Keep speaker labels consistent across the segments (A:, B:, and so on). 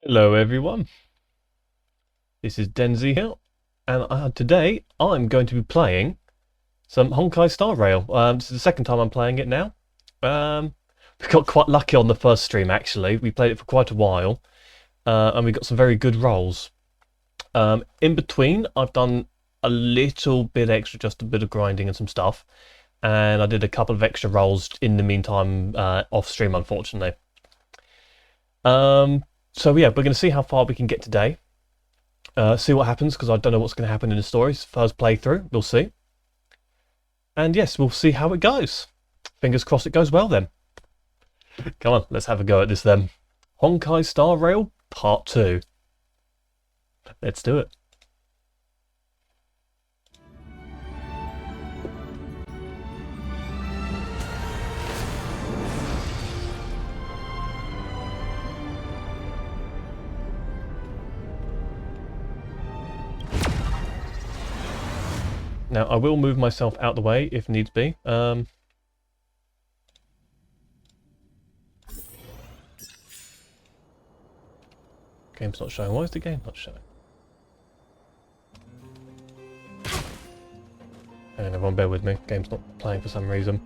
A: Hello everyone, this is Denzea here, and today I'm going to be playing some Honkai Star Rail. This is the second time I'm playing it now. We got quite lucky on the first stream actually, we played it for quite a while, and we got some very good rolls. In between I've done a little bit extra, just a bit of grinding and some stuff, and I did a couple of extra rolls in the meantime off stream unfortunately. So yeah, we're going to see how far we can get today. See what happens, because I don't know what's going to happen in the stories. First playthrough, we'll see. And yes, we'll see how it goes. Fingers crossed it goes well then. Come on, let's have a go at this then. Honkai Star Rail Part 2. Let's do it. Now, I will move myself out the way if needs be. Game's not showing. Why is the game not showing? Hang on, everyone, bear with me. Game's not playing for some reason.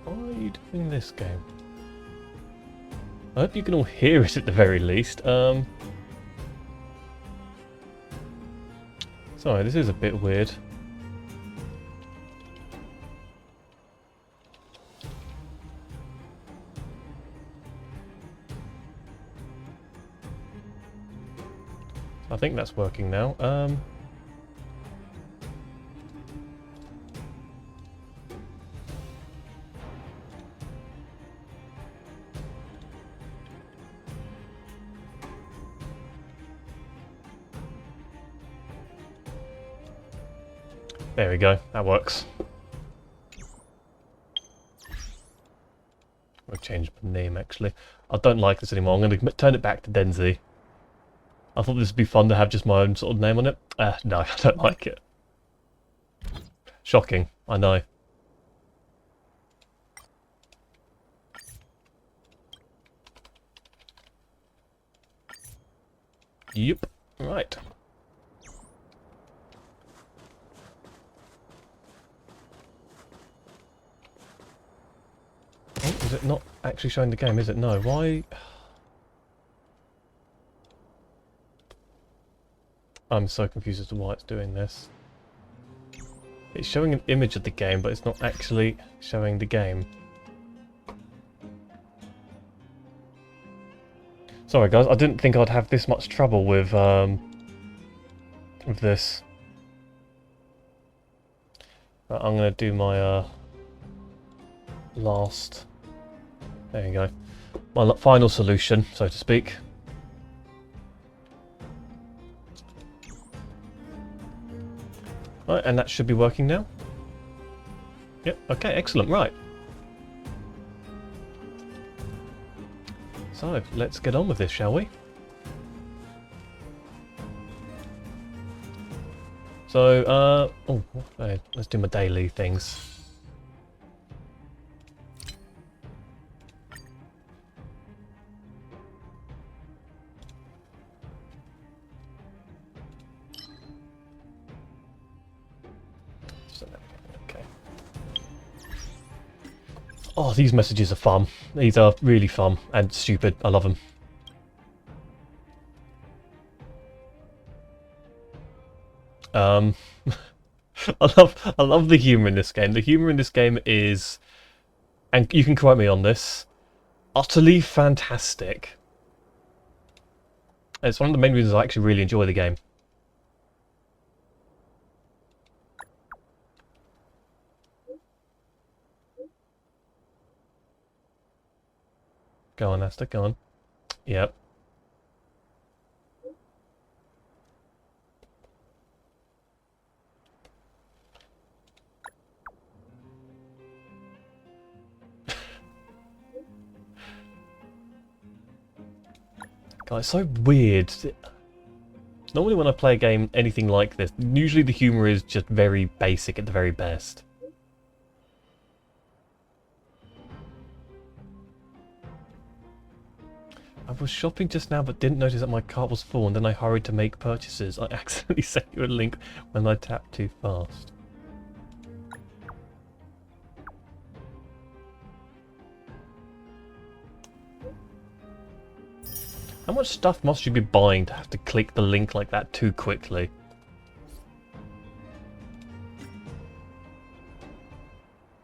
A: Why are you doing this game? I hope you can all hear it at the very least. Sorry, this is a bit weird. I think that's working now. There we go, that works. I'll change my name actually. I don't like this anymore. I'm going to turn it back to Denzea. I thought this would be fun to have just my own sort of name on it. No, I don't like it. Shocking, I know. Yep, right. Oh, is it not actually showing the game, is it? No, why? I'm so confused as to why it's doing this. It's showing an image of the game, but it's not actually showing the game. Sorry guys, I didn't think I'd have this much trouble with this. Right, I'm going to do my last... There you go. My final solution, so to speak. Right, and that should be working now. Yep, okay, excellent, right. So, let's get on with this, shall we? So, let's do my daily things. Okay. Oh, these messages are fun. These are really fun and stupid. I love them. I love the humour in this game. The humour in this game is, and you can quote me on this, utterly fantastic. It's one of the main reasons I actually really enjoy the game. Go on, Asta, go on. Yep. God, it's so weird. Normally when I play a game, anything like this, usually the humour is just very basic at the very best. I was shopping just now but didn't notice that my cart was full and then I hurried to make purchases. I accidentally sent you a link when I tapped too fast. How much stuff must you be buying to have to click the link like that too quickly?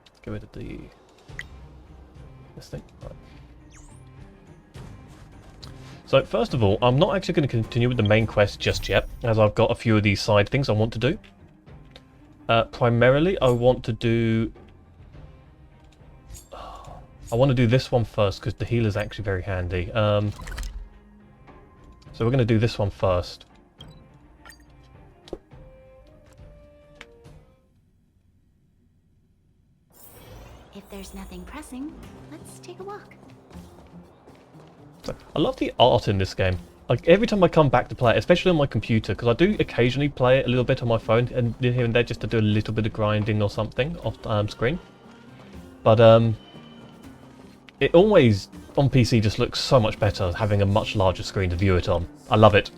A: Let's get rid of this thing. Right. So first of all, I'm not actually going to continue with the main quest just yet, as I've got a few of these side things I want to do. Primarily, I want to do this one first because the healer is actually very handy. So we're going to do this one first.
B: If there's nothing pressing, let's take a walk.
A: So, I love the art in this game. Like every time I come back to play it, especially on my computer, because I do occasionally play it a little bit on my phone and here and there just to do a little bit of grinding or something off screen. But it always on PC just looks so much better having a much larger screen to view it on. I love it.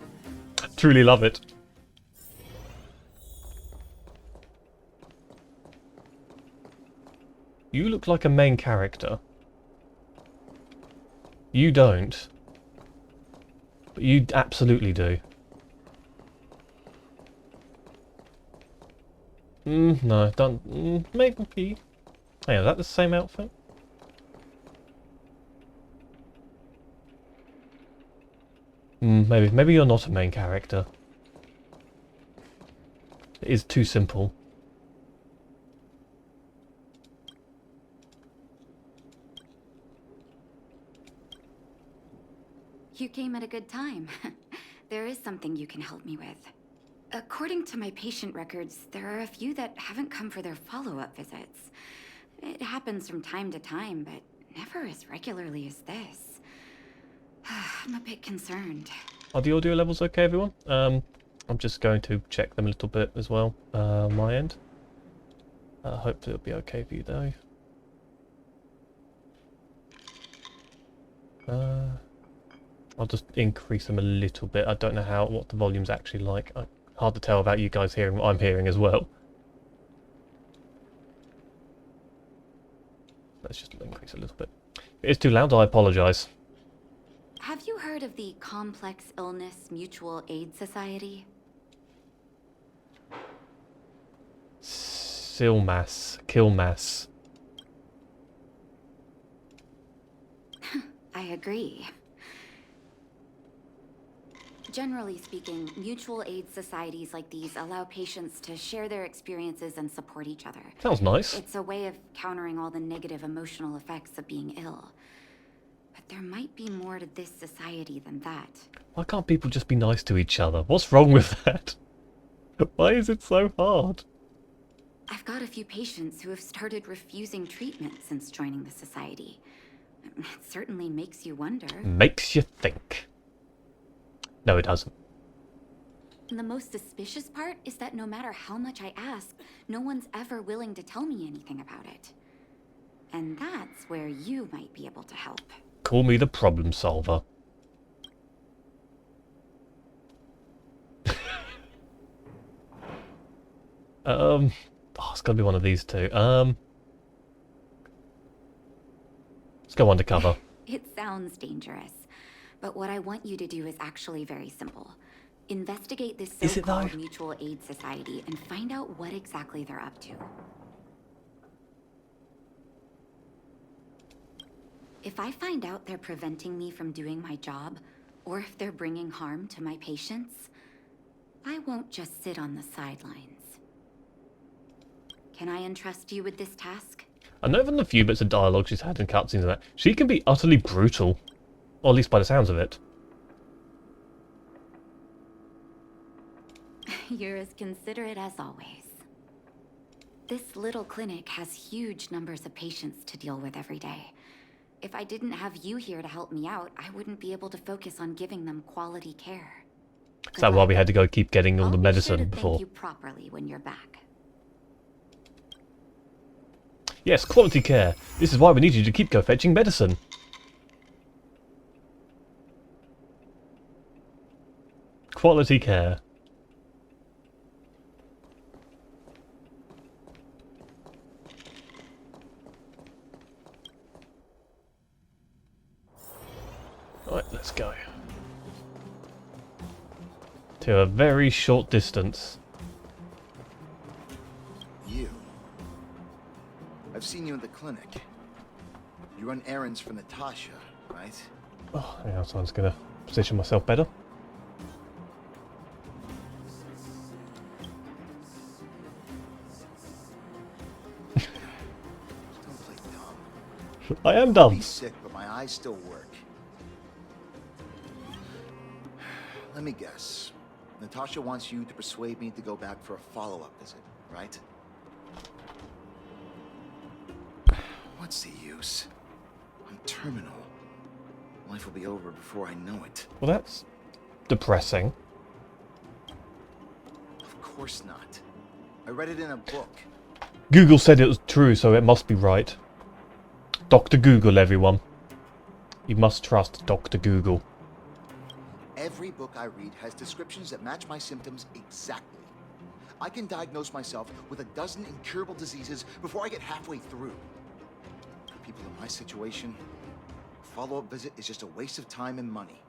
A: Truly love it. You look like a main character. You don't. But you absolutely do. No, don't. Maybe. Hey, is that the same outfit? Maybe you're not a main character. It is too simple.
B: You came at a good time. There is something you can help me with. According to my patient records, there are a few that haven't come for their follow-up visits. It happens from time to time, but never as regularly as this. I'm a bit concerned.
A: Are the audio levels okay, everyone? I'm just going to check them a little bit as well, on my end. Hopefully it'll be okay for you though. I'll just increase them a little bit. I don't know what the volume's actually like. Hard to tell about you guys hearing what I'm hearing as well. Let's just increase a little bit. If it is too loud, I apologise.
B: Have you heard of the Complex Illness Mutual Aid Society?
A: Killmass.
B: I agree. Generally speaking, mutual aid societies like these allow patients to share their experiences and support each other.
A: Sounds nice.
B: It's a way of countering all the negative emotional effects of being ill. But there might be more to this society than that.
A: Why can't people just be nice to each other? What's wrong with that? Why is it so hard?
B: I've got a few patients who have started refusing treatment since joining the society. It certainly makes you wonder.
A: Makes you think. No, it doesn't.
B: The most suspicious part is that no matter how much I ask, no one's ever willing to tell me anything about it. And that's where you might be able to help.
A: Call me the problem solver. Oh, it's gotta be one of these two. Let's go undercover.
B: It sounds dangerous, but what I want you to do is actually very simple. Investigate this so-called mutual aid society and find out what exactly they're up to. If I find out they're preventing me from doing my job, or if they're bringing harm to my patients, I won't just sit on the sidelines. Can I entrust you with this task?
A: I know from the few bits of dialogue she's had in cutscenes and that, she can be utterly brutal. Or at least by the sounds of it.
B: You're as considerate as always. This little clinic has huge numbers of patients to deal with every day. If I didn't have you here to help me out, I wouldn't be able to focus on giving them quality care.
A: Is that why we had to go keep getting all the
B: I'll
A: medicine
B: be sure to
A: before?
B: thank you properly when you're back.
A: Yes, quality care. This is why we need you to keep go fetching medicine. Quality care. Right, let's go. To a very short distance.
C: You. I've seen you in the clinic. You run errands for Natasha, right?
A: Oh, yeah, someone's gonna position myself better.
C: Don't play dumb.
A: I am
C: I'll
A: dumb.
C: be sick, but my eyes still work. Let me guess. Natasha wants you to persuade me to go back for a follow-up visit, right? What's the use? I'm terminal. Life will be over before I know it.
A: Well, that's depressing.
C: Of course not. I read it in a book.
A: Google said it was true, so it must be right. Dr. Google, everyone. You must trust Dr. Google.
C: Every book I read has descriptions that match my symptoms exactly. I can diagnose myself with a dozen incurable diseases before I get halfway through. For people in my situation, a follow-up visit is just a waste of time and money.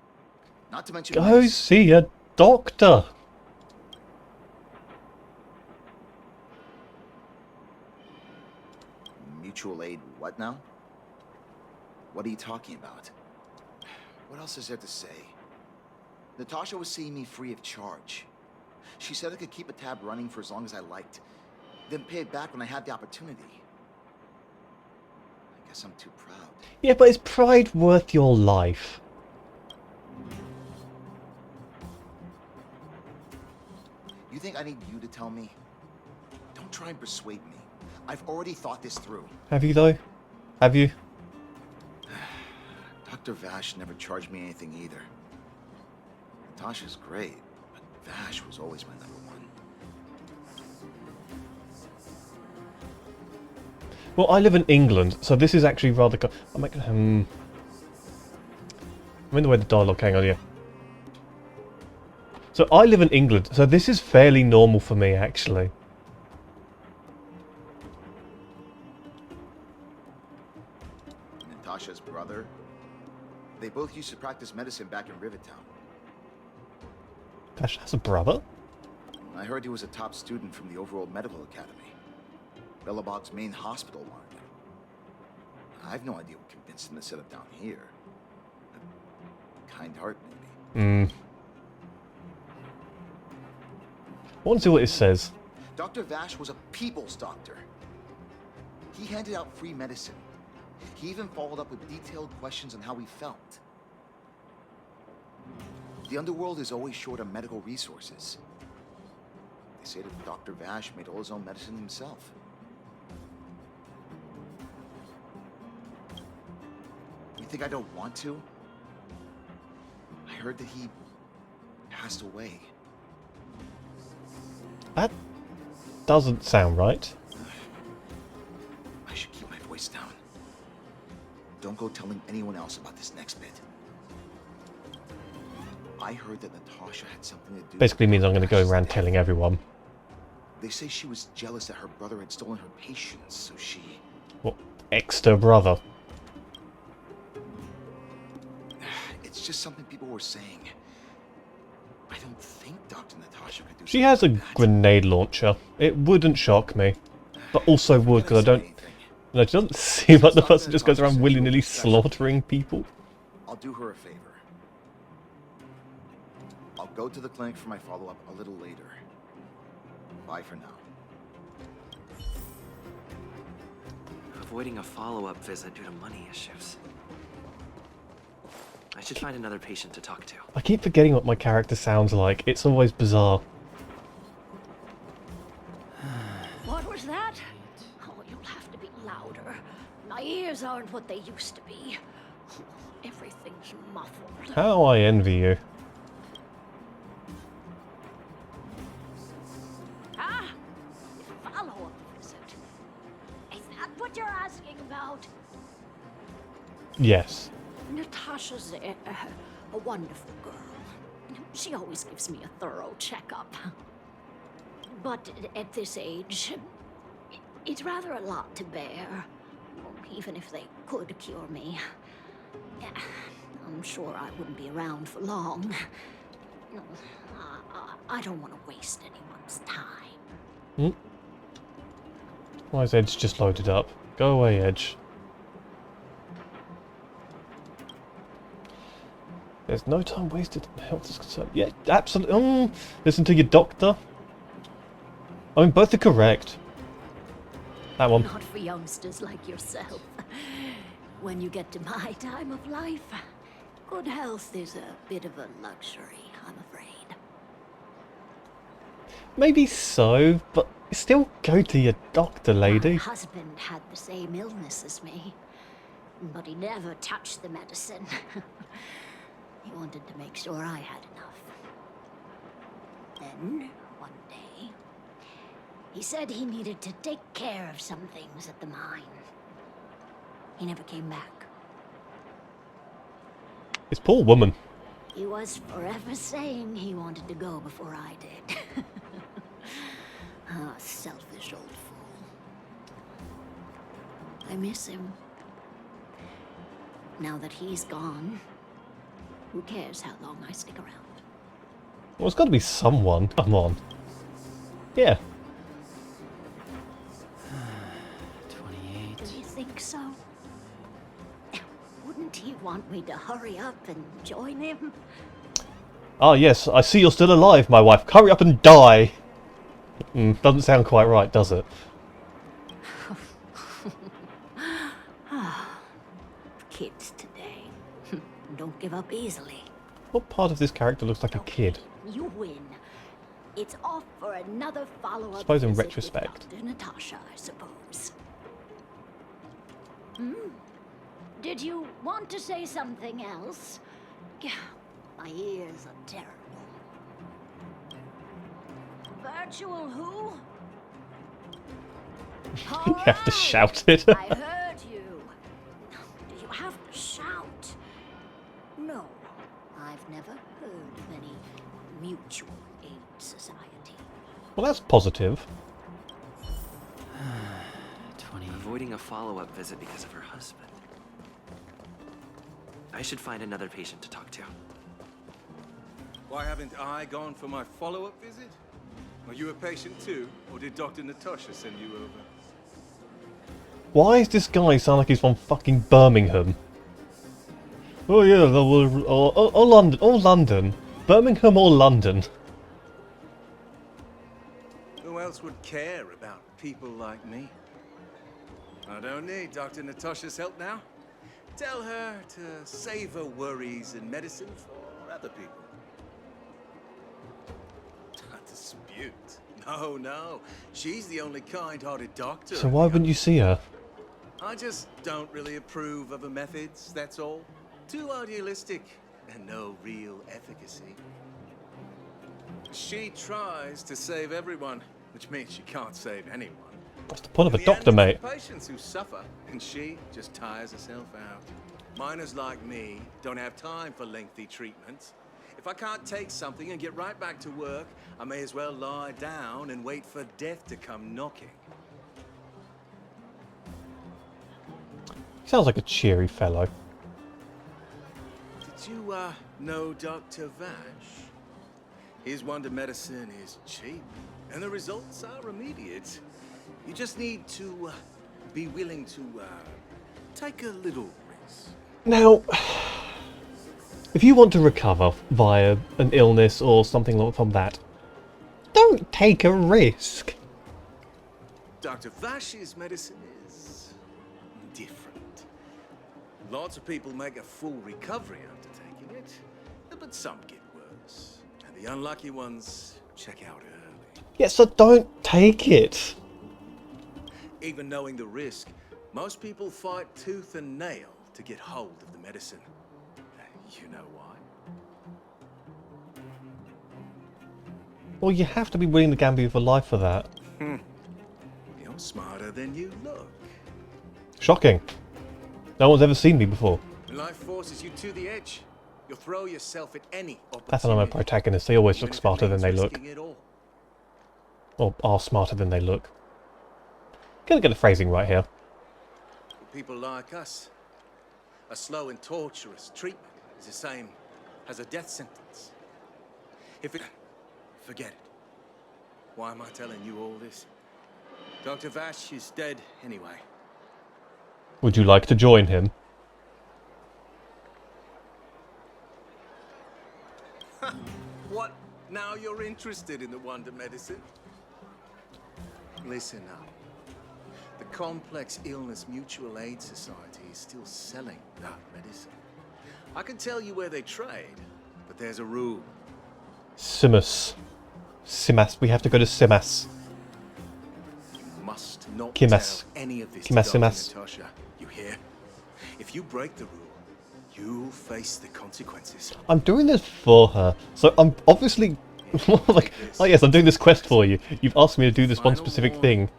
C: Not to mention...
A: Go see a doctor.
C: Mutual aid what now? What are you talking about? What else is there to say? Natasha was seeing me free of charge. She said I could keep a tab running for as long as I liked, then pay it back when I had the opportunity. I guess I'm too proud.
A: Yeah, but is pride worth your life?
C: You think I need you to tell me? Don't try and persuade me. I've already thought this through.
A: Have you, though? Have you?
C: Dr. Vash never charged me anything either. Natasha's great, but Vash was always my number one.
A: Well, I live in England, so this is actually rather... I'm in the way the dialogue, hang on, yeah. So I live in England, so this is fairly normal for me, actually.
C: Natasha's brother? They both used to practice medicine back in Rivertown.
A: Dash has a brother?
C: I heard he was a top student from the overall medical academy. Bellabog's main hospital wanted him. I have no idea what convinced him to set up down here. A kind heart, maybe.
A: I want to see what it says.
C: Dr. Vash was a people's doctor. He handed out free medicine. He even followed up with detailed questions on how he felt. The underworld is always short on medical resources. They say that Dr. Vash made all his own medicine himself. You think I don't want to? I heard that he passed away.
A: That doesn't sound right.
C: I should keep my voice down. Don't go telling anyone else about this next bit. I heard that Natasha had something to do...
A: Basically means I'm going to go
C: Vash's
A: around
C: death.
A: telling everyone.
C: They say she was jealous that her brother had stolen her patients, so she...
A: What? Extra brother.
C: It's just something people were saying. I don't think Dr. Natasha could do
A: She has a
C: something like that.
A: grenade launcher. It wouldn't shock me. But also would, because I don't... No, it doesn't seem like the person just goes around willy-nilly slaughtering people.
C: I'll do her a favor. I'll go to the clinic for my follow-up a little later. Bye for now.
D: Avoiding a follow-up visit due to money issues. I should find another patient to talk to.
A: I keep forgetting what my character sounds like. It's always bizarre.
E: What was that? Oh, you'll have to be louder. My ears aren't what they used to be. Everything's muffled.
A: How I envy you.
E: Ah, follow-up visit. Is that what you're asking about?
A: Yes.
E: Natasha's a wonderful girl. She always gives me a thorough checkup. But at this age, it's rather a lot to bear. Even if they could cure me, I'm sure I wouldn't be around for long. I don't want to waste anyone's time.
A: Why is Edge just loaded up? Go away, Edge. There's no time wasted. Health is concerned. Yeah, absolutely. Listen to your doctor. I mean, both are correct. That one.
E: Not for youngsters like yourself. When you get to my time of life, good health is a bit of a luxury, I'm afraid.
A: Maybe so, but still go to your doctor, lady.
E: My husband had the same illness as me, but he never touched the medicine. He wanted to make sure I had enough. Then, one day, he said he needed to take care of some things at the mine. He never came back.
A: This poor woman.
E: He was forever saying he wanted to go before I did. Ah, selfish old fool. I miss him. Now that he's gone, who cares how long I stick around?
A: Well, it's got to be someone. Come on. Yeah.
D: 28.
E: Do you think so? Wouldn't he want me to hurry up and join him?
A: Ah, yes. I see you're still alive, my wife. Hurry up and die. Doesn't sound quite right, does it?
E: Kids today. Don't give up easily.
A: What part of this character looks like a kid?
E: You win. It's off for another follow-up.
A: Suppose in
E: visit with
A: retrospect.
E: Dr. Natasha, I suppose. Did you want to say something else? My ears are terrible. Virtual who?
A: You have to shout it.
E: I heard you. Do you have to shout? No, I've never heard of any mutual aid society.
A: Well, that's positive.
D: 20. Avoiding a follow-up visit because of her husband. I should find another patient to talk to.
F: Why haven't I gone for my follow-up visit? Are you a patient too, or did Dr. Natasha send you over?
A: Why does this guy sound like he's from fucking Birmingham? Oh yeah, or London, or London. Birmingham or London.
F: Who else would care about people like me? I don't need Dr. Natasha's help now. Tell her to save her worries and medicine for other people. A dispute? No. She's the only kind-hearted doctor.
A: So why wouldn't you see her?
F: I just don't really approve of her methods, that's all. Too idealistic and no real efficacy. She tries to save everyone, which means she can't save anyone.
A: What's the point of a
F: In the end,
A: doctor,
F: it's
A: mate?
F: the patients who suffer, and she just tires herself out. Miners like me don't have time for lengthy treatments. If I can't take something and get right back to work, I may as well lie down and wait for death to come knocking.
A: Sounds like a cheery fellow.
F: Did you, know Dr. Vash? His wonder medicine is cheap, and the results are immediate. You just need to, be willing to, take a little risk.
A: Now, if you want to recover via an illness or something like from that, don't take a risk.
F: Dr. Vash's medicine is different. Lots of people make a full recovery after taking it, but some get worse. And the unlucky ones check out early.
A: Yeah, so don't take it.
F: Even knowing the risk Most people fight tooth and nail to get hold of the medicine. You know why?
A: Well, you have to be willing to gamble your life for that.
F: You're smarter than you look.
A: Shocking. No one's ever seen me before.
F: When life forces you to the edge, you'll throw yourself at any opportunity.
A: That's how I'm a protagonist. They always
F: even
A: look
F: if it
A: smarter than
F: means
A: they look.
F: risking it all.
A: Or are smarter than they look. Gotta get the phrasing right here.
F: For people like us, a slow and torturous treatment is the same as a death sentence. If it... Forget it. Why am I telling you all this? Dr. Vash is dead anyway.
A: Would you like to join him?
F: What? Now you're interested in the wonder medicine? Listen up. The Complex Illness Mutual Aid Society is still selling that medicine. I can tell you where they trade, but there's a rule.
A: Simas. Simas. We have to go to Simas.
F: You must not
A: Kimas.
F: tell any of this
A: Kimas,
F: to Dr.
A: Simas.
F: Natasha. You hear? If you break the rule, you'll face the consequences.
A: I'm doing this for her. So I'm obviously... like, oh yes, I'm doing this quest for you. You've asked me to do this one
F: Final
A: specific
F: warning.
A: thing.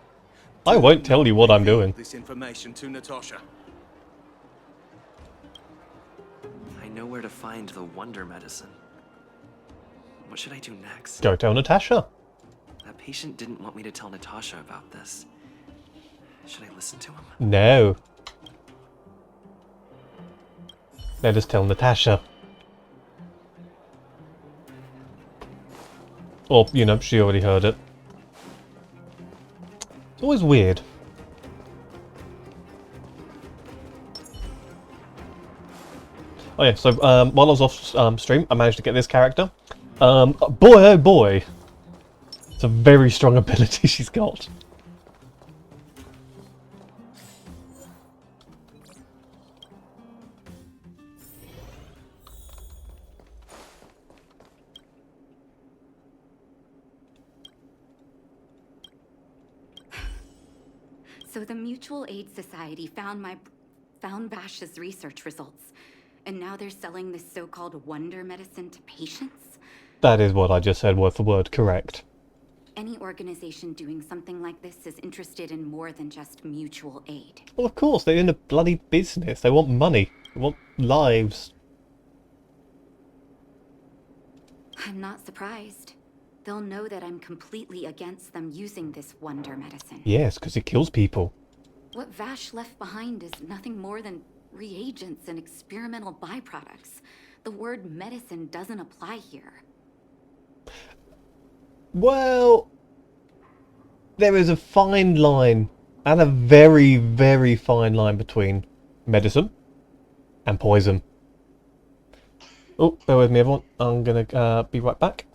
A: I won't tell you what I'm
F: Reveal
A: doing.
F: this information to Natasha.
D: I know where to find the wonder medicine. What should I do next?
A: Go tell Natasha.
D: That patient didn't want me to tell Natasha about this. Should I listen to him?
A: No. Let us tell Natasha. Or, you know, she already heard it. It's always weird. Oh yeah, so while I was off stream, I managed to get this character. Boy oh boy! It's a very strong ability she's got.
B: So the Mutual Aid Society found Vash's research results, and now they're selling this so-called wonder medicine to patients?
A: That is what I just said word for word, correct.
B: Any organization doing something like this is interested in more than just mutual aid.
A: Well, of course, they're in a bloody business. They want money. They want lives.
B: I'm not surprised. They'll know that I'm completely against them using this wonder medicine.
A: Yes, because it kills people.
B: What Vash left behind is nothing more than reagents and experimental byproducts. The word medicine doesn't apply here.
A: Well, there is a fine line, and a very, very fine line between medicine and poison. Oh, bear with me everyone. I'm gonna be right back.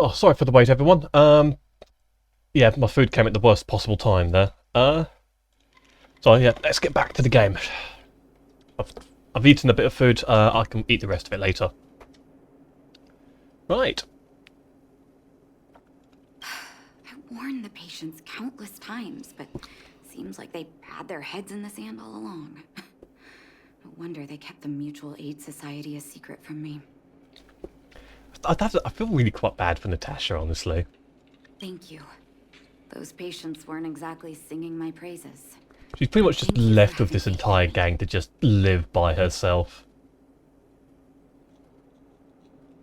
A: Oh, sorry for the wait, everyone. Yeah, my food came at the worst possible time there. So yeah, let's get back to the game. I've eaten a bit of food. I can eat the rest of it later. Right.
B: I warned the patients countless times, but seems like they had their heads in the sand all along. No wonder they kept the Mutual Aid Society a secret from me.
A: I feel really quite bad for Natasha, honestly.
B: Thank you. Those patients weren't exactly singing my praises.
A: She's pretty much just
B: Thank you for
A: left with
B: having
A: this
B: faith in
A: entire
B: me.
A: gang to just live by herself.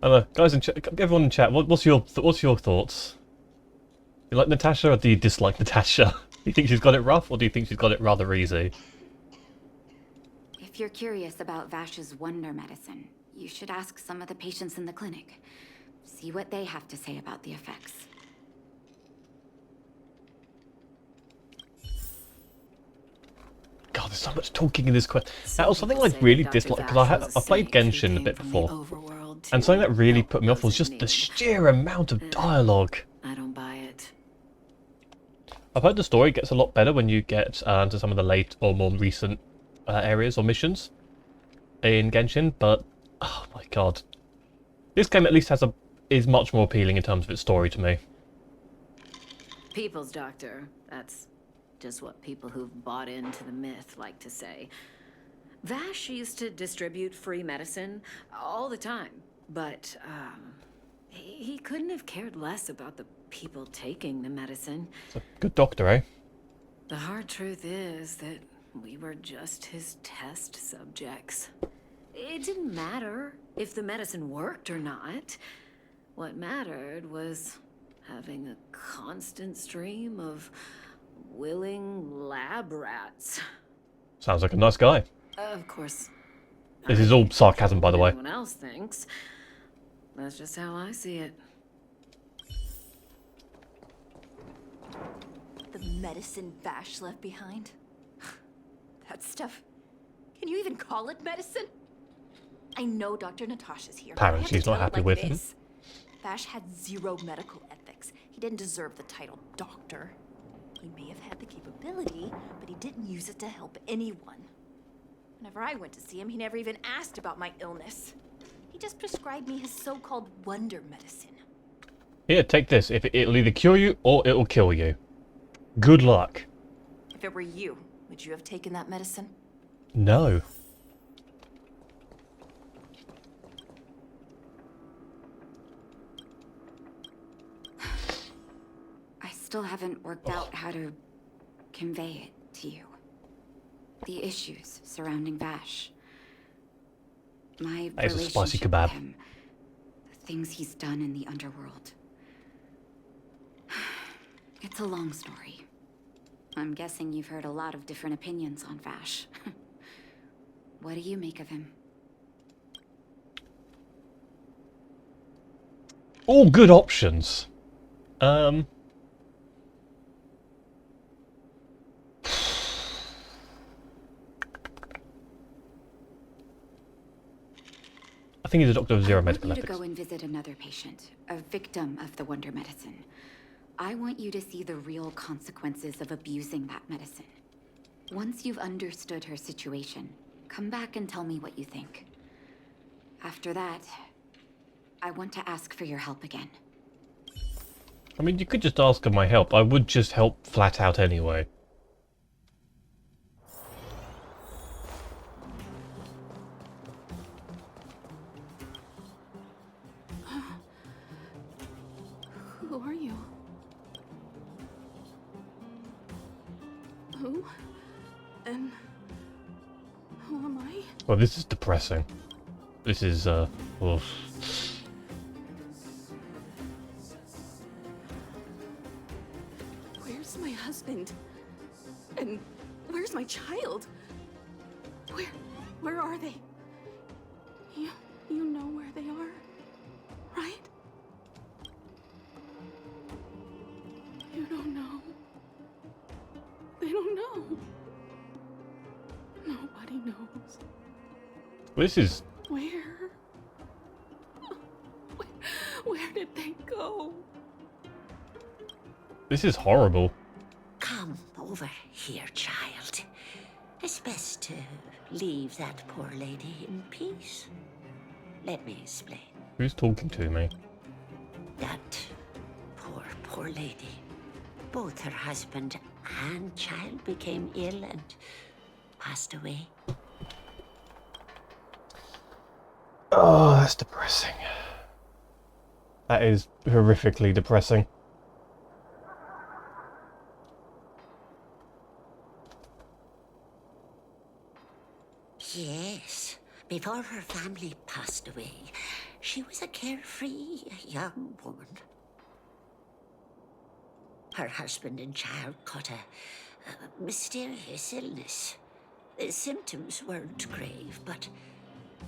A: Guys in chat, everyone in chat, what's your thoughts? You like Natasha or do you dislike Natasha? Do you think she's got it rough or do you think she's got it rather easy?
B: If you're curious about Vash's wonder medicine, you should ask some of the patients in the clinic. See what they have to say about the effects.
A: God, there's so much talking in this quest. That was something I really disliked because I played Genshin a bit before, and something that really put me off was just the sheer amount of dialogue.
G: I don't buy it.
A: I've heard the story gets a lot better when you get to some of the late or more recent areas or missions in Genshin, but oh my god, this game at least is much more appealing in terms of its story to me.
G: People's doctor. That's just what people who've bought into the myth like to say. Vash used to distribute free medicine all the time, but he couldn't have cared less about the people taking the medicine.
A: It's a good doctor, eh?
G: The hard truth is that we were just his test subjects. It didn't matter if the medicine worked or not. What mattered was having a constant stream of willing lab rats.
A: Sounds like a nice guy.
G: Of course.
A: This is all sarcasm, by the way.
G: Everyone else thinks. That's just how I see it.
H: The medicine Vash left behind? That stuff. Can you even call it medicine? I know Dr. Natasha's here. but I
A: Apparently
H: have to
A: she's not
H: tell it
A: happy
H: like
A: with him.
H: this. Vash had zero medical ethics. He didn't deserve the title doctor. He may have had the capability, but he didn't use it to help anyone. Whenever I went to see him, he never even asked about my illness. He just prescribed me his so-called wonder medicine.
A: Here, take this. It'll either cure you or it'll kill you. Good luck.
H: If it were you, would you have taken that medicine?
A: No.
B: I still haven't worked out how to convey it to you. The issues surrounding Vash. My
A: That is a spicy
B: relationship
A: kebab.
B: with him. The things he's done in the underworld. It's a long story. I'm guessing you've heard a lot of different opinions on Vash. What do you make of him?
A: All good options. I think he's a doctor of zero medical
B: I want you
A: ethics.
B: to go and visit another patient, a victim of the wonder medicine. I want you to see the real consequences of abusing that medicine. Once you've understood her situation, come back and tell me what you think. After that, I want to ask for your help again.
A: I mean, you could just ask for my help. I would just help flat out anyway.
I: Who are you? Who? And who am I?
A: Well, this is depressing. This is, oof.
I: Where's my husband? And where's my child? Where are they? You know where they are, right? You don't know. They don't know. Nobody knows.
A: This is...
I: Where? Where did they go?
A: This is horrible.
J: Come over here, child. It's best to leave that poor lady in peace. Let me explain.
A: Who's talking to me?
J: That poor lady. Both her husband and child became ill and passed away.
A: Oh, that's depressing. That is horrifically depressing.
J: Yes. Before her family passed away, she was a carefree young woman. Her husband and child caught a mysterious illness. The symptoms weren't grave, but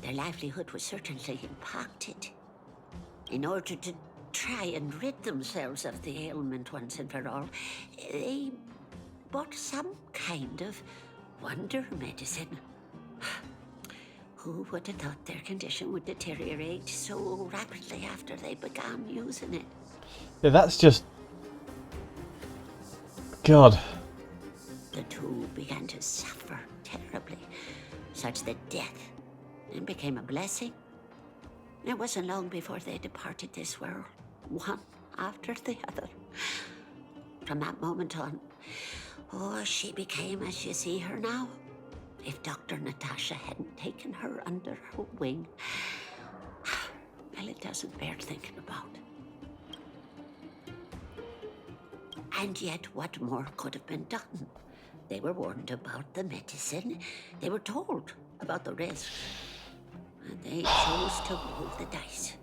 J: their livelihood was certainly impacted. In order to try and rid themselves of the ailment once and for all, they bought some kind of wonder medicine. Who would have thought their condition would deteriorate so rapidly after they began using it?
A: Yeah, that's just... God.
J: The two began to suffer terribly, such that death became a blessing. It wasn't long before they departed this world, one after the other. From that moment on, she became as you see her now. If Dr. Natasha hadn't taken her under her wing, well, it doesn't bear thinking about. And yet, what more could have been done? They were warned about the medicine. They were told about the risks. And they chose to roll the dice.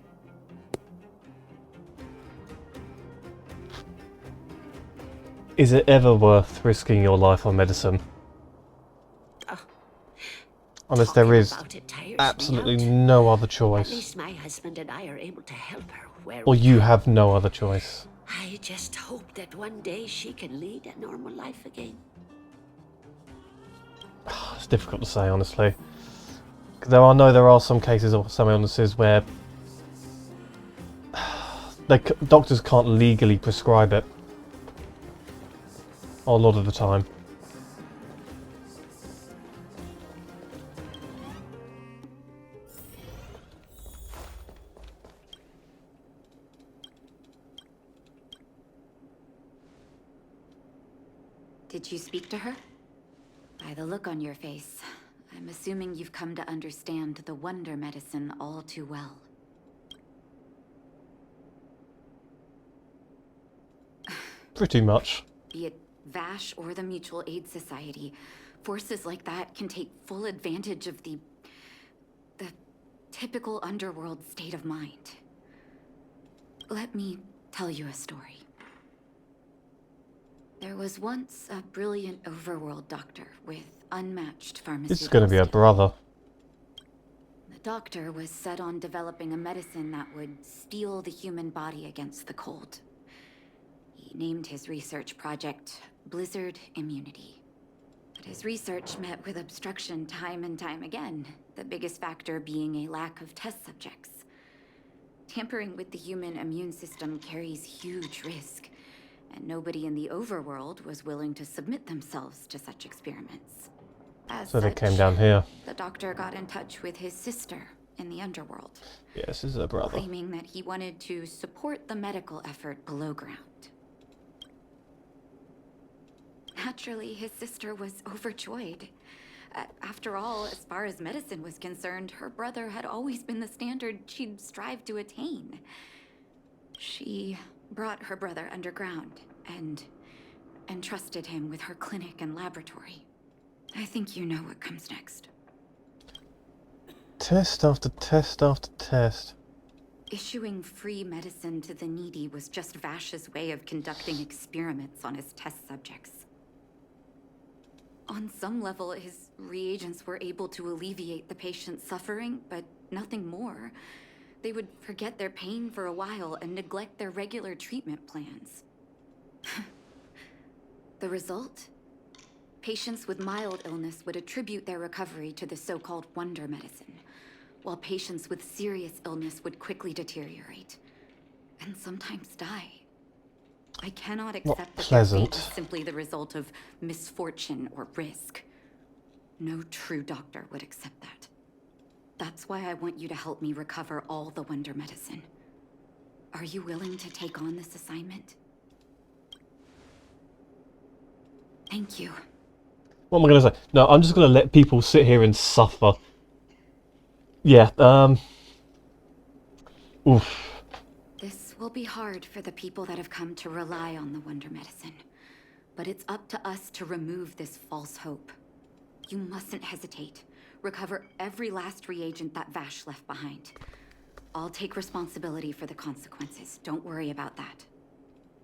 A: Is it ever worth risking your life on medicine? Unless there is absolutely no other
J: At
A: choice.
J: least my husband and I are able to help her where
A: Or
J: we
A: you
J: can.
A: have no other choice.
J: I just hope that one day she can lead a normal life again.
A: It's difficult to say, honestly. There are some cases of some illnesses where doctors can't legally prescribe it. A lot of the time.
B: Did you speak to her? By the look on your face, I'm assuming you've come to understand the wonder medicine all too well.
A: Pretty much.
B: Be it Vash or the Mutual Aid Society, forces like that can take full advantage of the typical underworld state of mind. Let me tell you a story. There was once a brilliant overworld doctor with unmatched pharmaceutical
A: This is going to be a
B: skills.
A: brother.
B: The doctor was set on developing a medicine that would steel the human body against the cold. He named his research project Blizzard Immunity. But his research met with obstruction time and time again, the biggest factor being a lack of test subjects. Tampering with the human immune system carries huge risk, and nobody in the overworld was willing to submit themselves to such experiments. As
A: So they
B: such,
A: came down here.
B: the doctor got in touch with his sister in the underworld,
A: Yes, this is a brother.
B: claiming that he wanted to support the medical effort below ground. Naturally, his sister was overjoyed. After all, as far as medicine was concerned, her brother had always been the standard she'd strive to attain. She brought her brother underground and entrusted him with her clinic and laboratory. I think you know what comes next.
A: Test after test after test.
B: Issuing free medicine to the needy was just Vash's way of conducting experiments on his test subjects. On some level, his reagents were able to alleviate the patient's suffering, but nothing more. They would forget their pain for a while and neglect their regular treatment plans. The result? Patients with mild illness would attribute their recovery to the so-called wonder medicine, while patients with serious illness would quickly deteriorate. and sometimes die. I cannot
A: Not
B: accept that their
A: pleasant.
B: fate is simply the result of misfortune or risk. No true doctor would accept that. That's why I want you to help me recover all the Wonder Medicine. Are you willing to take on this assignment? Thank you.
A: What am I going to say? No, I'm just going to let people sit here and suffer. Yeah, oof.
B: This will be hard for the people that have come to rely on the Wonder Medicine. But it's up to us to remove this false hope. You mustn't hesitate. Recover every last reagent that Vash left behind. I'll take responsibility for the consequences. Don't worry about that.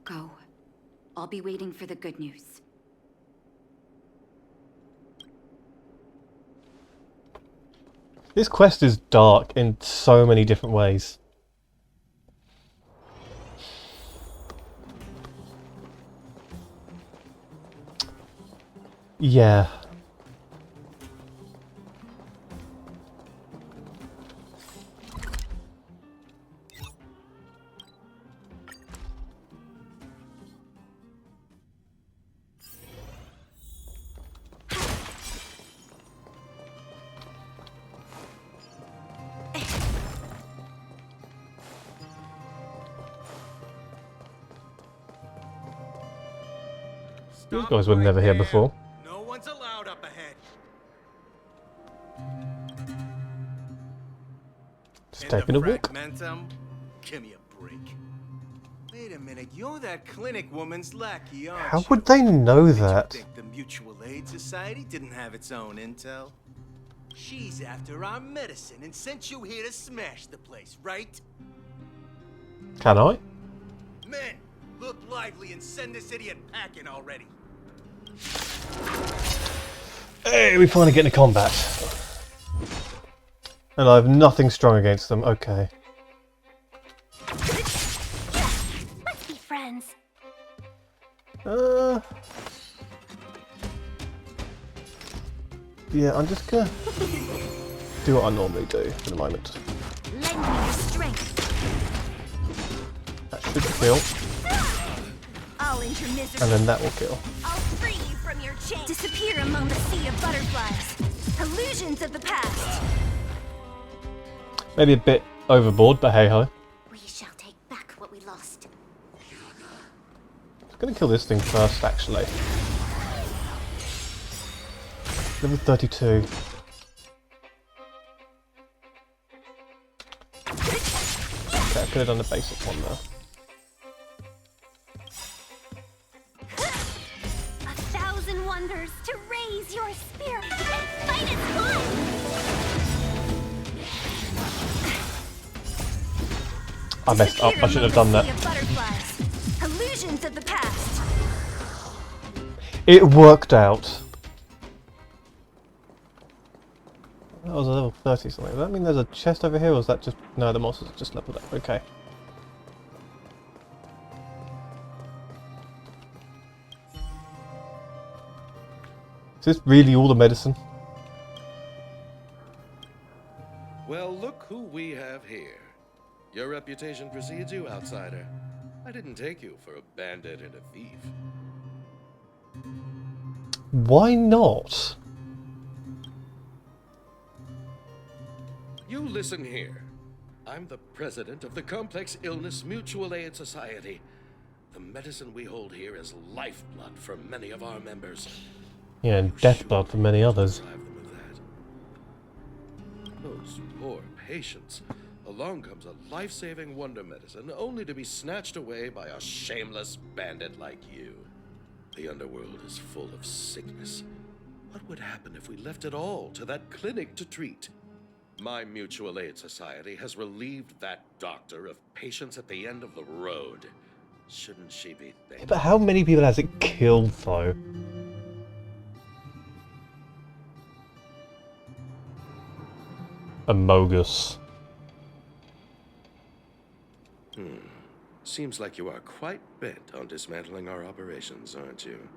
B: Go. I'll be waiting for the good news.
A: This quest is dark in so many different ways. Yeah. These guys were never here before.
F: No one's allowed up ahead.
A: Just taking a walk.
F: Fragmentum? Give me a break. Wait a minute, you're that clinic woman's lackey, aren't you?
A: How would they know that?
F: Did you think the Mutual Aid Society didn't have its own intel? She's after our medicine and sent you here to smash the place, right?
A: Can I?
F: Men, look lively and send this idiot packing already.
A: Hey, we finally get into combat. And I have nothing strong against them, okay.
H: Let's be friends.
A: Yeah, I'm just gonna do what I normally do for the moment.
H: Lend me your strength.
A: That should kill,
H: I'll end your misery.
A: and then that will kill.
H: I'll free you from your chains. Disappear among the sea of butterflies. Illusions of the past.
A: Maybe a bit overboard, but hey ho.
H: We shall take back what we lost.
A: I'm gonna kill this thing first, actually. Level 32. Okay, I could have done the basic one there.
H: 1,000 wonders to raise your spirit and fight as one.
A: I messed up, I shouldn't have done that.
H: Illusions of the past.
A: It worked out. That was a level 30 something. Does that mean there's a chest over here, or is that just... No, the monsters just leveled up. Okay. Is this really all the medicine?
K: Well, look who we have here. Your reputation precedes you, outsider. I didn't take you for a bandit and a thief.
A: Why not?
K: You listen here. I'm the president of the Complex Illness Mutual Aid Society. The medicine we hold here is lifeblood for many of our members.
A: Yeah, and death blood for many others.
K: Deprive them of that. Those poor patients. Along comes a life-saving wonder medicine, only to be snatched away by a shameless bandit like you. The underworld is full of sickness. What would happen if we left it all to that clinic to treat? My Mutual Aid Society has relieved that doctor of patients at the end of the road. Shouldn't she be thankful?
A: But how many people has it killed, though? Amogus.
K: Seems like you are quite bent on dismantling our operations, aren't you?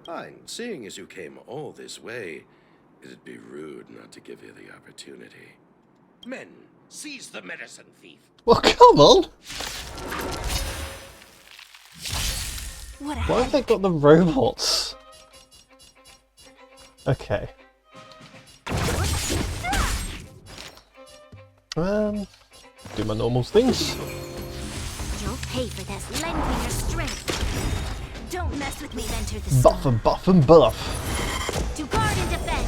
K: Fine. Seeing as you came all this way, it'd be rude not to give you the opportunity. Men, seize the medicine thief.
A: Well, come on!
H: What a
A: Why have they
H: headache.
A: got the robots? Okay. Do my normal things.
E: You'll pay for this. Lend me your strength.
H: Don't mess with me, Enter the
A: Buff
H: Storm.
A: and buff and buff.
E: To guard and defend.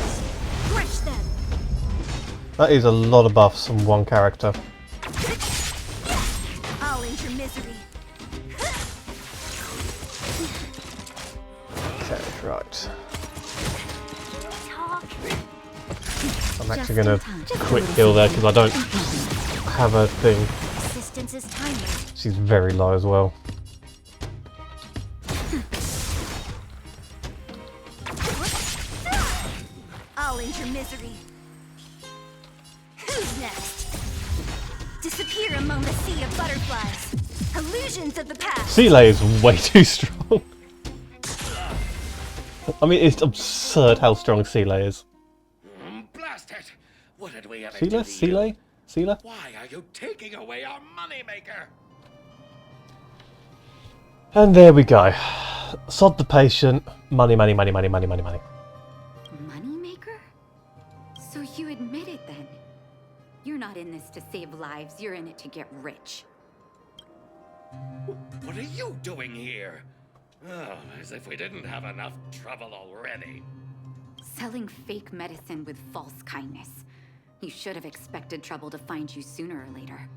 E: Crush them.
A: That is a lot of buffs on one character.
H: I'll end your misery.
A: Okay, right.
E: Talk.
A: I'm actually gonna quick heal there because I don't have a thing.
E: Assistance is timely.
A: She's very low as well.
H: I'll end your misery. Who's next? Disappear among the sea of butterflies. Illusions of the past.
A: Seeley is way too strong. I mean, it's absurd how strong Seeley is.
K: Blast it! What did we ever
A: Seeley?
K: do to you?
A: Seeley? Seeley?
K: Why are you taking away our moneymaker?
A: And there we go. Sod the patient. Money, money, money, money, money, money, money.
B: Moneymaker? So you admit it then? You're not in this to save lives, you're in it to get rich.
K: What are you doing here? Oh, as if we didn't have enough trouble already.
B: Selling fake medicine with false kindness. You should have expected trouble to find you sooner or later.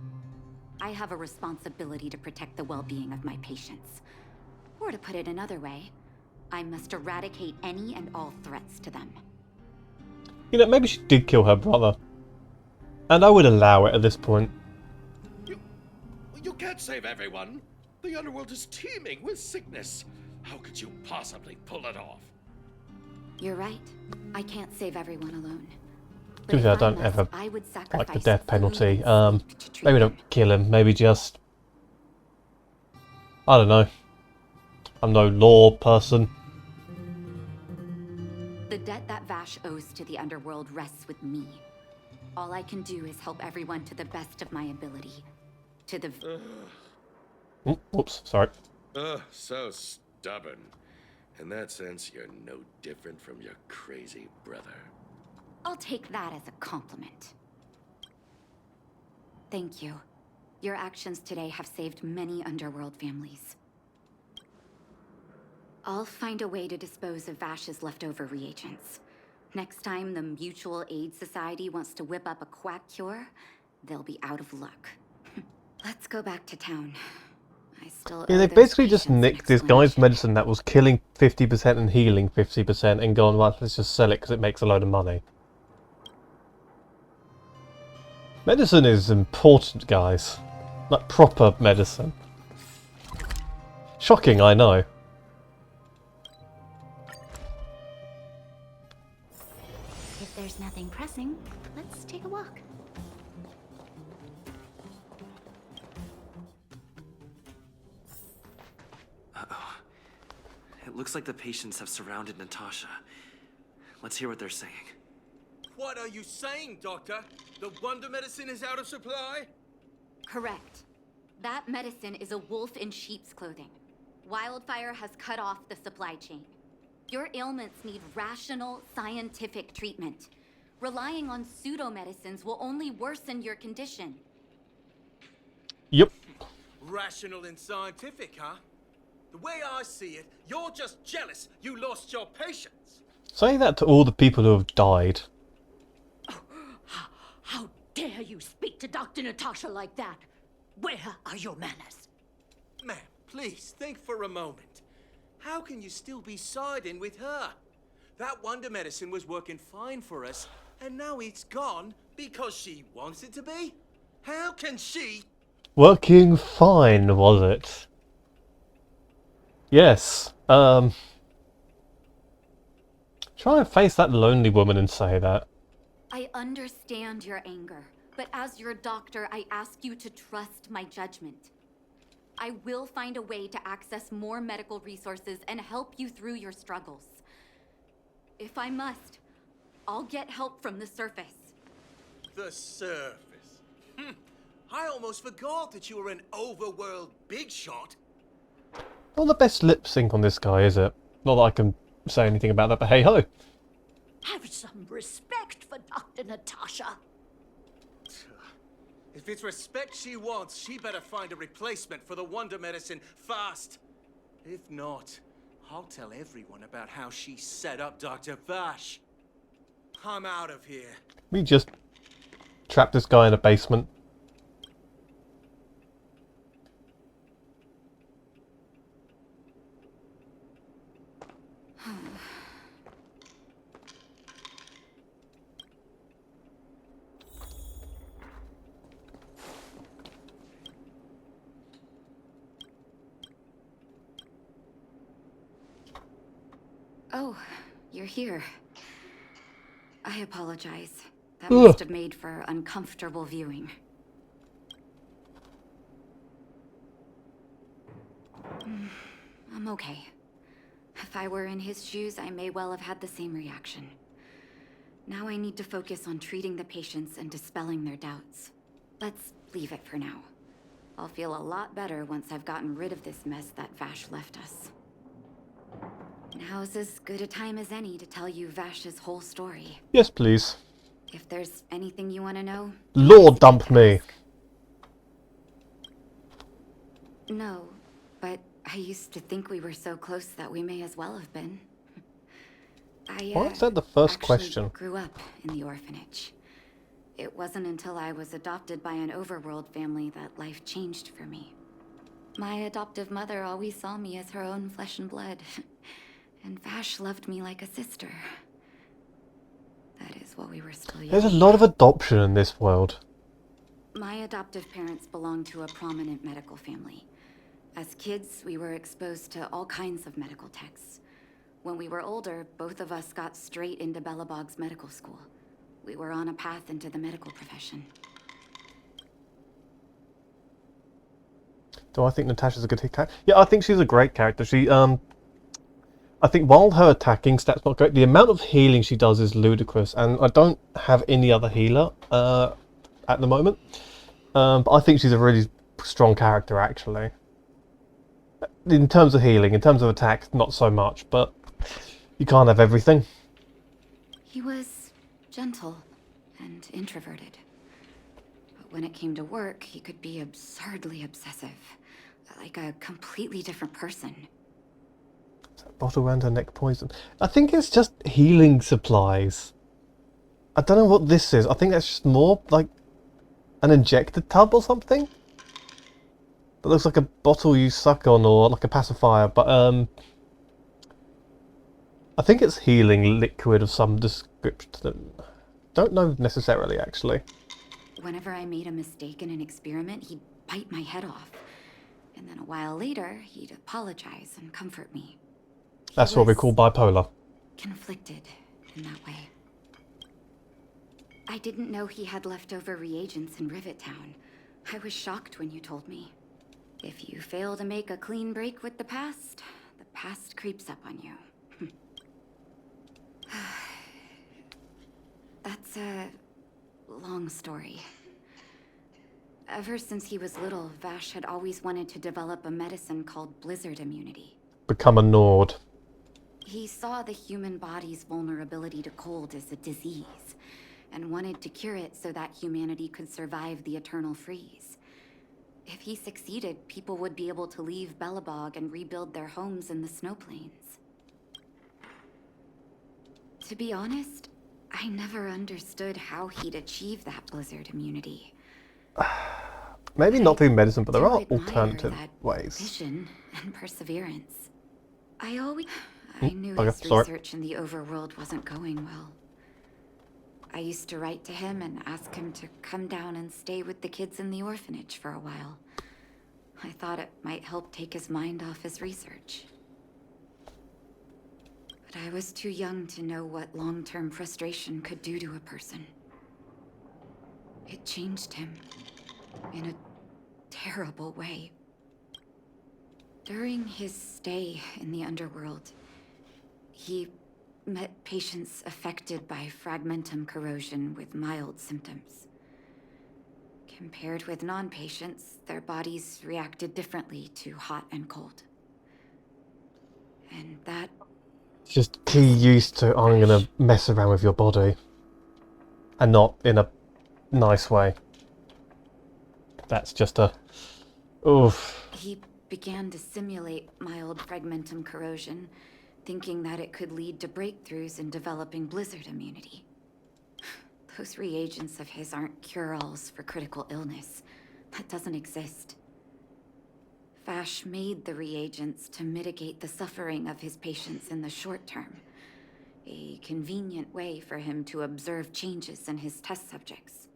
B: I have a responsibility to protect the well-being of my patients. Or to put it another way, I must eradicate any and all threats to them.
A: You know, maybe she did kill her brother. And I would allow it at this point.
K: You can't save everyone. The underworld is teeming with sickness. How could you possibly pull it off?
B: You're right. I can't save everyone alone.
A: To be fair, I don't ever
B: I would
A: like the
B: sacrifice
A: death
B: food
A: penalty.
B: and sleep to treat
A: Maybe
B: them.
A: don't kill him. Maybe just... I don't know. I'm no law person.
B: The debt that Vash owes to the underworld rests with me. All I can do is help everyone to the best of my ability. To the...
A: Oh, whoops, sorry.
K: So stubborn. In that sense, you're no different from your crazy brother.
B: I'll take that as a compliment. Thank you. Your actions today have saved many underworld families. I'll find a way to dispose of Vash's leftover reagents. Next time the Mutual Aid Society wants to whip up a quack cure, they'll be out of luck. Let's go back to town. I still
A: Yeah,
B: owe
A: they
B: those
A: basically just
B: patients an
A: nicked this guy's
B: explanation.
A: medicine that was killing 50% and healing 50% and gone, well, let's just sell it because it makes a load of money. Medicine is important, guys. Like proper medicine. Shocking, I know.
E: If there's nothing pressing, let's take a walk.
D: Uh-oh. It looks like the patients have surrounded Natasha. Let's hear what they're saying.
F: What are you saying, Doctor? The wonder medicine is out of supply?
B: Correct. That medicine is a wolf in sheep's clothing. Wildfire has cut off the supply chain. Your ailments need rational, scientific treatment. Relying on pseudo-medicines will only worsen your condition.
A: Yep.
F: Rational and scientific, huh? The way I see it, you're just jealous you lost your patients.
A: Say that to all the people who have died.
E: How dare you speak to Dr. Natasha like that? Where are your manners?
F: Ma'am, please think for a moment. How can you still be siding with her? That wonder medicine was working fine for us, and now it's gone because she wants it to be? How can she...
A: Working fine, was it? Yes. Try and face that lonely woman and say that.
B: I understand your anger, but as your doctor, I ask you to trust my judgment. I will find a way to access more medical resources and help you through your struggles. If I must, I'll get help from the surface.
F: The surface. I almost forgot that you were an overworld big shot.
A: Not the best lip sync on this guy, is it? Not that I can say anything about that, but hey ho.
E: Have some respect for Dr. Natasha.
F: If it's respect she wants, she better find a replacement for the wonder medicine fast. If not, I'll tell everyone about how she set up Dr. Vash. I'm out of here.
A: We just trapped this guy in a basement.
B: Oh, you're here. I apologize. That
A: Ugh.
B: must have made for uncomfortable viewing. I'm okay. If I were in his shoes, I may well have had the same reaction. Now I need to focus on treating the patients and dispelling their doubts. Let's leave it for now. I'll feel a lot better once I've gotten rid of this mess that Vash left us. Now's as good a time as any to tell you Vash's whole story.
A: Yes, please.
B: If there's anything you want to know...
A: Lord dump me.
B: No, but I used to think we were so close that we may as well have been.
A: Why is that the first
B: actually
A: question?
B: Grew up in the orphanage. It wasn't until I was adopted by an overworld family that life changed for me. My adoptive mother always saw me as her own flesh and blood. And Vash loved me like a sister. That is what we were still young.
A: There's a lot of adoption in this world.
B: My adoptive parents belonged to a prominent medical family. As kids, we were exposed to all kinds of medical texts. When we were older, both of us got straight into Belobog's medical school. We were on a path into the medical profession.
A: Do I think Natasha's a good character? Yeah, I think she's a great character. I think while her attacking stats not great, the amount of healing she does is ludicrous, and I don't have any other healer at the moment. But I think she's a really strong character, actually. In terms of healing, in terms of attack, not so much, but you can't have everything.
B: He was gentle and introverted. But when it came to work, he could be absurdly obsessive. Like a completely different person.
A: Bottle around her neck poison. I think it's just healing supplies. I don't know what this is. I think that's just more like an injector tub or something. That looks like a bottle you suck on, or like a pacifier, but I think it's healing liquid of some description. Don't know necessarily, actually.
B: Whenever I made a mistake in an experiment, he'd bite my head off. And then a while later, he'd apologize and comfort me.
A: That's what we call bipolar.
B: Conflicted in that way. I didn't know he had leftover reagents in Rivet Town. I was shocked when you told me. If you fail to make a clean break with the past creeps up on you. That's a long story. Ever since he was little, Vash had always wanted to develop a medicine called blizzard immunity.
A: Become a Nord.
B: He saw the human body's vulnerability to cold as a disease, and wanted to cure it so that humanity could survive the eternal freeze. If he succeeded, people would be able to leave Belobog and rebuild their homes in the snow plains. To be honest, I never understood how he'd achieve that blizzard immunity.
A: Maybe not through medicine, but there are
B: admire
A: alternative
B: that
A: ways.
B: Vision and perseverance. I knew
A: Okay,
B: his
A: sorry.
B: research in the overworld wasn't going well. I used to write to him and ask him to come down and stay with the kids in the orphanage for a while. I thought it might help take his mind off his research. But I was too young to know what long-term frustration could do to a person. It changed him in a terrible way. During his stay in the underworld, he met patients affected by fragmentum corrosion with mild symptoms. Compared with non-patients, their bodies reacted differently to hot and cold. And that...
A: Just key used to, I'm gonna mess around with your body. And not in a nice way. That's just a... oof.
B: He began to simulate mild fragmentum corrosion, thinking that it could lead to breakthroughs in developing blizzard immunity. Those reagents of his aren't cure-alls for critical illness. That doesn't exist. Vash made the reagents to mitigate the suffering of his patients in the short term. A convenient way for him to observe changes in his test subjects.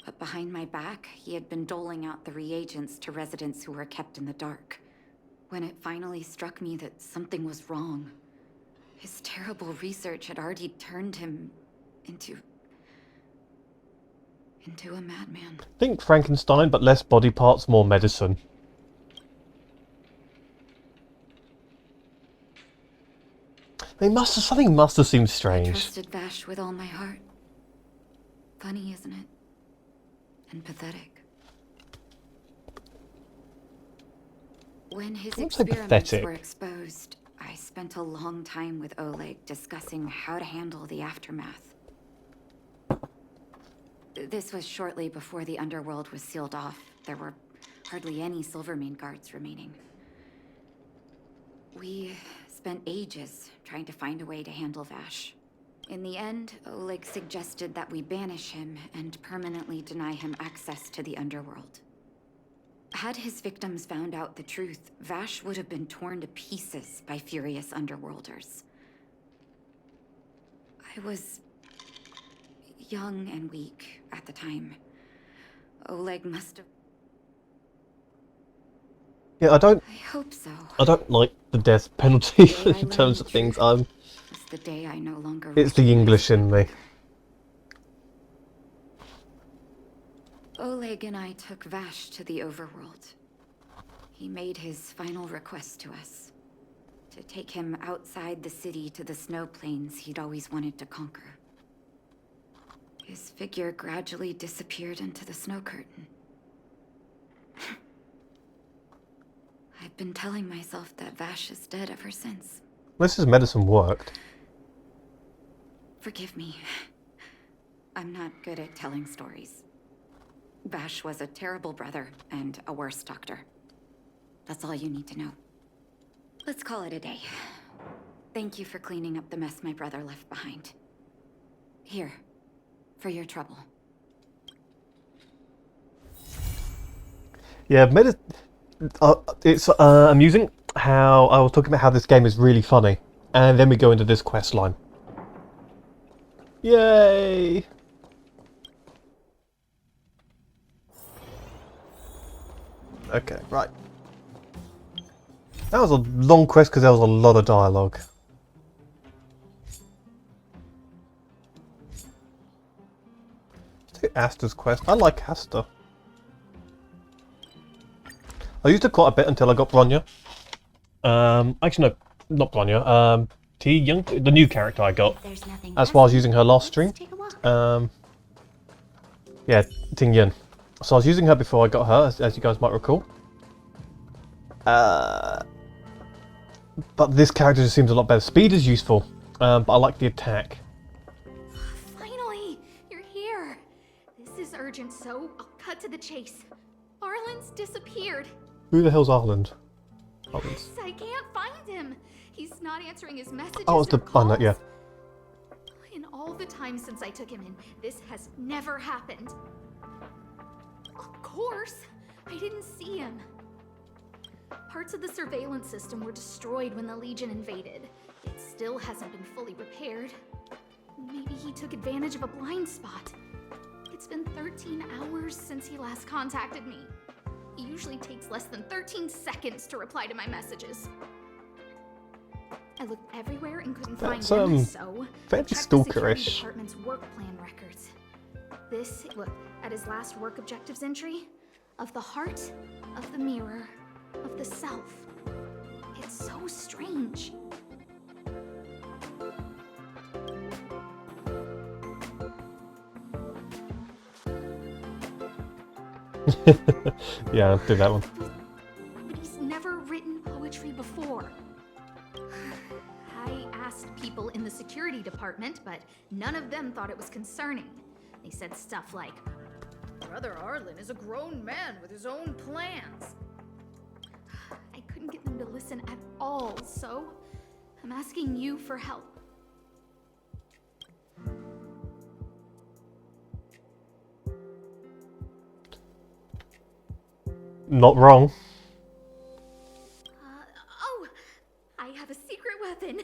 B: But behind my back, he had been doling out the reagents to residents who were kept in the dark. When it finally struck me that something was wrong, his terrible research had already turned him into a madman.
A: Think Frankenstein, but less body parts, more medicine. Something must have seemed
B: I
A: strange.
B: trusted Vash with all my heart. Funny, isn't it? And pathetic. When his
A: Don't say
B: experiments
A: pathetic.
B: were exposed, I spent a long time with Oleg discussing how to handle the aftermath. This was shortly before the underworld was sealed off. There were hardly any Silvermane guards remaining. We spent ages trying to find a way to handle Vash. In the end, Oleg suggested that we banish him and permanently deny him access to the underworld. Had his victims found out the truth, Vash would have been torn to pieces by furious underworlders. I was young and weak at the time. Oleg must have...
A: Yeah, I
B: hope so.
A: don't like the death penalty
B: The day I
A: in terms of
B: learned the
A: things.
B: truth was the day I no longer
A: It's the English in me.
B: Oleg and I took Vash to the overworld. He made his final request to us. To take him outside the city to the snow plains he'd always wanted to conquer. His figure gradually disappeared into the snow curtain. I've been telling myself that Vash is dead ever since.
A: This is medicine worked.
B: Forgive me. I'm not good at telling stories. Vash was a terrible brother and a worse doctor. That's all you need to know. Let's call it a day. Thank you for cleaning up the mess my brother left behind. Here, for your trouble.
A: Yeah, it's amusing how I was talking about how this game is really funny, and then we go into this quest line. Yay! Okay, right. That was a long quest because there was a lot of dialogue. Let's do Asta's quest. I like Asta. I used it quite a bit until I got Bronya. Actually no, not Bronya. T Young, the new character I got. That's why I was using her last stream. Yeah, Ting Yun. So I was using her before I got her, as you guys might recall. But this character just seems a lot better. Speed is useful, but I like the attack.
H: Finally! You're here! This is urgent, so I'll cut to the chase. Arlen's disappeared.
A: Who the hell's Arland?
H: Yes, I can't find him. He's not answering his messages
A: Oh, it's the...
H: or calls.
A: Oh, no, yeah.
H: In all the time since I took him in, this has never happened. Of course, I didn't see him. Parts of the surveillance system were destroyed when the Legion invaded. It still hasn't been fully repaired. Maybe he took advantage of a blind spot. It's been 13 hours since he last contacted me. He usually takes less than 13 seconds to reply to my messages. I looked everywhere and couldn't find him, so I
A: fairly
H: checked the security
A: stalkerish.
H: department's work plan records. This, look, at his last work objectives entry, of the heart, of the mirror, of the self. It's so strange.
A: Yeah, I'll do that one.
H: But he's never written poetry before.
L: security department, but none of them thought it was concerning. They said stuff like, Brother Arlen is a grown man with his own plans. I couldn't get them to listen at all, so I'm asking you for help.
A: Not wrong.
L: Oh, I have a secret weapon.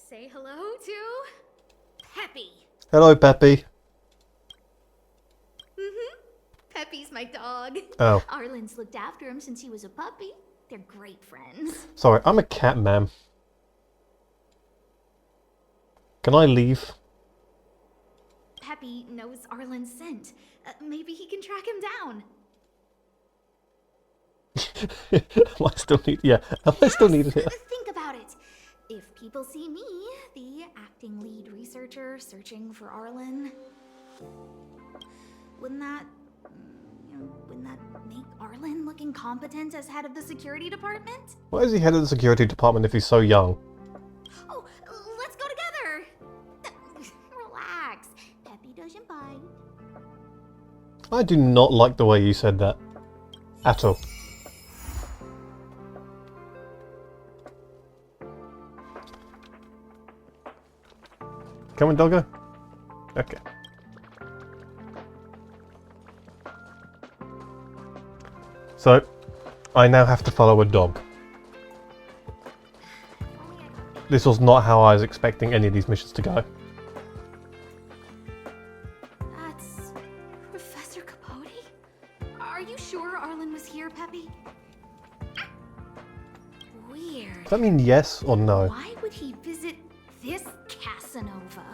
L: Say hello to Peppy.
A: Hello, Peppy.
L: Peppy's my dog.
A: Oh.
L: Arlen's looked after him since he was a puppy. They're great friends.
A: Sorry, I'm a cat man. Can I leave?
L: Peppy knows Arlen's scent. Maybe he can track him down.
A: Am I still need? Yeah, am I still needed here?
L: Think about it. If people see me, the acting lead researcher searching for Arlen, wouldn't that make Arlen look incompetent as head of the security department?
A: Why is he head of the security department if he's so young?
L: Oh, let's go together. Relax. Peppy doesn't bite.
A: I do not like the way you said that. At all. Come on, doggo. Okay. So, I now have to follow a dog. This was not how I was expecting any of these missions to go.
L: That's Professor Capote? Are you sure Arlen was here, Peppy? Weird.
A: Does that mean yes or no?
L: Why would he visit this Casanova?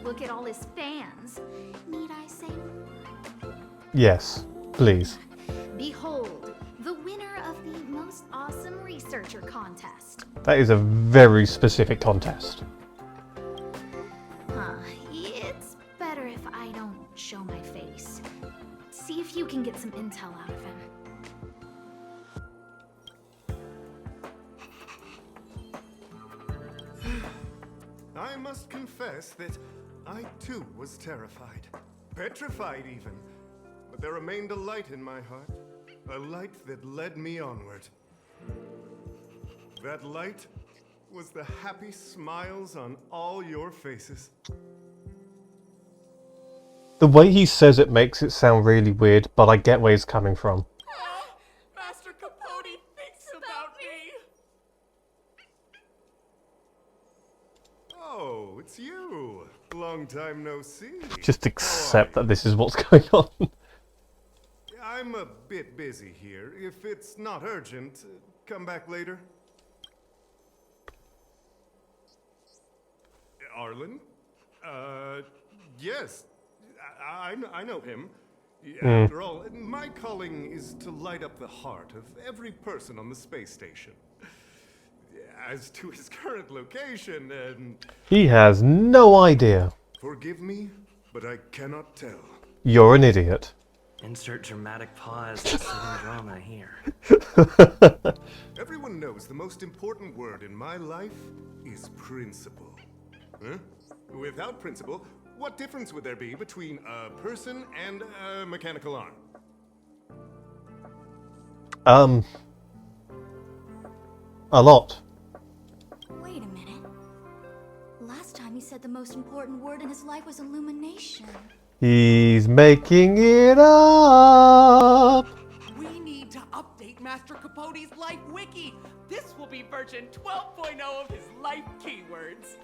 L: Look at all his fans. Need I say more?
A: Yes, please.
L: Behold, the winner of the most awesome researcher contest.
A: That is a very specific contest.
L: It's better if I don't show my face. See if you can get some intel out of him.
M: I must confess that I too was terrified. Petrified even. But there remained a light in my heart. A light that led me onward. That light was the happy smiles on all your faces.
A: The way he says it makes it sound really weird, but I get where he's coming from.
F: Master Capote thinks about me.
M: Oh, it's you. Long time no see.
A: Just accept that this is what's going on.
M: I'm a bit busy here. If it's not urgent, come back later. Arlen? Yes. I know him. After all, my calling is to light up the heart of every person on the space station. As to his current location,
A: He has no idea.
M: forgive me, but I cannot tell.
A: You're an idiot.
D: Insert dramatic pause to sudden drama here.
M: Everyone knows the most important word in my life is principle. Huh? Without principle, what difference would there be between a person and a mechanical arm?
A: A lot.
I: Wait a minute. Last time he said the most important word in his life was illumination.
A: He's making it up.
N: We need to update Master Capote's Life Wiki. This will be version 12.0 of his life keywords.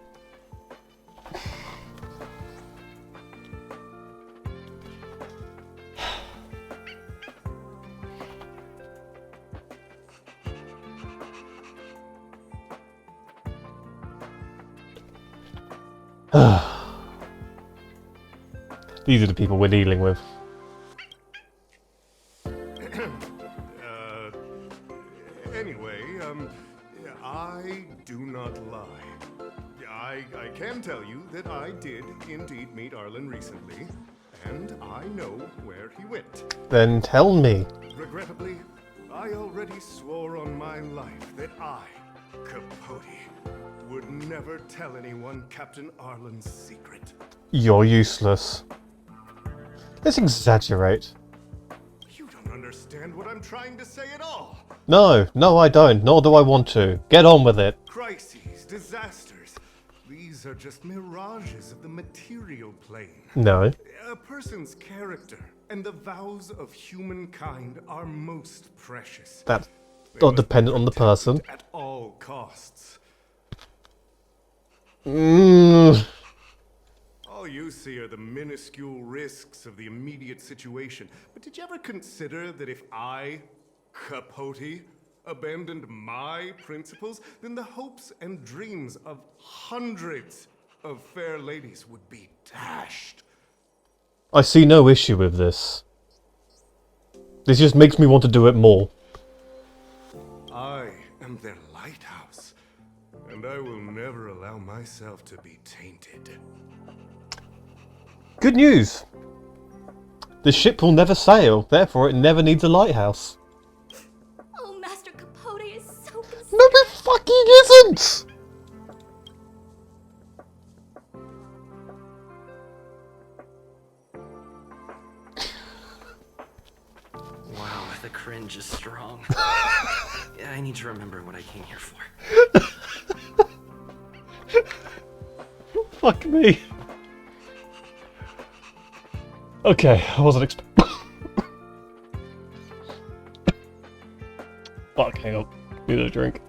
A: These are the people we're dealing with.
M: Anyway, I do not lie. I can tell you that I did indeed meet Arlen recently, and I know where he went.
A: Then tell me.
M: Regrettably, I already swore on my life that I, Capote, would never tell anyone Captain Arlen's secret.
A: You're useless. Let's exaggerate.
M: You don't understand what I'm trying to say at all.
A: No, I don't. Nor do I want to. Get on with it.
M: Crises, disasters. These are just mirages of the material plane.
A: No.
M: A person's character and the vows of humankind are most precious.
A: That's not dependent on the person.
M: At all costs. All you see are the minuscule risks of the immediate situation. But did you ever consider that if I, Capote, abandoned my principles, then the hopes and dreams of hundreds of fair ladies would be dashed?
A: I see no issue with this. This just makes me want to do it more.
M: I am their lighthouse, and I will never allow myself to be tainted.
A: Good news! The ship will never sail, therefore it never needs a lighthouse.
I: Oh, Master Capote is so concerned.
A: No, it fucking isn't!
D: Wow, the cringe is strong. Yeah, I need to remember what I came here for.
A: Fuck me. Okay, I wasn't expecting. Fuck, hang on. Need a drink.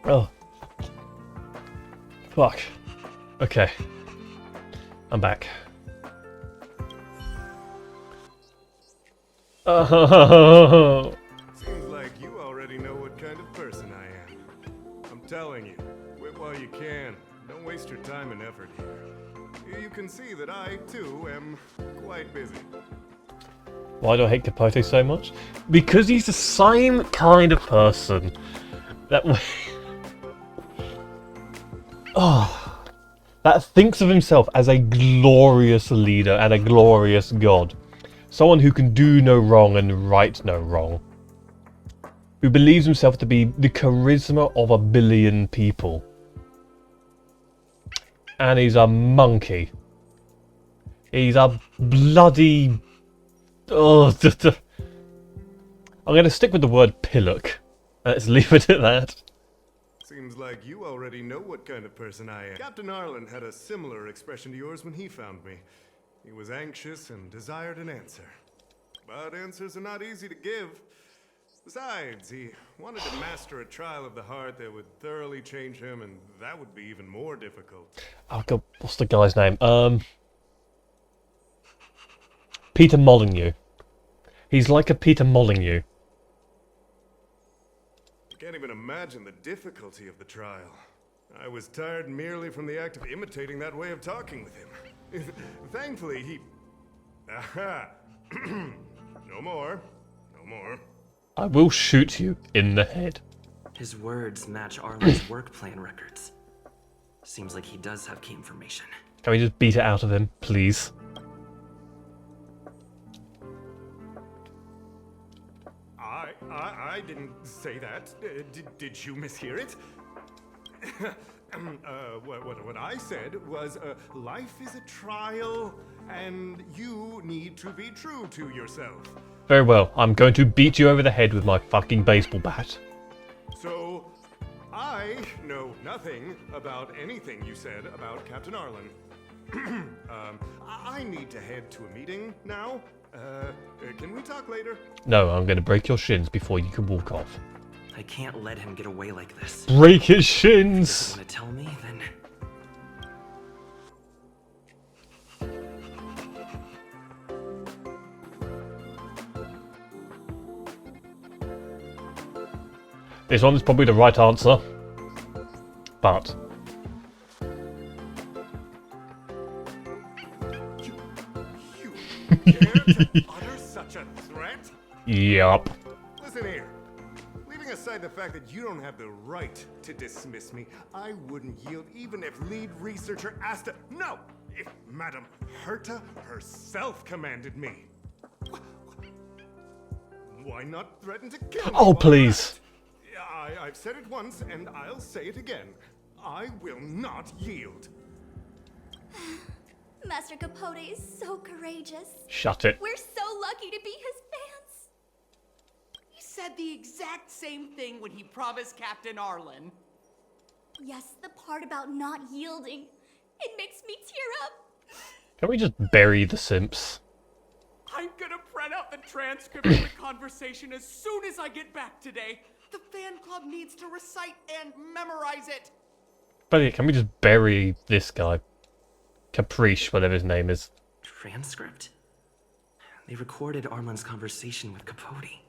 A: Oh. Fuck. Okay. I'm back. Oh.
M: Seems like you already know what kind of person I am. I'm telling you, quit while you can. Don't waste your time and effort here. You can see that I, too, am quite busy.
A: Why do I hate Capote so much? Because he's the same kind of person that that thinks of himself as a glorious leader and a glorious god. Someone who can do no wrong and right no wrong. Who believes himself to be the charisma of a billion people. And he's a monkey. He's a bloody... I'm going to stick with the word pillock. Let's leave it at that.
M: Seems like you already know what kind of person I am. Captain Arlen had a similar expression to yours when he found me. He was anxious and desired an answer. But answers are not easy to give. Besides, he wanted to master a trial of the heart that would thoroughly change him, and that would be even more difficult.
A: Oh god, what's the guy's name? Peter Molyneux. He's like a Peter Molyneux.
M: You can't even imagine the difficulty of the trial. I was tired merely from the act of imitating that way of talking with him. Thankfully, he... Aha! No more. No more.
A: I will shoot you in the head.
D: His words match Arlen's work plan records. Seems like he does have key information.
A: Can we just beat it out of him, please?
M: I didn't say that. Did you mishear it? What I said was, life is a trial, and you need to be true to yourself.
A: Very well, I'm going to beat you over the head with my fucking baseball bat.
M: So, I know nothing about anything you said about Captain Arlen. I need to head to a meeting now. Can we talk later?
A: No, I'm going to break your shins before you can walk off.
D: I can't let him get away like this.
A: Break his shins!
D: If he doesn't want to tell me, then...
A: This one is probably the right answer. But...
M: You dare to utter such a threat?
A: Yup.
M: Listen here. Leaving aside the fact that you don't have the right to dismiss me, I wouldn't yield even if lead researcher Asta... No! If Madame Herta herself commanded me. Why not threaten to kill me?
A: Oh, please.
M: I've said it once, and I'll say it again. I will not yield.
I: Master Capote is so courageous.
A: Shut it.
I: We're so lucky to be his fans.
N: He said the exact same thing when he promised Captain Arlen.
I: Yes, the part about not yielding. It makes me tear up.
A: Can we just bury the simps?
N: I'm gonna print out the transcript of the conversation as soon as I get back today. The fan club needs to recite and memorize it.
A: But yeah, can we just bury this guy? Caprice, whatever his name is.
D: Transcript? They recorded Arlen's conversation with Capote.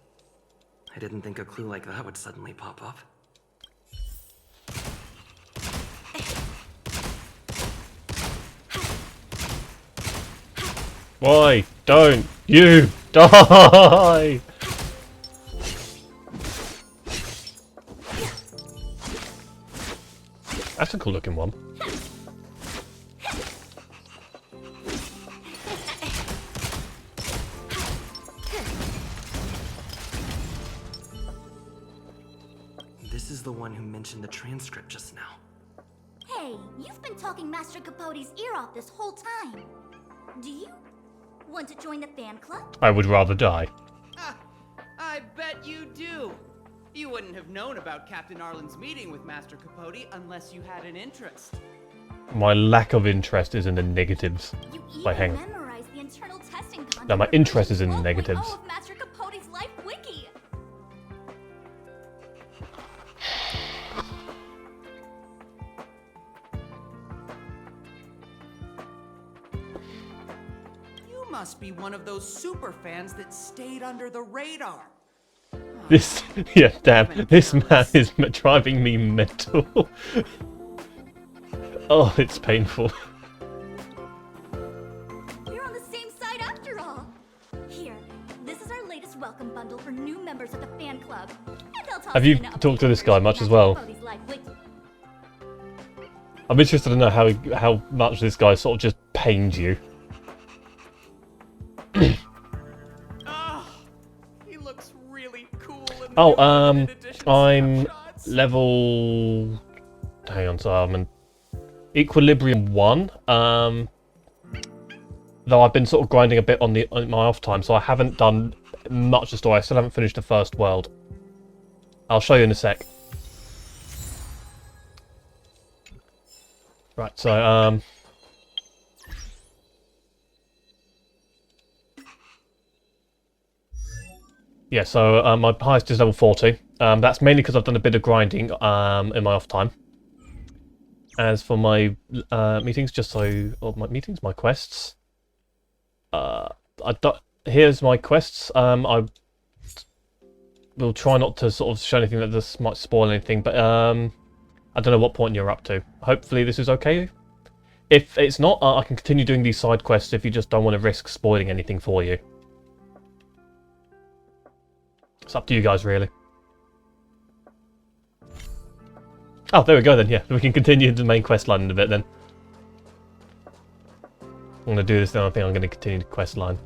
D: I didn't think a clue like that would suddenly pop up.
A: Why don't you die? That's a cool looking one.
D: This is the one who mentioned the transcript just now.
I: Hey, you've been talking Master Capote's ear off this whole time. Do you want to join the fan club?
A: I would rather die.
N: I bet you do. You wouldn't have known about Captain Arlen's meeting with Master Capote unless you had an interest.
A: My lack of interest is in the negatives. Wait, hang on.
I: Memorized the internal testing content.
A: No, my interest is in the negatives.
I: of Master Capote's life wiki.
N: You must be one of those super fans that stayed under the radar.
A: This, yeah, damn, this man is driving me mental. Oh, it's painful.
I: You're on the same side after all. Here, this is our latest welcome bundle for new members of the fan club. And they'll toss
A: Have you
I: in an
A: talked to this guy much as
I: Master
A: well?
I: Capote's life wiki.
A: I'm interested to know how much this guy sort of just pains you.
N: He looks really cool. In the
A: Oh,
N: limited edition
A: I'm
N: snapshots.
A: level. Hang on, so I'm in Equilibrium 1. Though I've been sort of grinding a bit on my off time, so I haven't done much of the story. I still haven't finished the first world. I'll show you in a sec. Right, so yeah, so my highest is level 40. That's mainly because I've done a bit of grinding in my off time. As for my meetings, my quests. Here's my quests. I will try not to sort of show anything that this might spoil anything, but I don't know what point you're up to. Hopefully this is okay. If it's not, I can continue doing these side quests if you just don't want to risk spoiling anything for you. It's up to you guys, really. Oh, there we go then, yeah. We can continue the main quest line in a bit then. I'm going to do this now. I think I'm going to continue the quest line.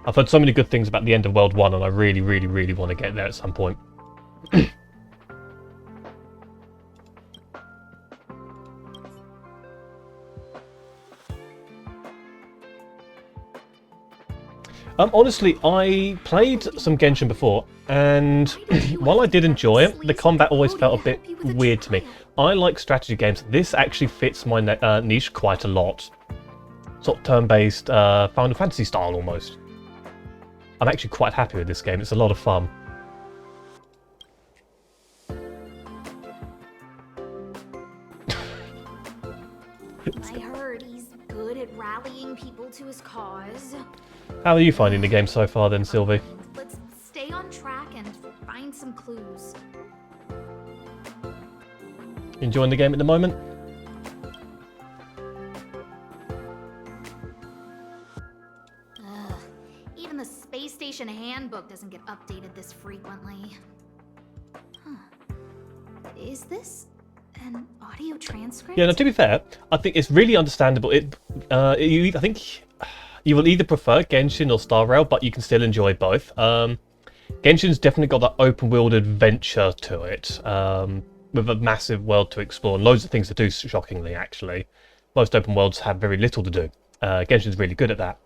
A: I've heard so many good things about the end of World 1 and I really, really, really want to get there at some point. Honestly, I played some Genshin before, and while I did enjoy it, the combat always felt a bit weird to me. I like strategy games. This actually fits my niche quite a lot. Sort of turn-based, Final Fantasy style almost. I'm actually quite happy with this game. It's a lot of fun.
L: I heard he's good at rallying people to his cause.
A: How are you finding the game so far then, Sylvie?
L: Let's stay on track and find some clues.
A: Enjoying the game at the moment?
L: Ugh. Even the space station handbook doesn't get updated this frequently. Huh. Is this an audio transcript?
A: Yeah, no, to be fair, I think it's really understandable. I think you will either prefer Genshin or Star Rail, but you can still enjoy both. Genshin's definitely got that open world adventure to it, with a massive world to explore and loads of things to do, shockingly, actually. Most open worlds have very little to do. Genshin's really good at that.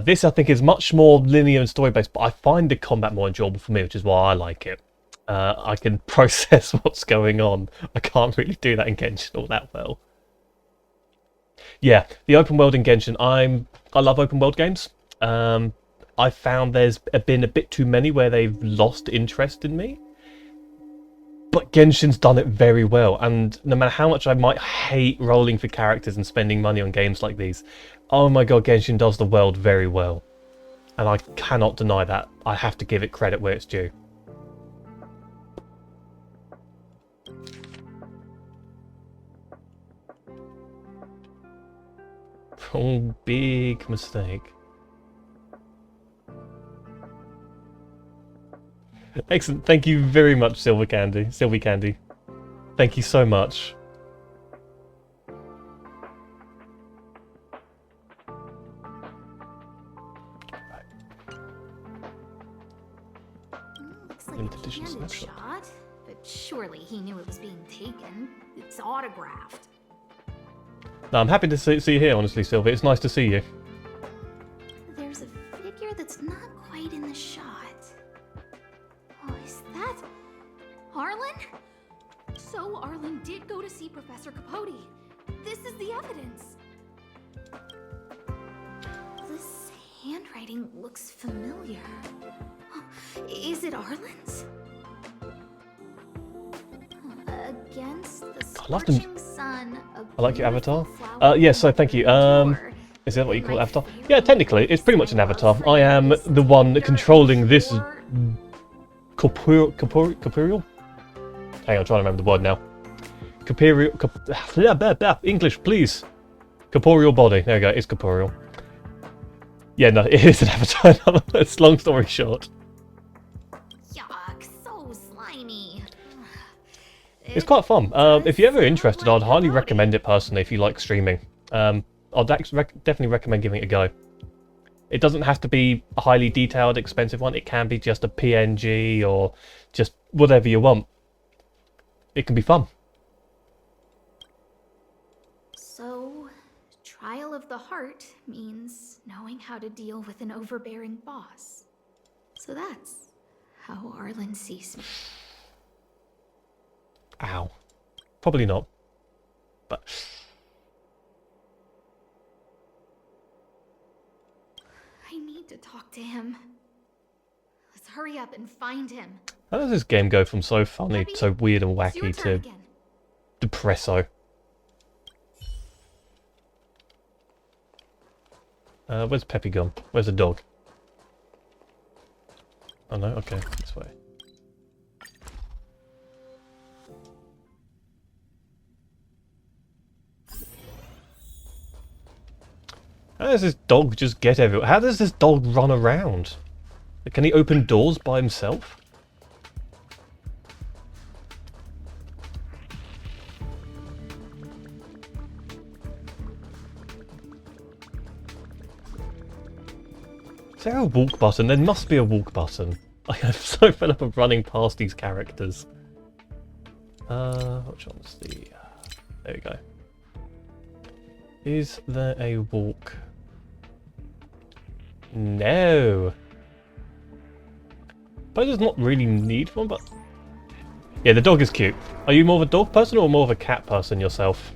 A: This, I think, is much more linear and story-based, but I find the combat more enjoyable for me, which is why I like it. I can process what's going on. I can't really do that in Genshin all that well. Yeah, the open world in Genshin, I love open world games. I found there's been a bit too many where they've lost interest in me. But Genshin's done it very well, and no matter how much I might hate rolling for characters and spending money on games like these, oh my god, Genshin does the world very well. And I cannot deny that. I have to give it credit where it's due. Oh, big mistake. Excellent. Thank you very much, Sylvie Candy. Thank you so much.
L: Looks like a candid shot, but surely he knew it was being taken. It's autographed.
A: No, I'm happy to see you here, honestly, Sylvie. It's nice to see you.
L: There's a figure that's not quite in the shot. Oh, is that Arlen? So Arlen did go to see Professor Capote. This is the evidence. This handwriting looks familiar. Oh, is it Arlen's? Against the scorching sun.
A: I like your avatar. Yes, so thank you. Is that what you call avatar? Yeah, technically, it's pretty much an avatar. I am the one controlling this corporeal. Hang on, I'm trying to remember the word now. English, please. Corporeal body. There we go. It's corporeal. Yeah, no, it is an avatar. It's long story short.
L: Yuck, so slimy.
A: It's quite fun. If you're ever interested, I'd highly recommend it personally if you like streaming. I'd definitely recommend giving it a go. It doesn't have to be a highly detailed, expensive one. It can be just a PNG or just whatever you want. It can be fun.
L: So, trial of the heart means knowing how to deal with an overbearing boss. So that's how Arlen sees me.
A: Ow. Probably not. But
L: I need to talk to him. Let's hurry up and find him.
A: how does this game go from so funny, so weird and wacky to depresso? Where's Peppy gone? Where's the dog? Oh no, okay, this way. How does this dog just get everywhere? How does this dog run around? Can he open doors by himself? Is there a walk button? There must be a walk button. I am so fed up of running past these characters. Which one's the... there we go. Is there a walk? No. But there's not really need for one, but... yeah, the dog is cute. Are you more of a dog person or more of a cat person yourself?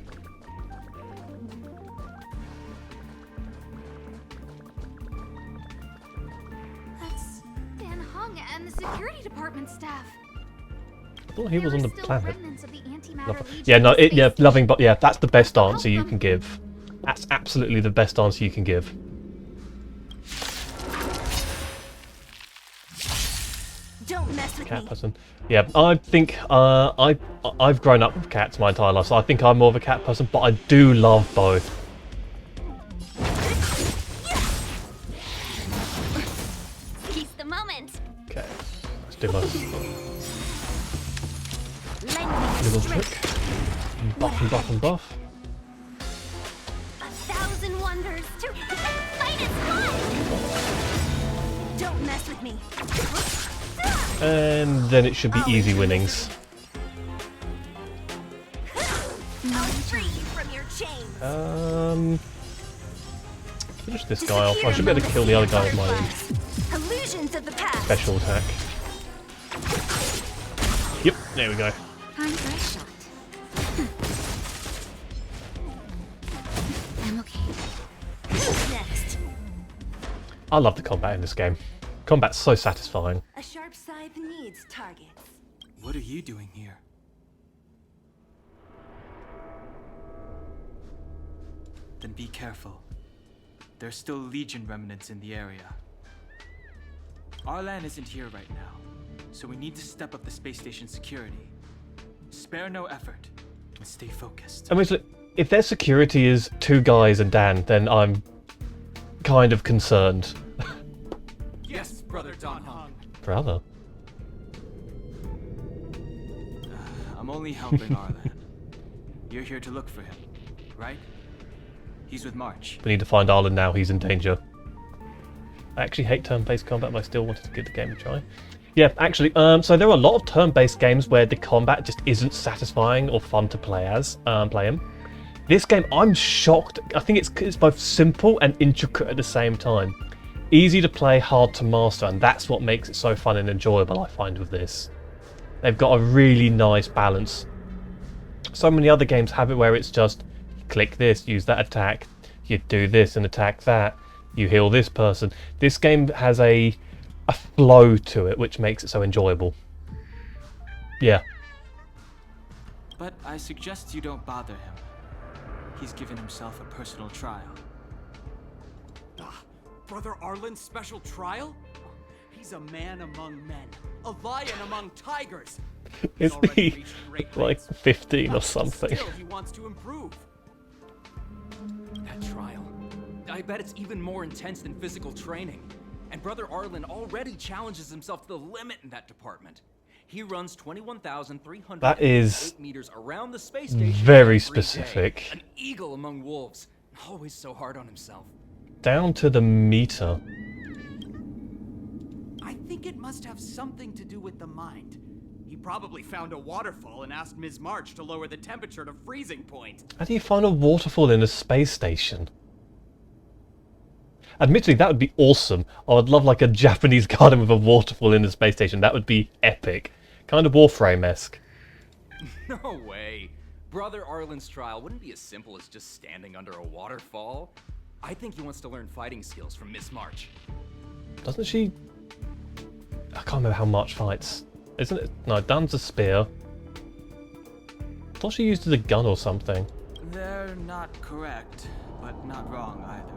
L: That's Dan Hung and the security department staff.
A: I thought he was on the planet.
L: Remnants of the Antimatter Legion
A: Yeah, no,
L: in
A: yeah,
L: space.
A: loving, but yeah, that's the best answer you can give. That's absolutely the best answer you can give.
H: Don't mess with
A: Cat
H: me.
A: person. Yeah, I think I've grown up with cats my entire life, so I think I'm more of a cat person, but I do love both.
I: Seize the moment.
A: Okay, let's do my
I: Lend me
A: little
I: your
A: trick.
I: strength.
A: Buff and buff and buff.
I: 1,000 wonders to fight its blood. Don't mess with me.
A: And then it should be easy winnings.
I: I'll free you from your chains.
A: Finish this guy off. I should be able to kill the other guy with my
I: Illusions of the past.
A: special attack. Yep, there we go.
B: Time for a shot. I'm okay.
I: Who's next?
A: I love the combat in this game. Combat's so satisfying.
I: A sharp scythe needs targets.
O: What are you doing here? Then be careful. There's still Legion remnants in the area. Arlan isn't here right now, so we need to step up the space station security. Spare no effort, and stay focused.
A: I mean, so if their security is 2 guys and Dan, then I'm kind of concerned.
N: Yes, Brother Don Hung.
A: Brother.
O: I'm only helping Arlan. You're here to look for him, right? He's with March.
A: We need to find Arlen now, he's in danger. I actually hate turn-based combat, but I still wanted to give the game a try. Yeah, actually, so there are a lot of turn-based games where the combat just isn't satisfying or fun to play as, play in. This game, I'm shocked. I think it's both simple and intricate at the same time. Easy to play, hard to master, and that's what makes it so fun and enjoyable, I find, with this. They've got a really nice balance. So many other games have it where it's just, click this, use that attack, you do this and attack that, you heal this person. This game has a flow to it, which makes it so enjoyable. Yeah.
O: But I suggest you don't bother him. He's given himself a personal trial.
N: Brother Arlen's special trial? He's a man among men, a lion among tigers.
A: Isn't he like 15 or something?
N: Still, he wants to improve. That trial. I bet it's even more intense than physical training. And Brother Arlen already challenges himself to the limit in that department. He runs 21,308 meters around the space station.
A: Very specific.
N: An eagle among wolves. Always so hard on himself.
A: Down to the meter.
N: I think it must have something to do with the mind. He probably found a waterfall and asked Ms. March to lower the temperature to freezing point.
A: How do you find a waterfall in a space station? Admittedly, that would be awesome. I would love like a Japanese garden with a waterfall in a space station. That would be epic. Kind of Warframe-esque.
N: No way. Brother Arlen's trial wouldn't be as simple as just standing under a waterfall. I think he wants to learn fighting skills from Miss March.
A: Doesn't she... I can't remember how March fights. Isn't it? No, Dan's a spear. I thought she used it as a gun or something.
O: They're not correct, but not wrong either.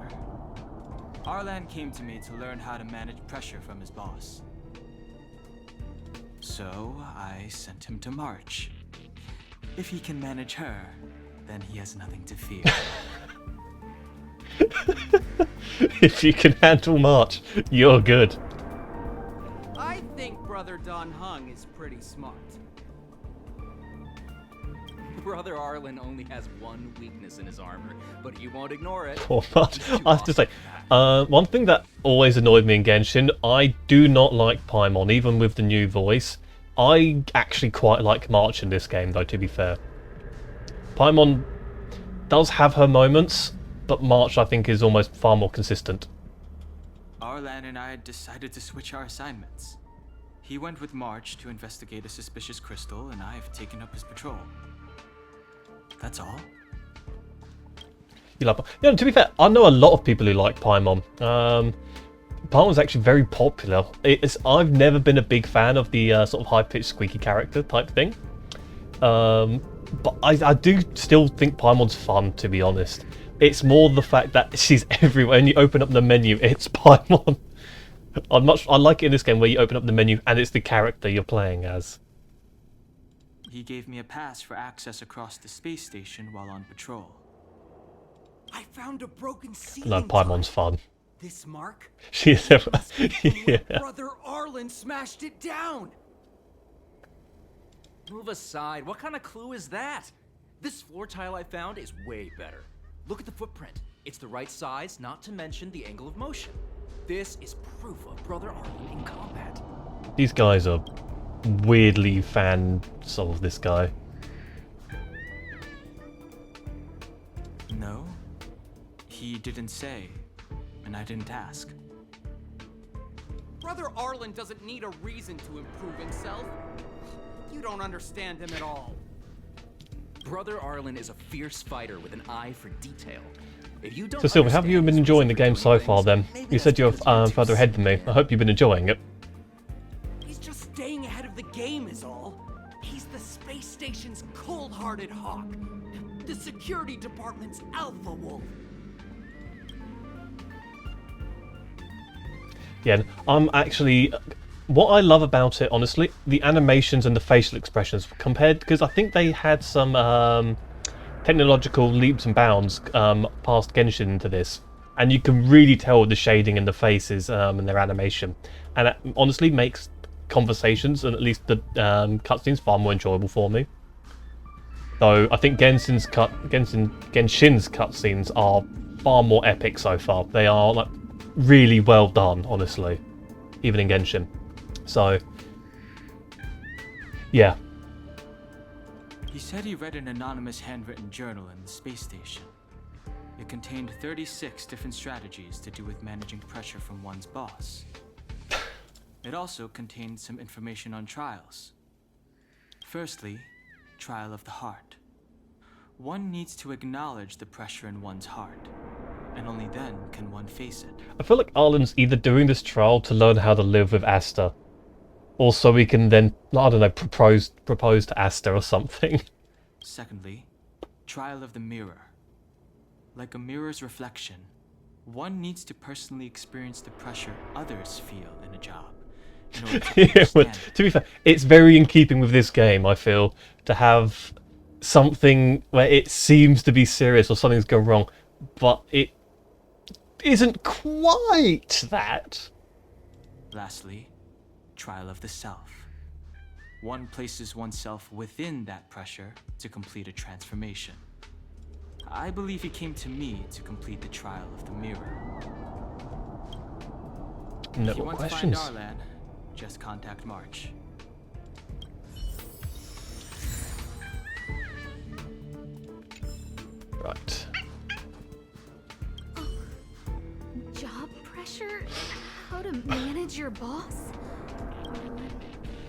O: Arlan came to me to learn how to manage pressure from his boss. So I sent him to March. If he can manage her, then he has nothing to fear.
A: If you can handle March, you're good.
N: I think Brother Don Hung is pretty smart. Brother Arlen only has one weakness in his armor, but he won't ignore it.
A: Poor March. I have to say, one thing that always annoyed me in Genshin, I do not like Paimon, even with the new voice. I actually quite like March in this game, though, to be fair. Paimon does have her moments, but March, I think, is almost far more consistent.
O: Arlan and I decided to switch our assignments. He went with March to investigate a suspicious crystal, and I've taken up his patrol. That's all.
A: You love, you know, to be fair, I know a lot of people who like Paimon. Paimon's actually very popular. I've never been a big fan of the sort of high-pitched, squeaky character type thing. But I do still think Paimon's fun, to be honest. It's more the fact that she's everywhere. When you open up the menu, it's Paimon. I like it in this game where you open up the menu and it's the character you're playing as.
O: He gave me a pass for access across the space station while on patrol.
N: I found a broken ceiling.
A: No, Paimon's fun.
N: This mark?
A: She is yeah.
N: Brother Arlen smashed it down. Move aside. What kind of clue is that? This floor tile I found is way better. Look at the footprint. It's the right size, not to mention the angle of motion. This is proof of Brother Arlen in combat.
A: These guys are weirdly fans of this guy.
O: No, he didn't say, and I didn't ask.
N: Brother Arlen doesn't need a reason to improve himself. You don't understand him at all. Brother Arlen is a fierce fighter with an eye for detail. If you don't
A: So Silver, have you been enjoying the game so far then? You said you're further ahead than me. I hope you've been enjoying it.
N: He's just staying ahead of the game is all. He's the space station's cold-hearted hawk. The security department's alpha wolf.
A: Yeah, I'm actually... What I love about it, honestly, the animations and the facial expressions compared... Because I think they had some technological leaps and bounds past Genshin into this. And you can really tell the shading in the faces and their animation. And it honestly makes conversations, and at least the cutscenes, far more enjoyable for me. Though I think Genshin's cutscenes are far more epic so far. They are like really well done, honestly, even in Genshin. So, yeah.
O: He said he read an anonymous handwritten journal in the space station. It contained 36 different strategies to do with managing pressure from one's boss. It also contained some information on trials. Firstly, trial of the heart. One needs to acknowledge the pressure in one's heart, and only then can one face it.
A: I feel like Arlen's either doing this trial to learn how to live with Asta, or so he can then, I don't know, propose to Asta or something.
O: Secondly, trial of the mirror. Like a mirror's reflection, one needs to personally experience the pressure others feel in a job. In order to
A: Yeah, but
O: understand
A: to be fair, it's very in keeping with this game, I feel, to have something where it seems to be serious or something's gone wrong, but it isn't quite that.
O: Lastly, trial of the self. One places oneself within that pressure to complete a transformation. I believe he came to me to complete the trial of the mirror.
A: No
O: If you
A: more
O: want
A: questions.
O: to find Arlan, just contact March.
A: Right.
L: Job pressure? How to manage your boss? Arlen,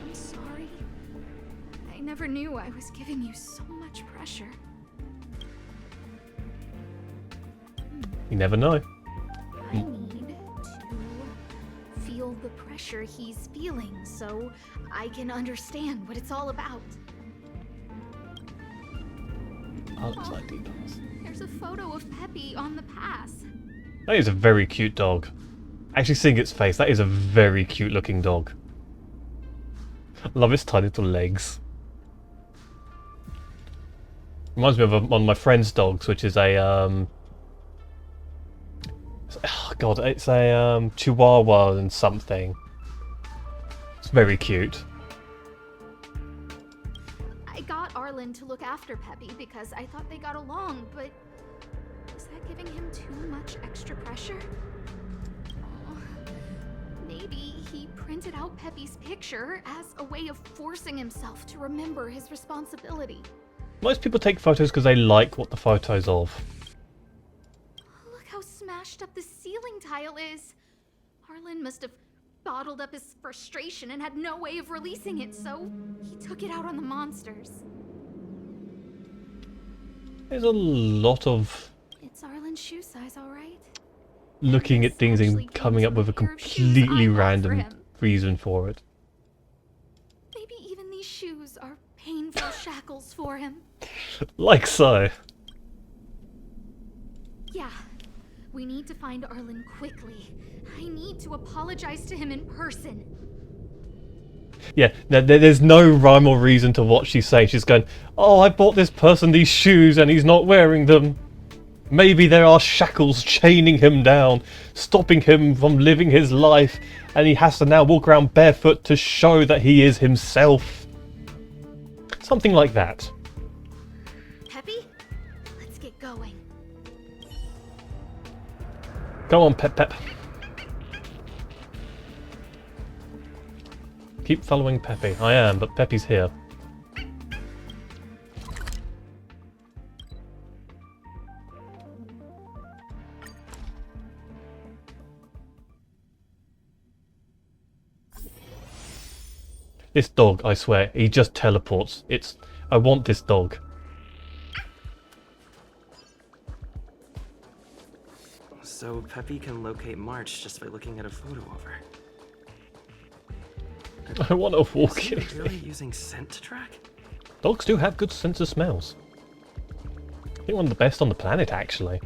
L: I'm sorry. I never knew I was giving you so much pressure.
A: You never know.
L: I need to feel the pressure he's feeling so I can understand what it's all about.
A: Oh, looks like details.
L: There's a photo of Peppy on the pass.
A: That is a very cute dog. Actually, seeing its face, that is a very cute looking dog. Love its tiny little legs. Reminds me of one of my friend's dogs, which is a oh god, it's a Chihuahua and something. It's very cute.
L: I got Arlen to look after Peppy because I thought they got along, but was that giving him too much extra pressure? Oh, maybe he printed out Peppy's picture as a way of forcing himself to remember his responsibility.
A: Most people take photos because they like what the photo's of.
L: Look how smashed up the ceiling tile is. Arlen must have bottled up his frustration and had no way of releasing it, so he took it out on the monsters.
A: There's a lot of
L: It's Arlen's shoe size, all right?
A: looking at things and coming up with a completely random reason for it.
L: Maybe even these shoes are painful shackles for him.
A: Like so.
L: Yeah, we need to find Arlen quickly. I need to apologize to him in person.
A: Yeah, there's no rhyme or reason to what she's saying. She's going, oh, I bought this person these shoes and he's not wearing them. Maybe there are shackles chaining him down, stopping him from living his life, and he has to now walk around barefoot to show that he is himself. Something like that.
L: Peppy, let's get going.
A: Go on, Pep. Keep following Peppy. I am, but Peppy's here. This dog, I swear, he just teleports. I want this dog.
D: So Peppy can locate March just by looking at a photo of her.
A: I want to walk
D: Is
A: in.
D: he really using scent to track?
A: Dogs do have good sense of smells. I think one of the best on the planet, actually.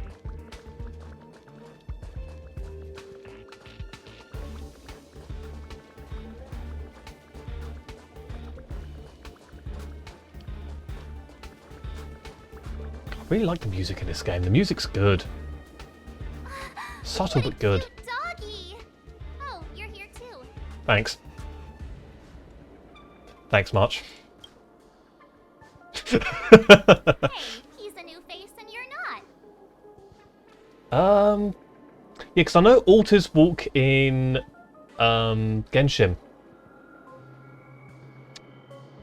A: I really like the music in this game. The music's good. Subtle but good.
I: Doggy! Oh, you're here too.
A: Thanks. Thanks, March.
I: Hey, he's a new face and you're not.
A: Yeah, because I know alters walk in Genshin.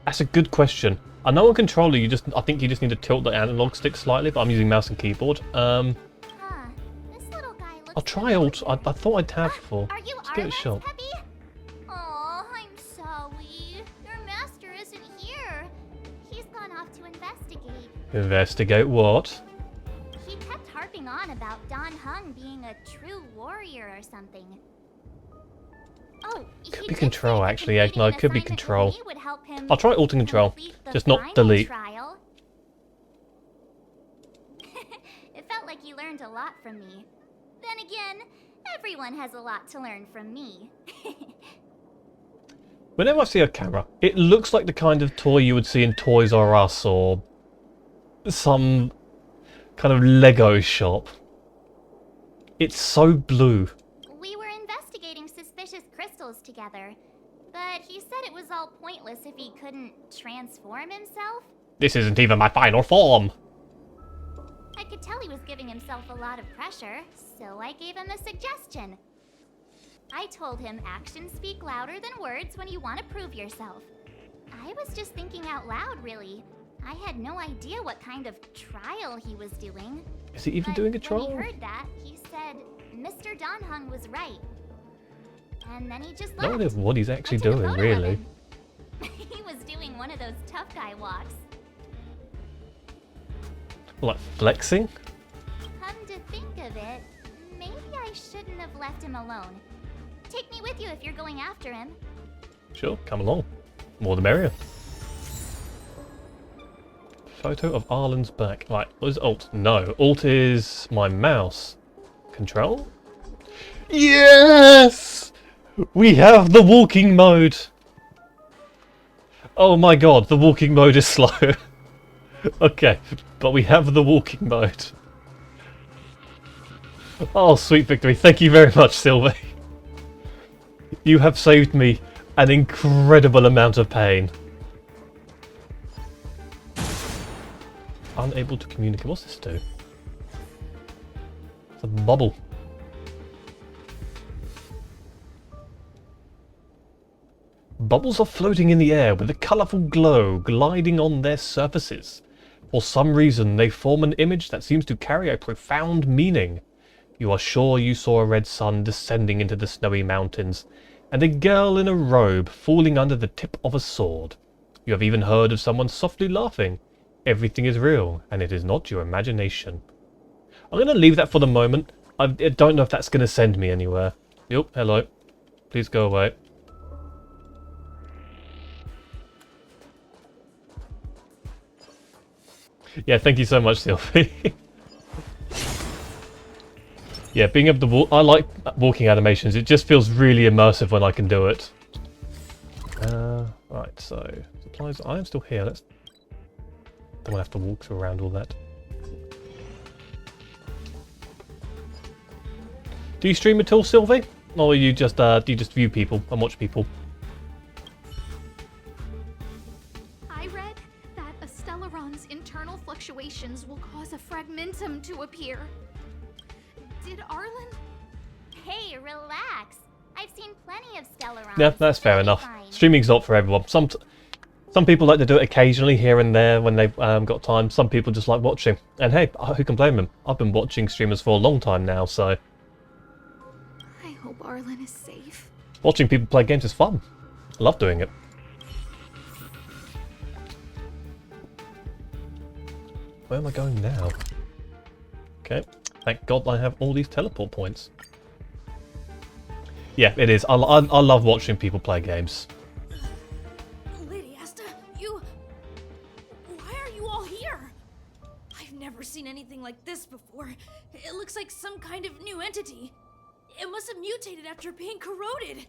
A: That's a good question. I know on controller I think you just need to tilt the analog stick slightly, but I'm using mouse and keyboard.
I: This little guy looks
A: I'll try alt. I thought I'd have before.
I: Are you
A: Let's give it a shot.
I: Peppy? Oh, I'm sorry. Your master isn't here. He's gone off to investigate.
A: Investigate what?
I: He kept harping on about Don Hung being a true warrior or something. Oh,
A: Could be control actually. Yeah, no, it could be control. I'll try alt and control, just not delete.
I: It felt like you learned a lot from me. Then again, everyone has a lot to learn from me.
A: Whenever I see a camera, it looks like the kind of toy you would see in Toys R Us or some kind of Lego shop. It's so blue.
I: We were investigating suspicious crystals together, but he said it was all pointless if he couldn't transform himself.
A: This isn't even my final form.
I: I could tell he was giving himself a lot of pressure, so I gave him a suggestion. I told him actions speak louder than words when you want to prove yourself. I was just thinking out loud, really. I had no idea what kind of trial he was doing.
A: Is he even doing a trial?
I: When he heard that, he said Mr. Don Hung was right. And then he just
A: No
I: left.
A: idea what he's actually
I: I took a
A: doing,
I: photo of
A: really.
I: him. He was doing one of those tough guy walks.
A: Like flexing?
I: Come to think of it, maybe I shouldn't have left him alone. Take me with you if you're going after him.
A: Sure, come along. More the merrier. Photo of Arlen's back. Right, what is alt? No, alt is my mouse. Control? Yes! We have the walking mode! Oh my god, the walking mode is slow. Okay, but we have the walking mode. Oh, sweet victory. Thank you very much, Sylvie. You have saved me an incredible amount of pain. Unable to communicate. What's this do? It's a bubble. Bubbles are floating in the air with a colourful glow gliding on their surfaces. For some reason, they form an image that seems to carry a profound meaning. You are sure you saw a red sun descending into the snowy mountains, and a girl in a robe falling under the tip of a sword. You have even heard of someone softly laughing. Everything is real, and it is not your imagination. I'm going to leave that for the moment. I don't know if that's going to send me anywhere. Yep, hello. Please go away. Yeah, thank you so much, Sylvie. Yeah, being able to walk... I like walking animations. It just feels really immersive when I can do it. Right, so... Supplies... I am still here. Let's... Don't want to have to walk around all that. Do you stream at all, Sylvie? Or you just view people and watch people?
L: I read that a Stellaron's internal fluctuations will cause a fragmentum to appear. Did Arlen
I: Hey, relax. I've seen plenty of Stellarons.
A: Yeah, that's fair
I: They'll be
A: enough.
I: fine.
A: Streaming's not for everyone. Some people like to do it occasionally here and there when they've got time. Some people just like watching. And hey, who can blame them? I've been watching streamers for a long time now, so
L: I hope Arlen is safe.
A: watching people play games is fun. I love doing it. Where am I going now? Okay, thank God I have all these teleport points. Yeah, it is. I love watching people play games.
H: Lady Asta, you... Why are you all here? I've never seen anything like this before. It looks like some kind of new entity. It must have mutated after being corroded.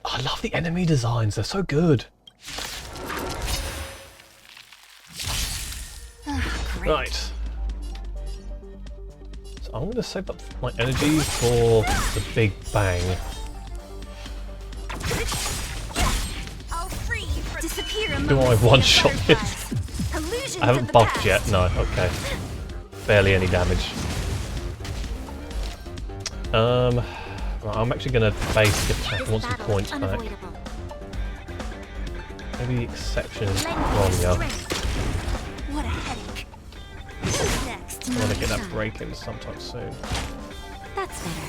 A: I love the enemy designs. They're so good. Right. So I'm going to save up my energy for the Big Bang. Do I one-shot this? I haven't buffed yet. No, okay. Barely any damage. Right, I'm actually going to base attack. I want some points back. Maybe exception is wrong, yeah.
H: What a headache. Next.
A: I want to get that break in sometime soon.
I: That's better.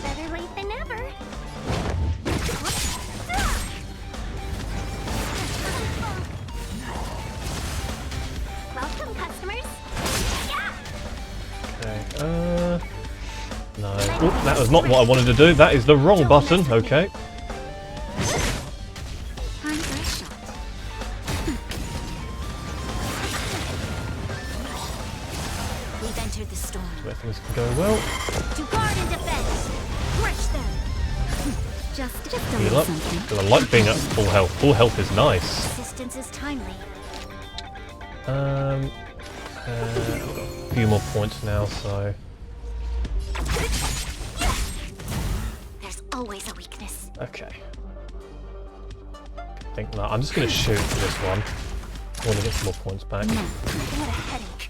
I: Better late than never. Welcome, customers.
A: Okay, no. Oop, that was not what I wanted to do. That is the wrong button. Okay.
I: We've entered the storm.
A: Where things can go well.
I: To guard and defend. Crush them. Just a
A: Heal up. Because I like being at full health. Full health is nice.
I: Assistance is timely.
A: I've got a few more points now, so.
I: There's always a weakness.
A: Okay. I think no, I'm just going to shoot for this one. I want to get some more points back.
H: What a headache.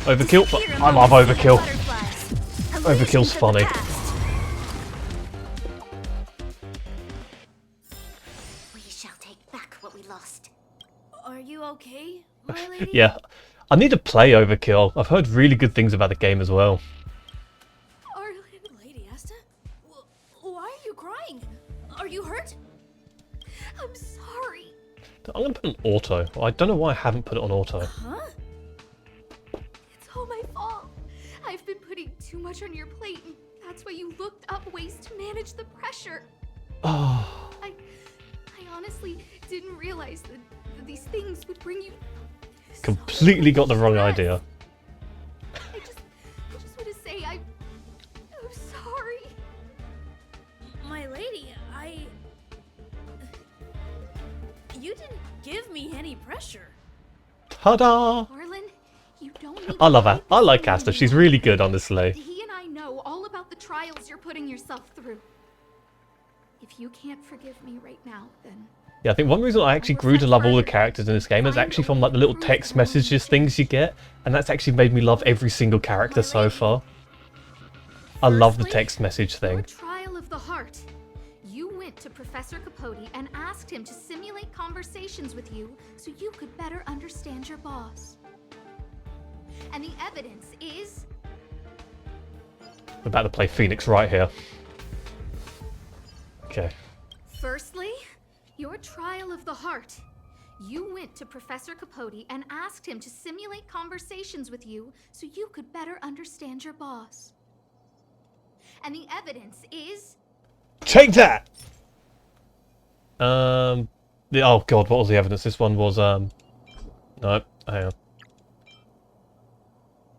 A: Overkill, but I love overkill. Overkill's funny.
I: We shall take back what we lost.
H: Are you okay, my lady?
A: Yeah, I need to play Overkill. I've heard really good things about the game as well.
H: Lady Asta? Why are you crying? Are you hurt? I'm sorry.
A: I'm going to put it on auto. I don't know why I haven't put it on auto.
H: Huh?
L: It's all my fault. I've been putting too much on your plate, and that's why you looked up ways to manage the pressure.
A: Oh.
L: I honestly didn't realize that these things would bring you
A: Completely got the wrong idea.
L: I just want to say I'm sorry.
H: My lady, you didn't give me any pressure.
A: Ta-da!
L: Arlen, you don't need
A: I love her. I like Asta. She's really good, honestly.
L: He and I know all about the trials you're putting yourself through. If you can't forgive me right now, then
A: Yeah, I think one reason I actually grew to love all the characters in this game is actually from like the little text messages things you get, and that's actually made me love every single character so far. I love the text message thing.
L: trial of the heart. You went to Professor Capote and asked him to simulate conversations with you so you could better understand your boss. And the evidence is...
A: I'm about to play Phoenix right here. Okay.
L: Firstly, your trial of the heart. You went to Professor Capote and asked him to simulate conversations with you so you could better understand your boss. And the evidence is...
A: Take that! Oh god, what was the evidence? This one was, no, hang on.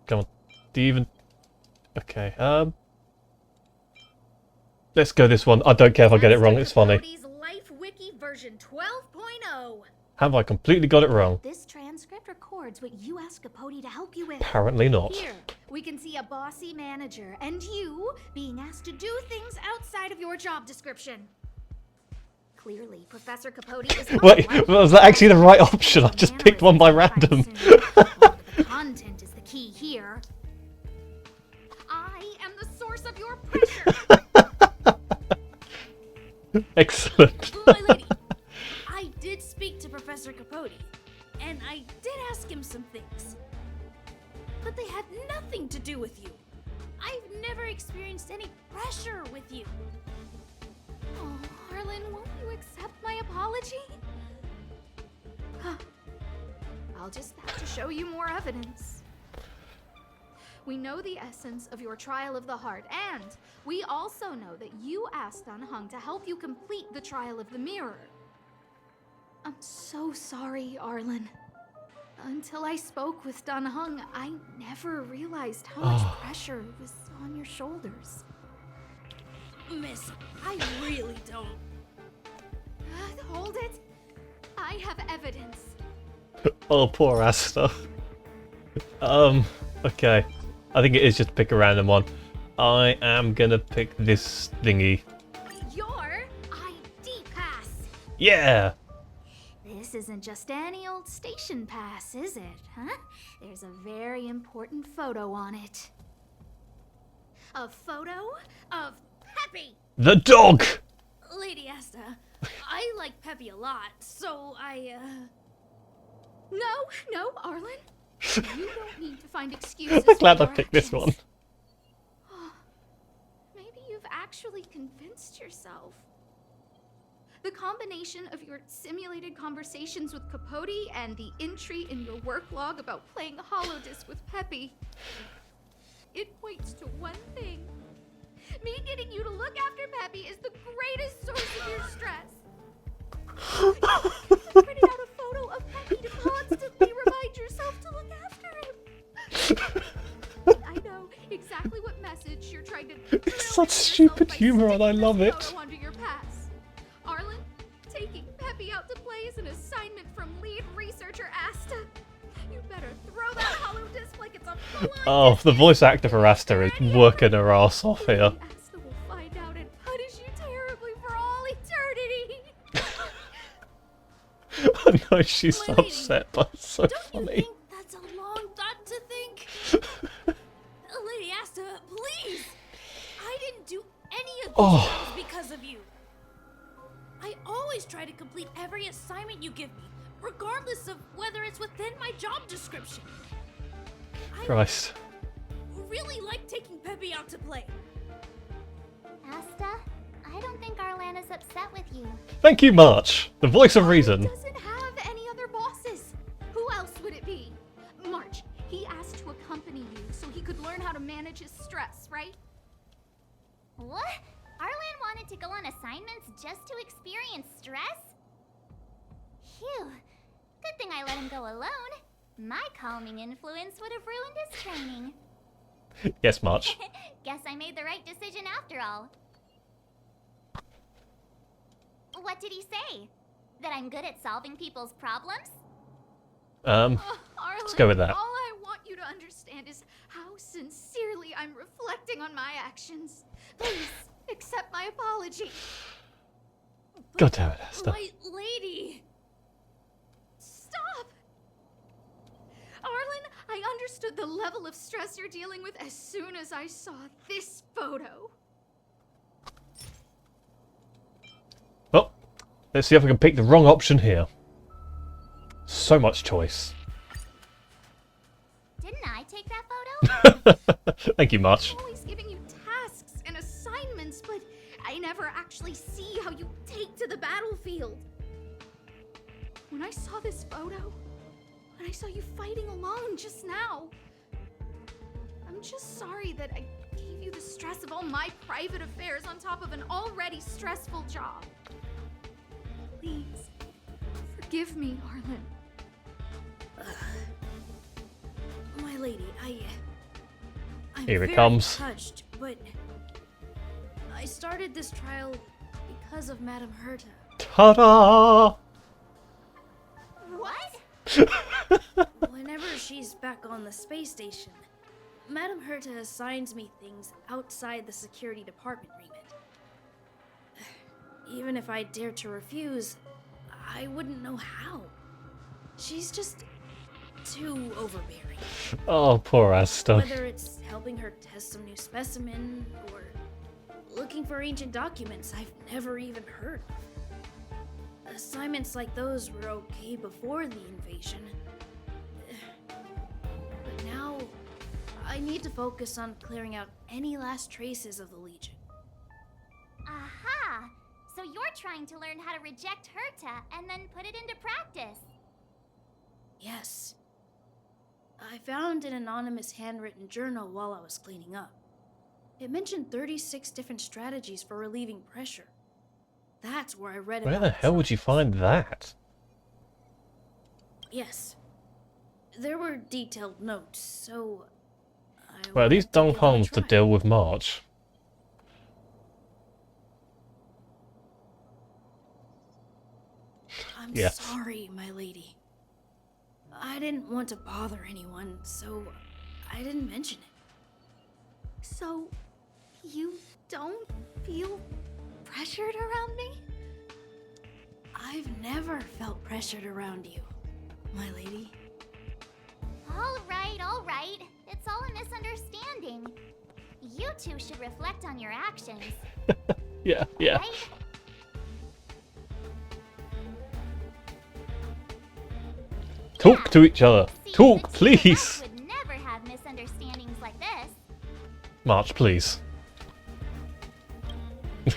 A: Come on. Do you even... Okay, let's go this one. I don't care if I get it wrong, it's funny.
L: Life Wiki version 12.0.
A: Have I completely got it wrong?
L: This transcript records what you asked Capote to help you with.
A: Apparently not.
L: Here, we can see a bossy manager and you being asked to do things outside of your job description. Clearly, Professor Capote is...
A: Wait, was that actually the right option? I just picked one by random.
L: The content is the key here. your pressure.
A: Excellent.
P: My lady, I did speak to Professor Capote, and I did ask him some things. But they had nothing to do with you. I've never experienced any pressure with you.
L: Oh, Arlen, won't you accept my apology? I'll just have to show you more evidence. We know the essence of your trial of the heart, and we also know that you asked Dan Heng to help you complete the trial of the mirror. I'm so sorry, Arlen. Until I spoke with Dan Heng, I never realized how much pressure was on your shoulders.
P: Miss, I really don't.
L: Hold it. I have evidence.
A: Oh, poor Asta. Okay. I think it is just pick a random one. I am gonna pick this thingy.
L: Your ID pass.
A: Yeah!
L: This isn't just any old station pass, is it, huh? There's a very important photo on it. A photo of Peppy!
A: The dog!
P: Lady Asta, I like Peppy a lot, so
L: No, Arlen. You don't need to find excuses.
A: I'm glad
L: for
A: I
L: your
A: picked this one.
L: actions. Maybe you've actually convinced yourself. The combination of your simulated conversations with Capote and the entry in your work log about playing holodisc with Peppy, it points to one thing. Me getting you to look after Peppy is the greatest source of your stress. You printed out a photo of Peppy to constantly remind yourself to look after him. I know exactly what message you're trying to.
A: It's such stupid humor and I love it.
L: Under your pass. Arlen, taking Peppy out to play is an assignment from lead researcher Asta. You better throw that holodisc like it's a fly.
A: Oh, the voice actor for Asta is working her ass off here.
L: Asta will find out and punish you terribly for all eternity.
A: I know she's so upset, but it's so funny.
P: that's a long thought to think. Lady Asta, please! I didn't do any of these things because of you. I always try to complete every assignment you give me, regardless of whether it's within my job description.
A: Christ.
P: I really like taking Peppy out to play.
I: Asta, I don't think Arlan is upset with you.
A: Thank you, March. The voice of reason.
L: Doesn't have any other bosses. Who else would it be? March, he asked to accompany you so he could learn how to manage his stress, right?
I: What? Arlan wanted to go on assignments just to experience stress? Phew. Good thing I let him go alone. My calming influence would have ruined his training.
A: Yes, March.
I: Guess I made the right decision after all. What did he say? That I'm good at solving people's problems?
L: Arlen,
A: Let's go with that.
L: All I want you to understand is how sincerely I'm reflecting on my actions. Please, accept my apology.
A: God damn it, Asta.
P: My lady!
L: Stop! Arlen, I understood the level of stress you're dealing with as soon as I saw this photo.
A: Well, let's see if I can pick the wrong option here. So much choice.
I: Didn't I take that photo?
A: Thank you, March.
L: I'm always giving you tasks and assignments, but I never actually see how you take to the battlefield. When I saw this photo, when I saw you fighting alone just now, I'm just sorry that I gave you the stress of all my private affairs on top of an already stressful job. Please, forgive me, Arlen.
P: My lady, I'm
A: Here it
P: very
A: comes.
P: touched, but I started this trial because of Madame Herta.
A: Ta-da!
I: What?
P: Whenever she's back on the space station, Madame Herta assigns me things outside the security department remit. Even if I dared to refuse, I wouldn't know how. She's just too overbearing.
A: Oh, poor Asta.
P: Whether it's helping
L: helping her test some new specimen, or looking for ancient documents I've never even heard of. Assignments like those were okay before the invasion. But now, I need to focus on clearing out any last traces of the Legion.
I: Aha! So you're trying to learn how to reject Herta and then put it into practice.
L: Yes. I found an anonymous handwritten journal while I was cleaning up. It mentioned 36 different strategies for relieving pressure. That's where I read about.
A: Where the hell would you find that?
L: Yes. There were detailed notes, so
A: Well, these don't harm to deal with March.
L: I'm
A: Yes.
L: sorry, my lady. I didn't want to bother anyone, so I didn't mention it.
H: So, you don't feel pressured around me?
L: I've never felt pressured around you, my lady.
I: All right. It's all a misunderstanding. You two should reflect on your actions.
A: Yeah.
I: Right?
A: Talk to each other. Talk, please.
I: Would never have misunderstandings like this.
A: March, please.
I: You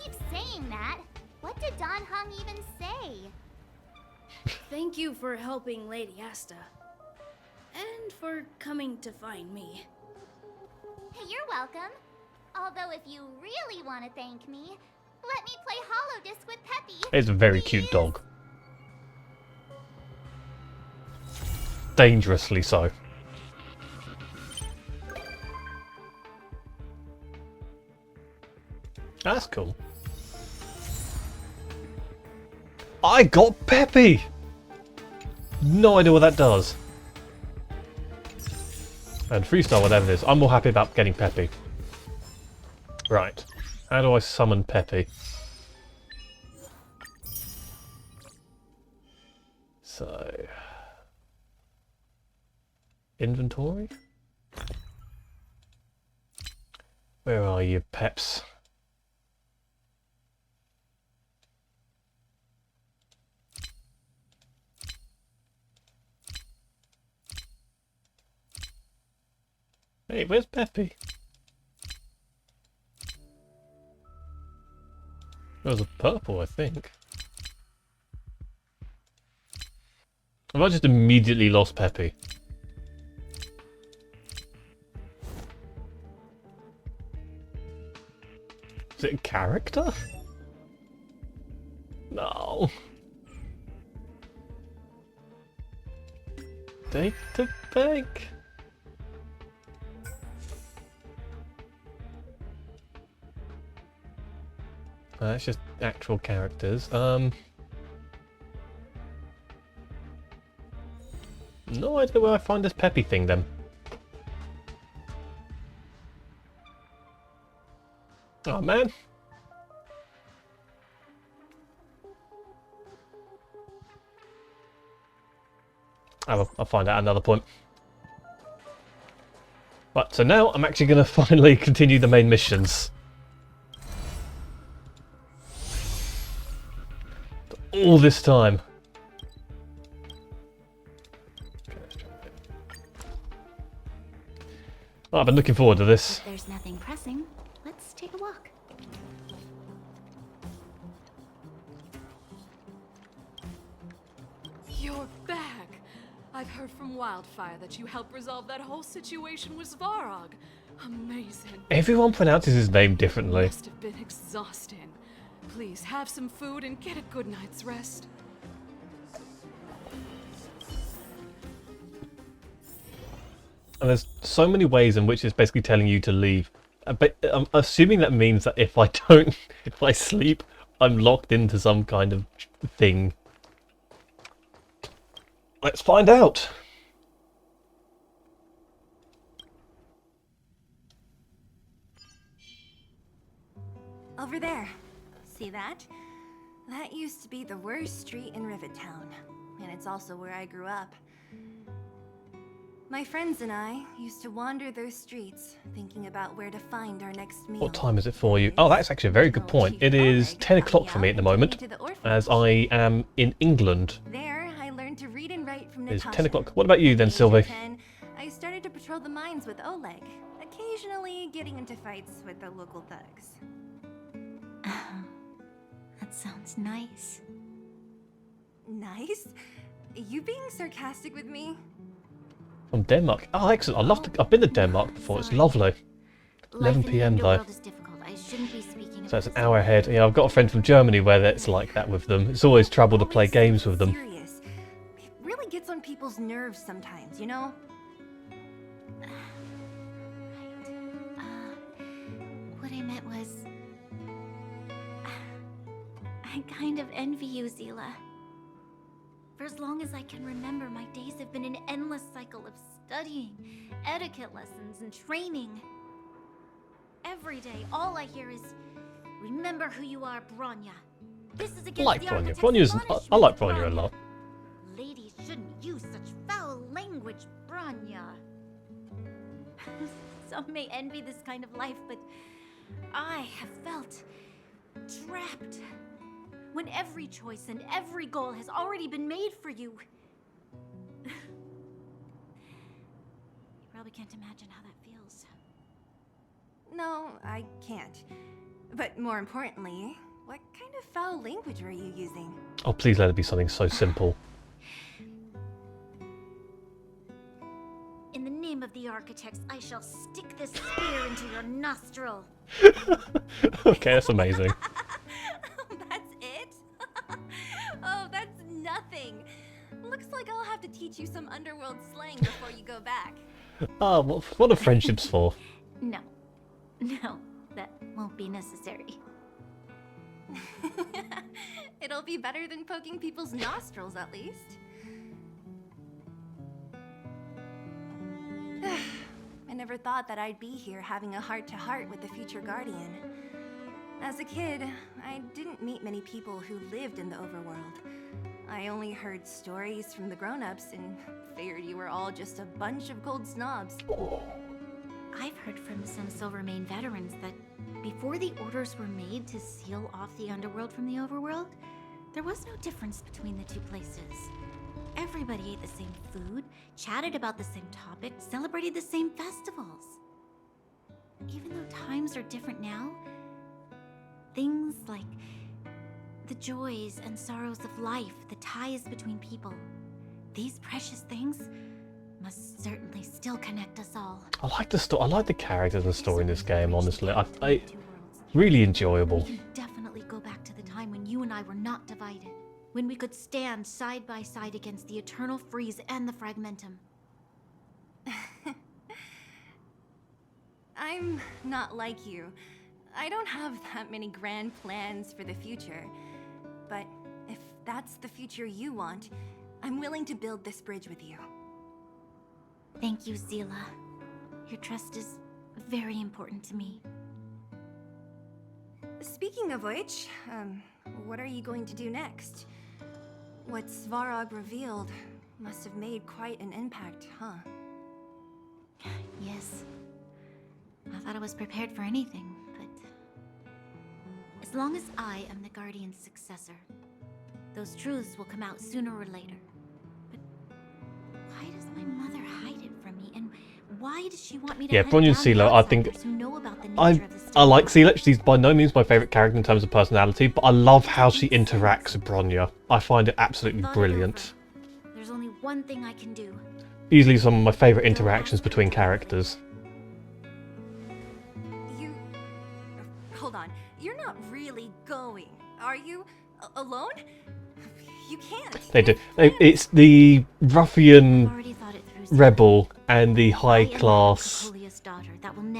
I: keep saying that. What did Don Hung even say?
L: Thank you for helping Lady Asta. And for coming to find me.
I: You're welcome. Although if you really want to thank me, let me play Hollow Disc with Peppy.
A: It's a very cute dog. Dangerously so. That's cool. I got Peppy! No idea what that does. And freestyle, whatever it is. I'm more happy about getting Peppy. Right. How do I summon Peppy? So... Inventory? Where are you, Peps? Hey, where's Peppy? There was a purple, I think. Have I just immediately lost Peppy? Is it a character? No. Take the bank. It's just actual characters. No idea where I find this Peppy thing then. Oh man. I'll find out another point. Right, so now I'm actually going to finally continue the main missions. All this time. Well, I've been looking forward to this.
B: If there's nothing pressing, let's take a walk.
Q: You're back! I've heard from Wildfire that you helped resolve that whole situation with Svarog. Amazing.
A: Everyone pronounces his name differently.
Q: Must have been exhausting. Please have some food and get a good night's rest.
A: And there's so many ways in which it's basically telling you to leave. But I'm assuming that means that if I don't, if I sleep, I'm locked into some kind of thing. Let's find out.
H: Over there. See that? That used to be the worst street in Rivet Town. And it's also where I grew up.
R: My friends and I used to wander those streets, thinking about where to find our next meal.
A: What time is it for you? Oh, that's actually a very good point. It is 10 o'clock for me at the moment, as I am in England.
R: There, I learned to read and write from
A: It's
R: Natasha.
A: 10 o'clock. What about you then, Sylvie?
R: I started to patrol the mines with Oleg, occasionally getting into fights with the local thugs.
B: That sounds nice.
R: Nice? You being sarcastic with me?
A: From Denmark. Oh, excellent. I've been to Denmark before. It's lovely. 11 p.m. though. So it's an hour ahead. Yeah, I've got a friend from Germany where it's like that with them. It's always trouble to play games with them.
R: Serious. It really gets on people's nerves sometimes, you know?
B: What I meant was... I kind of envy you, Zila. For as long as I can remember, my days have been an endless cycle of studying, etiquette lessons, and training. Every day, all I hear is, remember who you are, Bronya. This is against
A: I like
B: the
A: Bronya.
B: Architect's
A: I like Bronya a lot.
B: Ladies shouldn't use such foul language, Bronya. Some may envy this kind of life, but I have felt trapped. When every choice and every goal has already been made for you. You probably can't imagine how that feels.
R: No, I can't. But more importantly, what kind of foul language were you using?
A: Oh, please let it be something so simple.
B: In the name of the architects, I shall stick this spear into your nostril.
A: Okay, that's amazing.
R: That's it? Oh, that's nothing. Looks like I'll have to teach you some underworld slang before you go back.
A: Oh, what are friendships for?
B: No, that won't be necessary.
R: It'll be better than poking people's nostrils, at least. I never thought that I'd be here having a heart-to-heart with the future Guardian. As a kid, I didn't meet many people who lived in the overworld. I only heard stories from the grown-ups and figured you were all just a bunch of cold snobs.
B: I've heard from some Silvermane veterans that before the orders were made to seal off the underworld from the overworld, there was no difference between the two places. Everybody ate the same food, chatted about the same topics, celebrated the same festivals. Even though times are different now, things like the joys and sorrows of life, the ties between people, these precious things must certainly still connect us all.
A: I like the story. I like the characters and story in this game. Honestly, I really enjoyable.
B: We can definitely go back to the time when you and I were not divided, when we could stand side by side against the Eternal Freeze and the Fragmentum.
R: I'm not like you. I don't have that many grand plans for the future. But if that's the future you want, I'm willing to build this bridge with you.
B: Thank you, Zila. Your trust is very important to me.
R: Speaking of which, what are you going to do next? What Svarog revealed must have made quite an impact, huh?
B: Yes. I thought I was prepared for anything, but... as long as I am the Guardian's successor, those truths will come out sooner or later. But why does my mother hide it from me, and why does she want me to hunt
A: Bronya and
B: down
A: Sela, I think
B: outsiders who know about the nature of the
A: I like Sela. She's by no means my favourite character in terms of personality, but I love how she interacts with Bronya. I find it absolutely brilliant.
B: There's only one thing I can do.
A: Easily some of my favourite interactions between characters.
R: Hold on. You're not really going, are you? Alone? You can't.
A: They do. It's the ruffian rebel and the high-class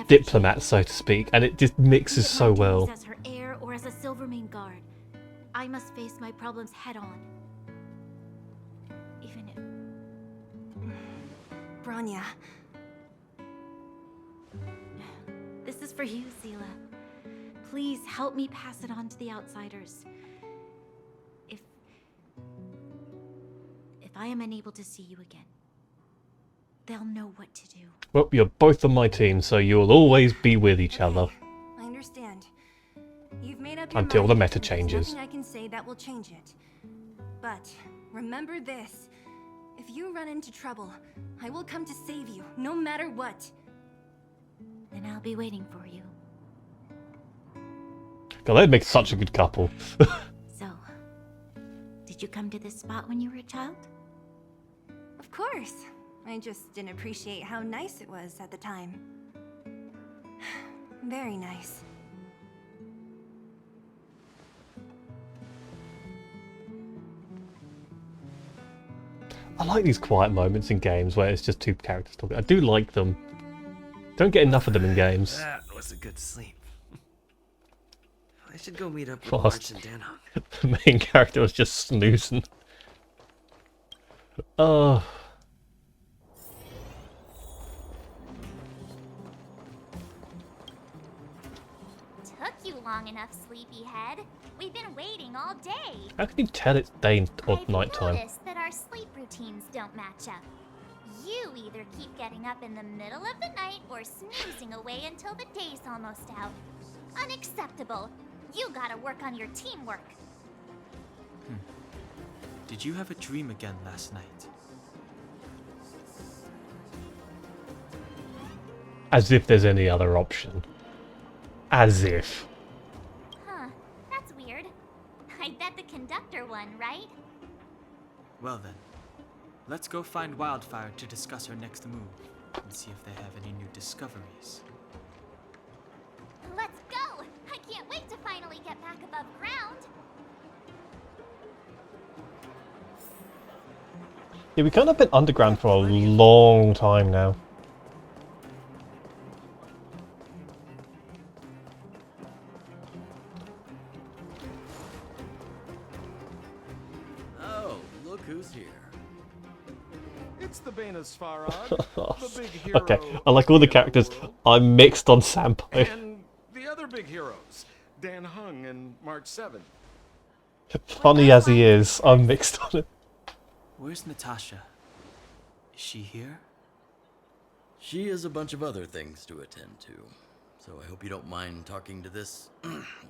A: diplomat, so to speak, and it just mixes so well.
B: As her heir or as a Silvermane guard, I must face my problems head-on. Even if...
R: Bronya.
B: This is for you, Zila. Please help me pass it on to the outsiders. If I am unable to see you again, they'll know what to do.
A: Well, you're both on my team, so you'll always be with each other.
R: I understand. You've made up your
A: Until
R: mind,
A: the meta
R: and there's
A: changes.
R: nothing I can say that will change it. But remember this. If you run into trouble, I will come to save you, no matter what.
B: Then I'll be waiting for you.
A: God, they'd make such a good couple.
B: So, did you come to this spot when you were a child?
R: Of course. I just didn't appreciate how nice it was at the time. Very nice.
A: I like these quiet moments in games where it's just two characters talking. I do like them. Don't get enough of them in games.
D: That was a good sleep. I should go meet up with
A: Fast.
D: March and Dan.
A: The main character was just snoozing. Oh.
I: Took you long enough, sleepyhead. We've been waiting all day.
A: How can you tell it's day or
I: I've
A: night time?
I: noticed that our sleep routines don't match up. You either keep getting up in the middle of the night or snoozing away until the day's almost out. Unacceptable. You gotta work on your teamwork.
O: Did you have a dream again last night?
A: As if there's any other option. As if.
I: Huh, that's weird. I bet the conductor won, right?
O: Well then, let's go find Wildfire to discuss her next move and see if they have any new discoveries.
I: Let's go! I can't wait to finally get back above ground.
A: Yeah, we kind of been underground for a long time now.
S: Oh, look who's here.
T: It's the Banus Farag, the big hero.
A: Okay, I like all the characters. I'm mixed on Sampo.
T: And the other big heroes, Dan Hung and March 7.
A: Funny as he is, I'm mixed on it.
O: Where's Natasha? Is she here?
S: She has a bunch of other things to attend to, so I hope you don't mind talking to this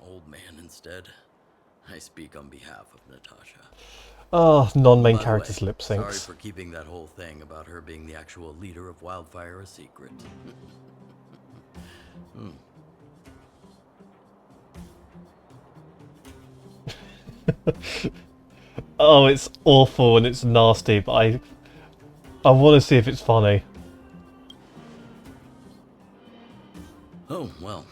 S: old man instead. I speak on behalf of Natasha.
A: Oh, non-main
S: By the
A: characters
S: way,
A: lip
S: Sorry
A: syncs.
S: for keeping that whole thing about her being the actual leader of Wildfire a secret.
A: Oh, it's awful and it's nasty, but I want to see if it's funny.
S: Oh, well.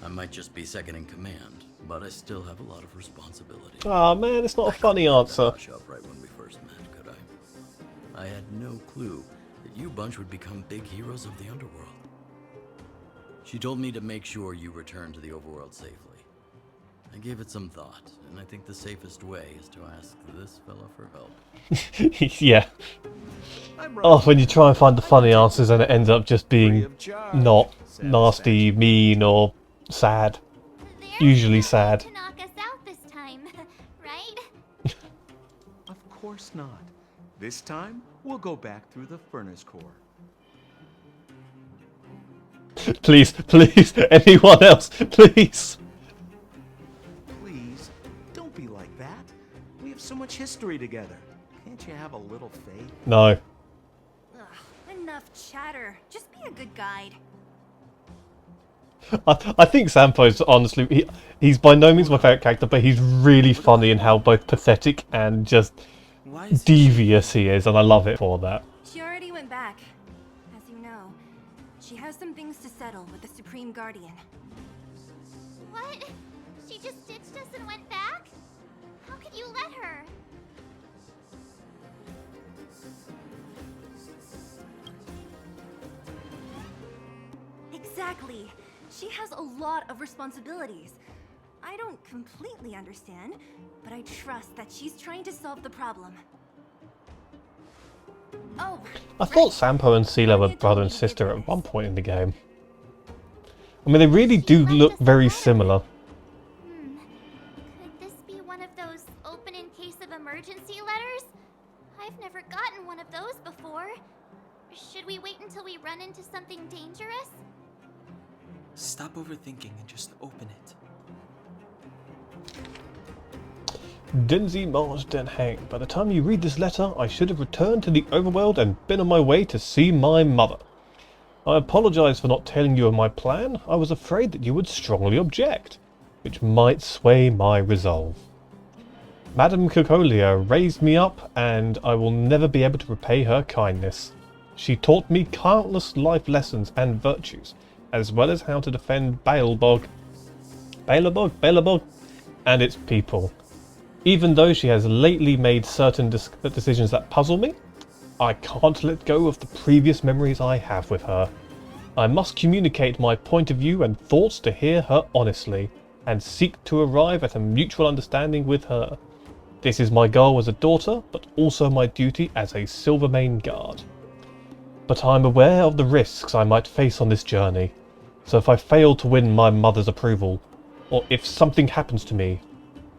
S: I might just be second in command, but I still have a lot of responsibility.
A: Oh man, it's not a funny answer.
S: Natasha up right when we first met, could I? I had no clue that you bunch would become big heroes of the underworld. She told me to make sure you return to the overworld safely. I gave it some thought, and I think the safest way is to ask this fella for help.
A: Yeah. Oh, when you try and find the funny answers and it ends up just being not nasty, mean, or sad. Usually sad.
I: To knock us out this time, right?
T: Of course not. This time, we'll go back through the furnace core.
A: Please, please, anyone else, please.
T: Please, don't be like that. We have so much history together. Can't you have a little faith?
A: No.
R: Ugh, enough chatter. Just be a good guide.
A: I think Sampo's honestly, he's by no means my favourite character, but he's really funny in how both pathetic and just devious he is, and I love it for that.
R: She already went back. As you know, she has some things to settle with the Supreme Guardian.
I: What? She just ditched us and went back? How could you let her?
R: Exactly. She has a lot of responsibilities. I don't completely understand, but I trust that she's trying to solve the problem. Oh,
A: I thought Sampo and Sela were brother and sister at one point in the game. I mean, they really do look very similar.
I: Could this be one of those open in case of emergency letters? I've never gotten one of those before. Should we wait until we run into something dangerous?
O: Stop overthinking and just open it.
A: Denzea Mars Den Hang. By the time you read this letter, I should have returned to the overworld and been on my way to see my mother. I apologize for not telling you of my plan. I was afraid that you would strongly object, which might sway my resolve. Madame Cocolia raised me up, and I will never be able to repay her kindness. She taught me countless life lessons and virtues, as well as how to defend Balebog and its people. Even though she has lately made certain decisions that puzzle me, I can't let go of the previous memories I have with her. I must communicate my point of view and thoughts to hear her honestly, and seek to arrive at a mutual understanding with her. This is my goal as a daughter, but also my duty as a Silvermane guard. But I am aware of the risks I might face on this journey, so if I fail to win my mother's approval, or if something happens to me,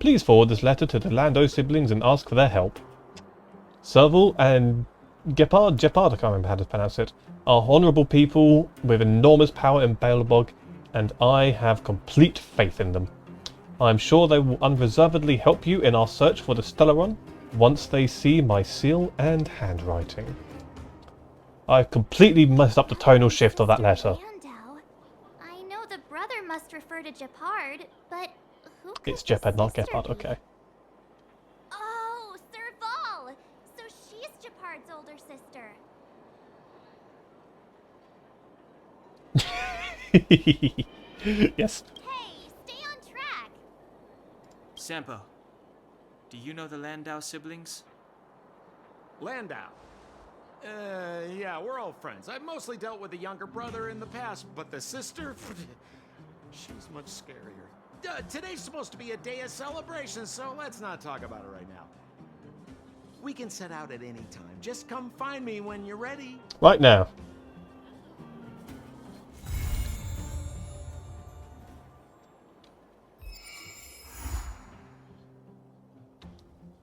A: please forward this letter to the Lando siblings and ask for their help. Serval and Gepard, I can't remember how to pronounce it, are honourable people with enormous power in Balebog, and I have complete faith in them. I am sure they will unreservedly help you in our search for the Stellaron once they see my seal and handwriting. I've completely messed up the tonal shift of that letter.
I: I know the brother must refer to Gepard, but who could
A: It's Gepard, not Gepard, okay.
I: Oh, Serval! So she's Gepard's older sister.
A: Yes.
I: Hey, stay on track!
O: Sampo, do you know the Landau siblings?
T: Landau? Yeah, we're old friends. I've mostly dealt with the younger brother in the past, but the sister? She's much scarier. Today's supposed to be a day of celebration, so let's not talk about it right now. We can set out at any time. Just come find me when you're ready.
A: Right now.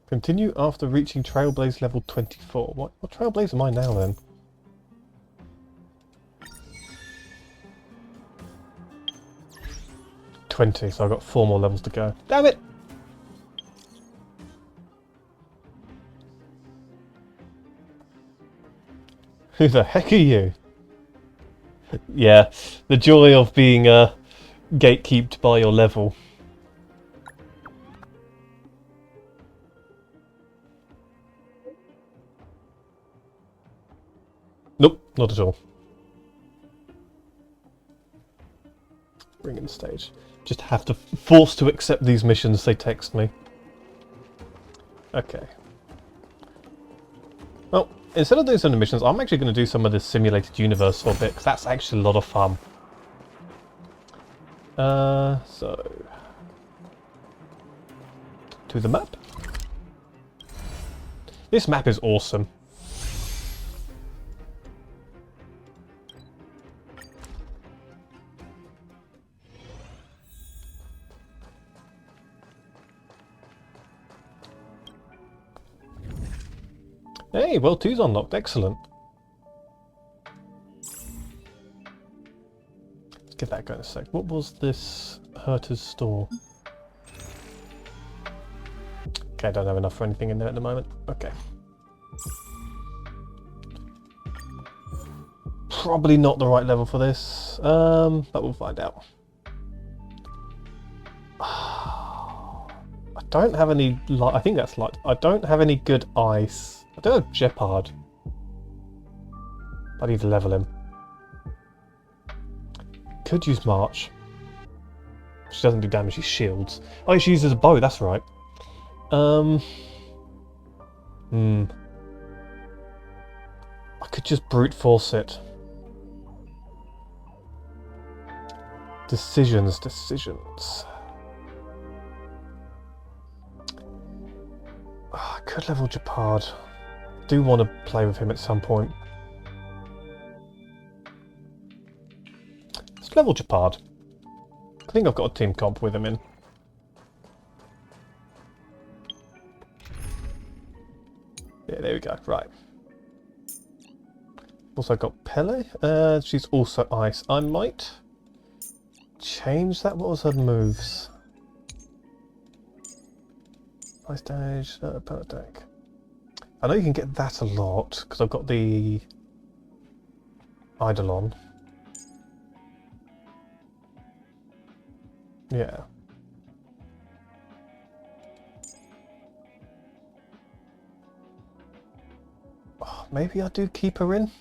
A: Continue after reaching Trailblaze level 24. What Trailblaze am I now then? So I've got 4 more levels to go. Damn it! Who the heck are you? Yeah, the joy of being gatekeeped by your level. Nope, not at all. Bring in stage. Just have to force to accept these missions, they text me. Okay. Well, instead of doing some of the missions, I'm actually going to do some of this simulated universe for a bit, because that's actually a lot of fun. So... to the map. This map is awesome. Hey, World 2's unlocked. Excellent. Let's get that going a sec. What was this Herter's store? Okay, I don't have enough for anything in there at the moment. Okay. Probably not the right level for this, but we'll find out. I don't have any light. I think that's light. I don't have any good ice. I don't have Gepard. I need to level him. Could use March. She doesn't do damage, she shields. Oh, she uses a bow, that's right. I could just brute force it. Decisions. I could level Gepard. Do want to play with him at some point. Let's level Gepard. I think I've got a team comp with him in. Yeah, there we go. Right. Also got Pele. She's also ice. I might change that. What was her moves? Ice damage, power attack. I know you can get that a lot because I've got the Eidolon. Yeah. Oh, maybe I do keep her in.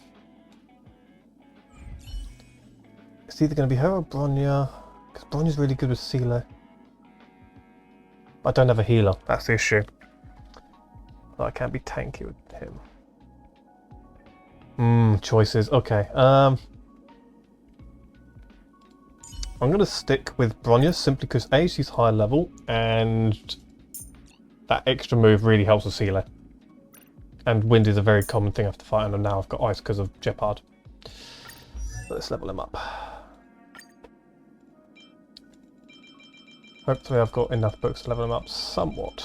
A: It's either going to be her or Bronya, because Bronya's really good with Sealer. I don't have a healer, that's the issue. I can't be tanky with him. Choices. Okay. I'm going to stick with Bronya simply because A, she's higher level, and that extra move really helps with Sealer. And wind is a very common thing I have to fight on, and now I've got ice because of Jeopard. So let's level him up. Hopefully I've got enough books to level him up somewhat.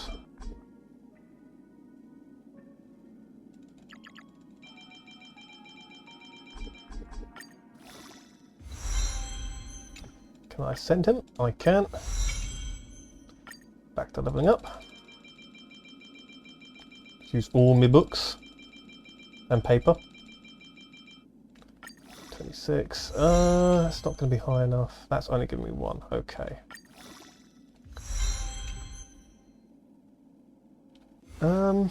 A: Can I send him? I can. Back to leveling up. Use all my books and paper. 26. That's not going to be high enough. That's only giving me 1. Okay. I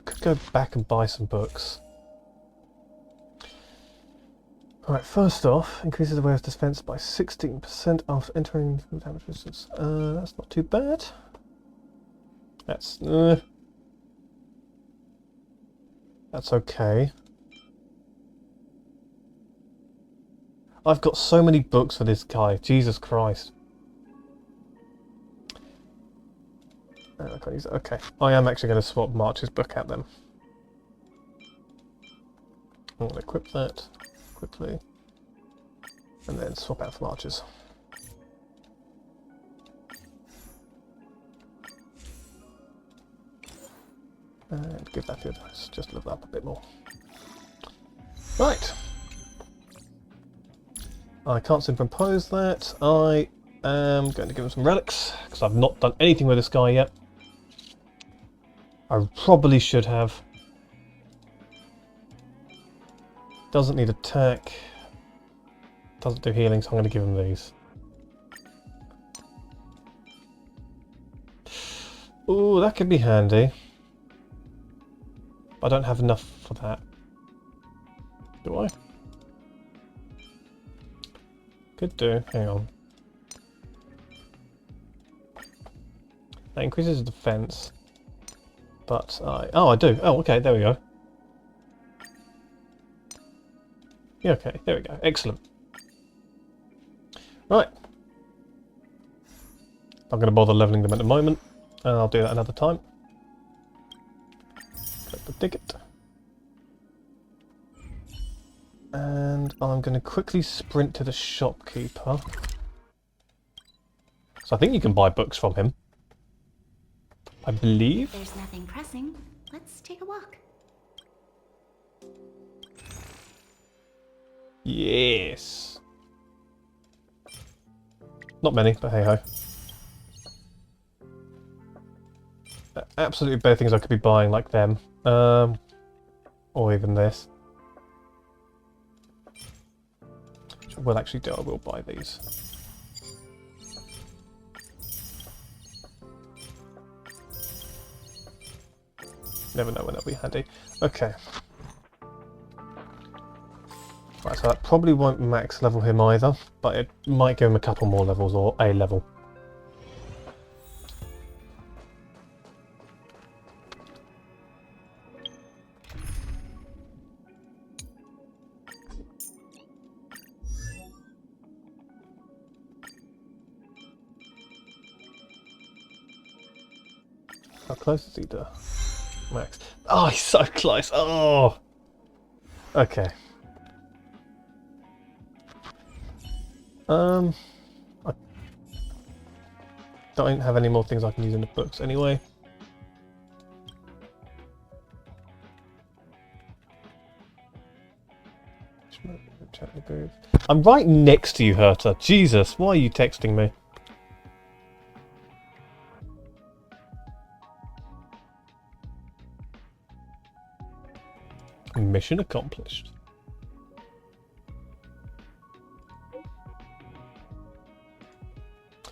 A: could go back and buy some books. Alright, first off, increases the wave's defense by 16% after entering damage resistance. That's not too bad. That's okay. I've got so many books for this guy, Jesus Christ. I can't use it. Okay, I am actually going to swap March's book out then. I'm going to equip that quickly, and then swap out for March's. And give that a good dice, just level up a bit more. Right. I can't superimpose that. I am going to give him some relics, because I've not done anything with this guy yet. I probably should have. Doesn't need attack. Doesn't do healing, so I'm going to give him these. Ooh, that could be handy. I don't have enough for that. Do I? Could do. Hang on. That increases defense. But oh, I do. Oh, okay. There we go. Yeah, okay. There we go. Excellent. Right. I'm going to bother leveling them at the moment. And I'll do that another time. Click the ticket. And I'm going to quickly sprint to the shopkeeper. So I think you can buy books from him. I believe.
B: There's nothing pressing. Let's take a walk.
A: Yes. Not many, but hey ho. Absolutely better things I could be buying like them. Or even this. Which I will actually do, I will buy these. Never know when that'll be handy. Okay. Right, so that probably won't max level him either, but it might give him a couple more levels, or a level. How close is he to max? Oh, he's so close. Oh. Okay. I don't have any more things I can use in the books anyway. I'm right next to you, Herta. Jesus, why are you texting me? Mission accomplished.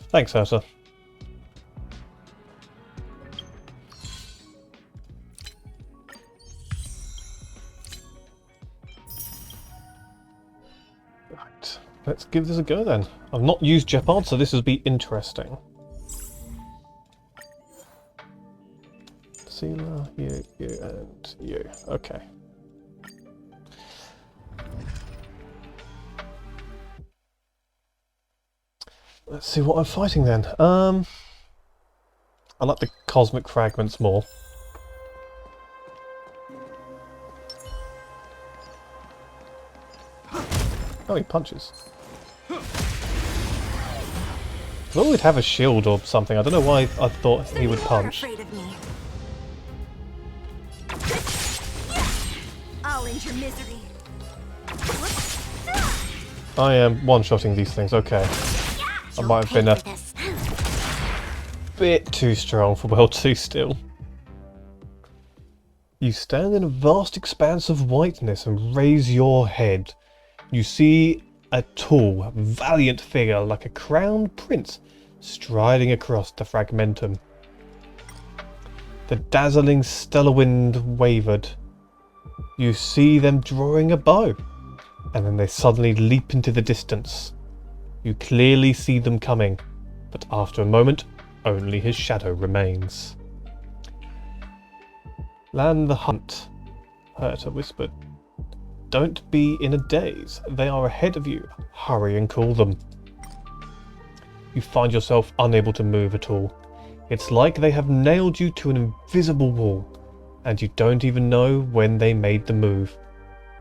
A: Thanks, Herta. Right, let's give this a go then. I've not used Jeopard, so this will be interesting. Sealer, you, and you. Okay. Let's see what I'm fighting then. I like the cosmic fragments more. Oh, he punches. I thought we'd have a shield or something. I don't know why I thought he would punch.
R: I'll end your misery.
A: I am one-shotting these things, okay. I might have been a bit too strong for World 2 still. You stand in a vast expanse of whiteness and raise your head. You see a tall, valiant figure like a crowned prince striding across the fragmentum. The dazzling stellar wind wavered. You see them drawing a bow, and then they suddenly leap into the distance. You clearly see them coming, but after a moment, only his shadow remains. Land the hunt, Herta whispered. Don't be in a daze. They are ahead of you. Hurry and call them. You find yourself unable to move at all. It's like they have nailed you to an invisible wall, and you don't even know when they made the move.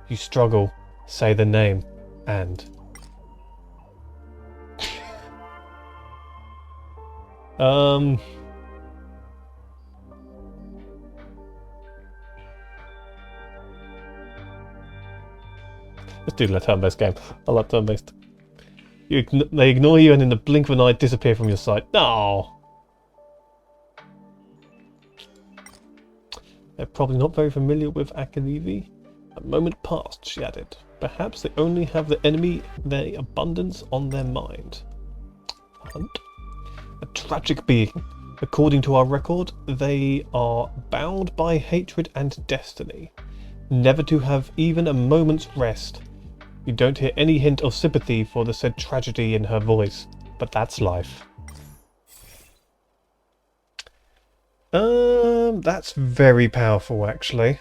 A: You struggle, say the name, and... Let's do the turn-based game. I like turn-based. They ignore you and in the blink of an eye disappear from your sight. No! They're probably not very familiar with Akalivi. A moment passed, she added. Perhaps they only have the enemy, their abundance, on their mind. Hunt? A tragic being. According to our record, they are bound by hatred and destiny, never to have even a moment's rest. You don't hear any hint of sympathy for the said tragedy in her voice, but that's life. That's very powerful, actually.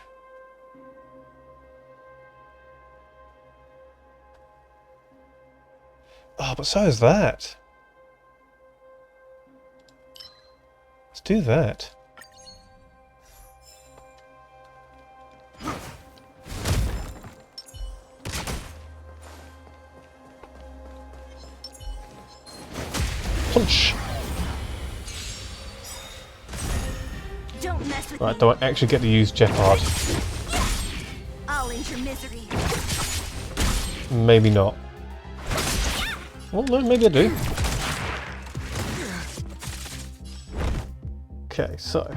A: Oh, but so is that. Let's do that. Punch!
R: Don't mess with
A: Right, do I actually get to use Jeopard?
R: I'll end your misery.
A: Maybe not. Well, no, maybe I do. Okay, so...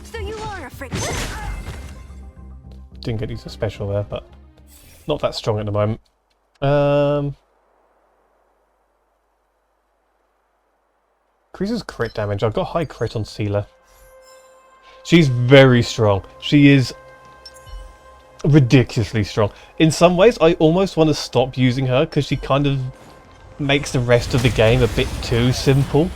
R: So you are afraid.
A: Didn't get to use a special there, but... not that strong at the moment. Increases crit damage. I've got high crit on Sealer. She's very strong. She is ridiculously strong. In some ways, I almost want to stop using her because she kind of makes the rest of the game a bit too simple.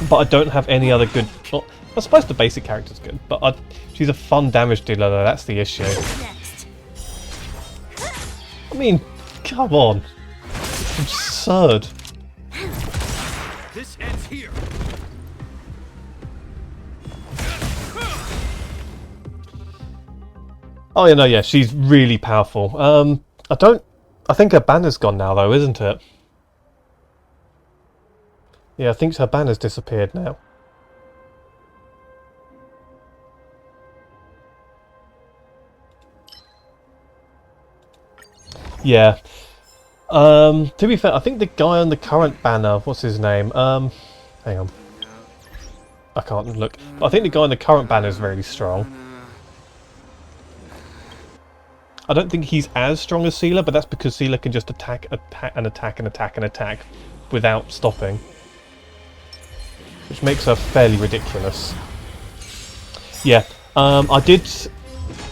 A: But I don't have any other good... well, I suppose the basic character's good, but she's a fun damage dealer though, that's the issue. I mean, come on. It's absurd.
N: This ends here.
A: Oh yeah, no, yeah, she's really powerful. I think her banner's gone now though, isn't it? Yeah, I think her banner's disappeared now. Yeah. To be fair, I think the guy on the current banner, what's his name? Hang on. I can't look. But I think the guy on the current banner is really strong. I don't think he's as strong as Sealer, but that's because Sealer can just attack without stopping. Which makes her fairly ridiculous. Yeah, I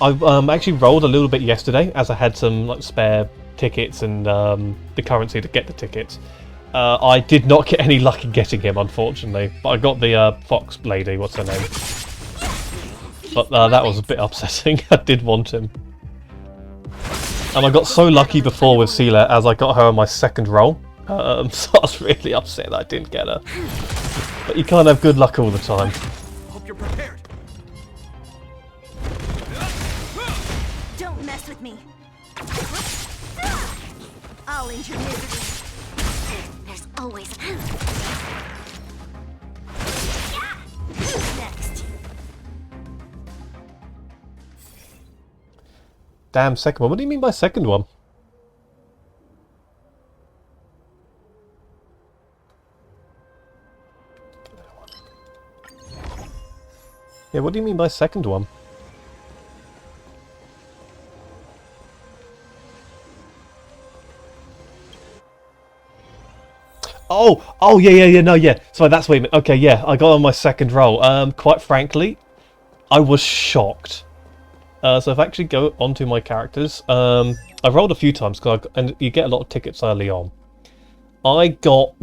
A: actually rolled a little bit yesterday, as I had some like spare tickets and the currency to get the tickets. I did not get any luck in getting him, unfortunately, but I got the Fox lady, what's her name? But that was a bit upsetting. I did want him. And I got so lucky before with Sealer as I got her on my second roll, so I was really upset that I didn't get her. But you can't have good luck all the time.
N: Hope you're prepared.
R: Don't mess with me. I'll end your misery.
J: There's always
R: Who's next?
A: Damn, second one. What do you mean by second one? Yeah, what do you mean by second one? Oh, yeah, no, yeah. Sorry, that's what you meant. Okay, yeah, I got on my second roll. Quite frankly, I was shocked. So if I actually go onto my characters, I rolled a few times, and you get a lot of tickets early on. I got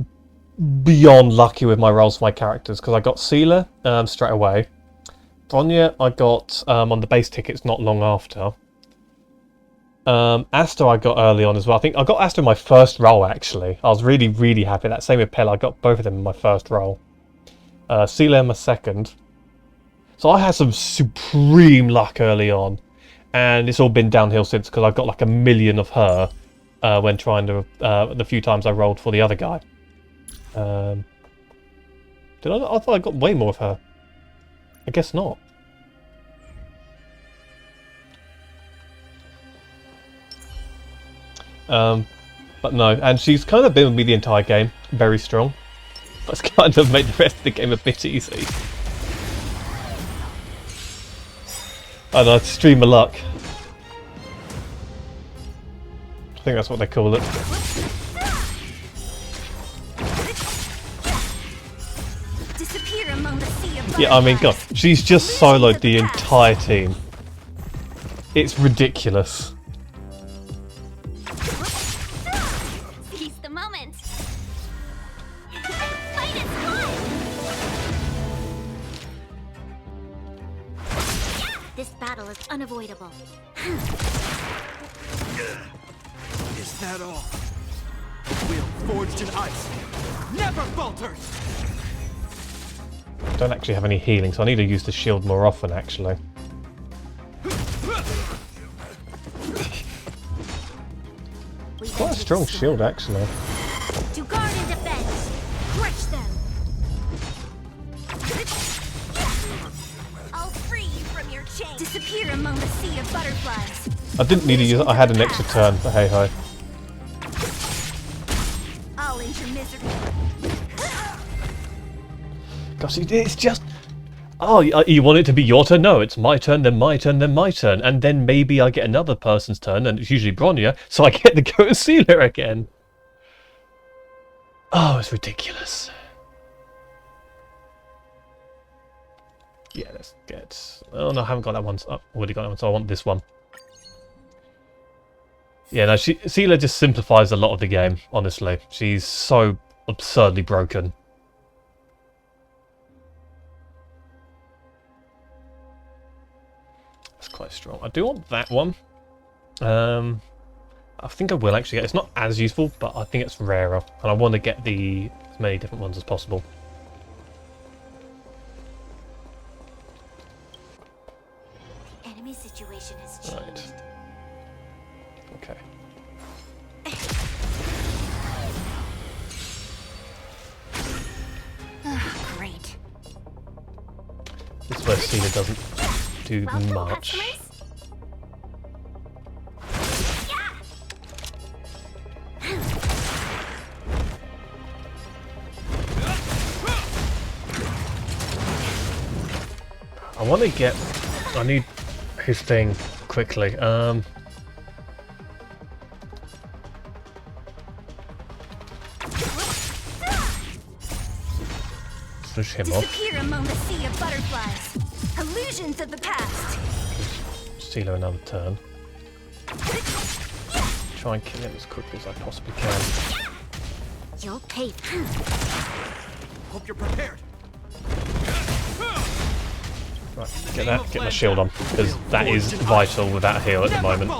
A: beyond lucky with my rolls for my characters, because I got Sealer straight away. Bronya I got on the base tickets not long after. Asta I got early on as well. I think I got Asta in my first roll, actually. I was really, really happy. That same with Pell, I got both of them in my first roll. Sealer in my second. So I had some supreme luck early on. And it's all been downhill since, because I got like 1 million of her when trying to... the few times I rolled for the other guy. I thought I got way more of her. I guess not. But no, and she's kind of been with me the entire game. Very strong. That's kind of made the rest of the game a bit easy. I know, stream of luck. I think that's what they call it.
R: Disappear among the sea of
A: Yeah, I mean, God, she's just soloed the entire team. It's ridiculous.
I: Seize the moment. This battle is unavoidable.
N: Is that all? Will forged in ice never falters.
A: I don't actually have any healing, so I need to use the shield more often, actually. It's quite a strong shield, actually.
I: To guard and defend. Crush them.
R: I'll free you from your chain. Disappear among the sea of butterflies.
A: I didn't need to use it. I had an extra turn, but hey ho.
R: I'll end your misery.
A: Gosh, it's just... Oh, you want it to be your turn? No, it's my turn, then my turn, then my turn. And then maybe I get another person's turn, and it's usually Bronya, so I get to go and Sealer again. Oh, it's ridiculous. Yeah, let's get... Oh, no, I haven't got that one. I've already got that one, so I want this one. Yeah, no, Sealer just simplifies a lot of the game, honestly. She's so absurdly broken. That's quite strong. I do want that one. I think I will actually get it. It's not as useful, but I think it's rarer. And I want to get as many different ones as possible.
I: The enemy situation has changed.
A: Right. Okay.
R: Great.
A: This is where Sealer doesn't do much. want to get... I need his thing quickly. Finish him off.
R: Disappear among the sea of butterflies. Illusions of the past.
A: Steal her another turn. Try and kill him as quickly as I possibly can.
E: You'll pay.
T: Hope you're prepared.
A: Right, get my shield on, because that is vital with that heal at the moment.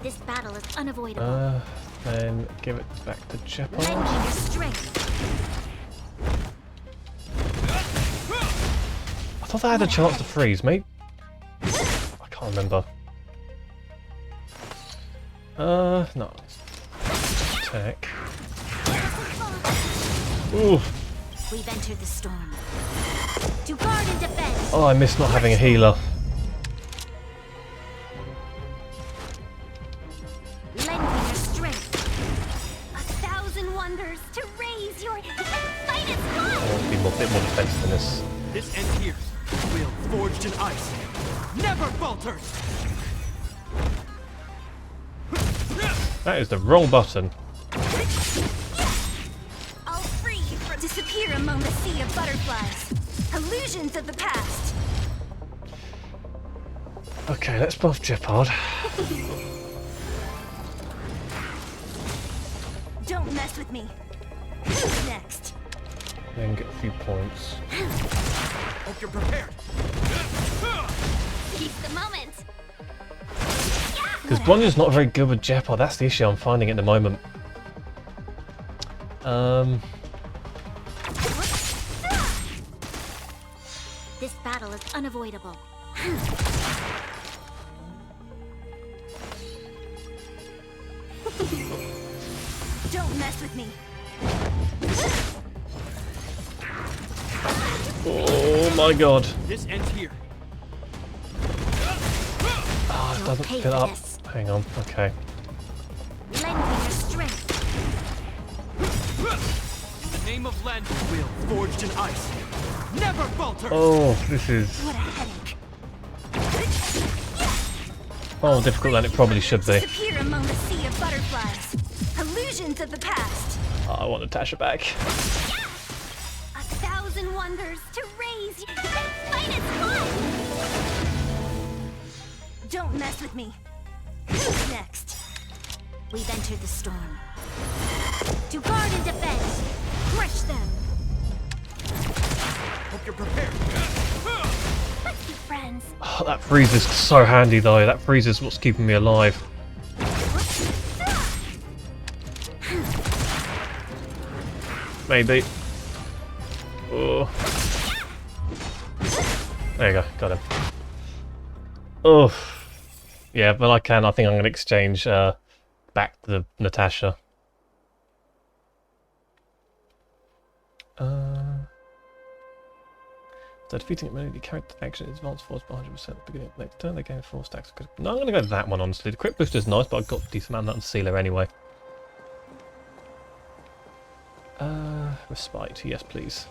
I: This battle is unavoidable.
A: Then give it back to Shepard.
E: Lend me your strength.
A: I thought I had a chance to freeze me. I can't remember. No. Attack. Ooh.
E: We've entered the storm. To guard and defend.
A: Oh, I missed not having a healer.
E: Lend me your strength. 1,000 wonders to raise your fight is
A: I want to be a bit more defensive than this.
N: This ends here. Will forged in ice. Never falters.
A: That is the wrong button.
R: I'll free you from disappear among the sea of butterflies. Illusions of the past.
A: Okay, let's buff Shepard.
R: Don't mess with me. Who's next?
A: Then get a few points.
T: Hope you're prepared.
I: Seize the moment.
A: Because Bronya's not very good with Shepard, that's the issue I'm finding at the moment.
I: This battle is unavoidable.
R: Don't mess with me.
A: Oh my god.
N: This ends here.
A: Oh, it doesn't fill up. Hang on, okay.
E: Lend me your strength.
N: In the name of Len, will forged in ice. Never falter.
A: Oh, this is
R: What a headache.
A: more difficult than it probably should be.
R: Disappear among the sea of butterflies. Illusions of the past.
A: Oh, I want Natasha back.
R: 1,000 wonders to raise your fight is fun. Don't mess with me. Who's next?
E: We've entered the storm. To guard and defend. Crush them.
T: Hope you're prepared.
I: Let's be friends.
A: Oh, that freeze is so handy though. That freeze is what's keeping me alive. Maybe. Oh. There you go. Got him. Oh. Yeah, but I can. I think I'm going to exchange back to Natasha. So defeating it mainly character action is advanced force by 100% at the beginning of the next turn. They gain 4 stacks. No, I'm going to go with that one, honestly. The crit booster is nice, but I've got a decent amount of that on Sealer anyway. Respite. Yes, please.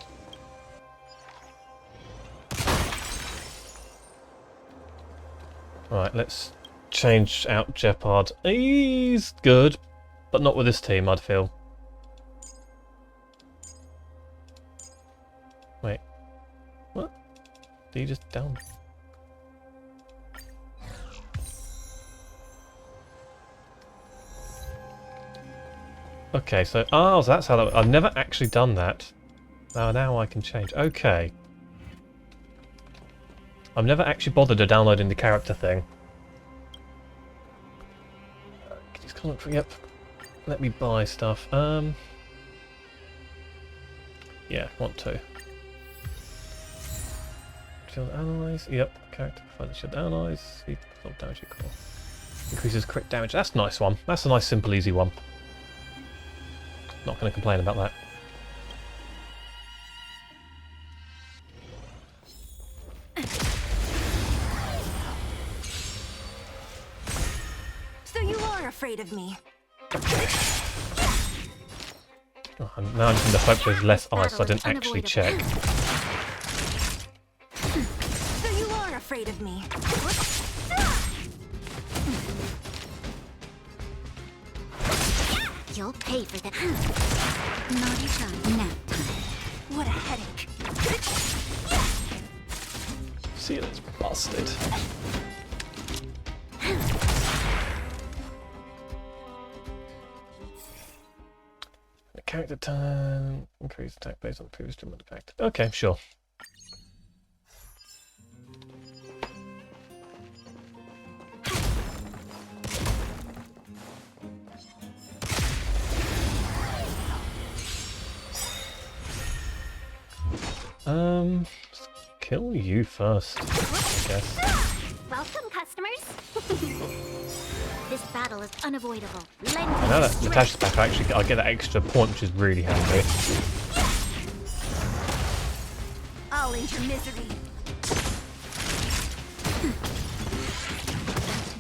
A: Alright, let's change out Shepard. He's good, but not with this team, I'd feel. Wait. What? Did he just down? Okay, so... Oh, so that's how that... I've never actually done that. Now I can change. Okay. I've never actually bothered to downloading the character thing. Just come up for... Yep. Let me buy stuff. Yeah, want to. Shield allies. Yep. Character further shield allies. Absorb damage equal. Increases crit damage. That's a nice one. That's a nice, simple, easy one. Not going to complain about that.
R: So you are afraid of me.
A: Oh, now I'm going to hope there's less ice, so I didn't actually check.
R: So you are afraid of me.
I: You'll pay for that.
B: Naughty time. Nap time.
R: What a headache.
A: See, it's busted. Character time, increase attack based on previous treatment effect. Okay, sure. Let's kill you first, I guess.
I: Welcome, customers. This battle is unavoidable. Lend me
A: Now
I: your
A: that
I: strength.
A: Natasha's back, I get that extra point, which is really handy.
R: I'll end your misery.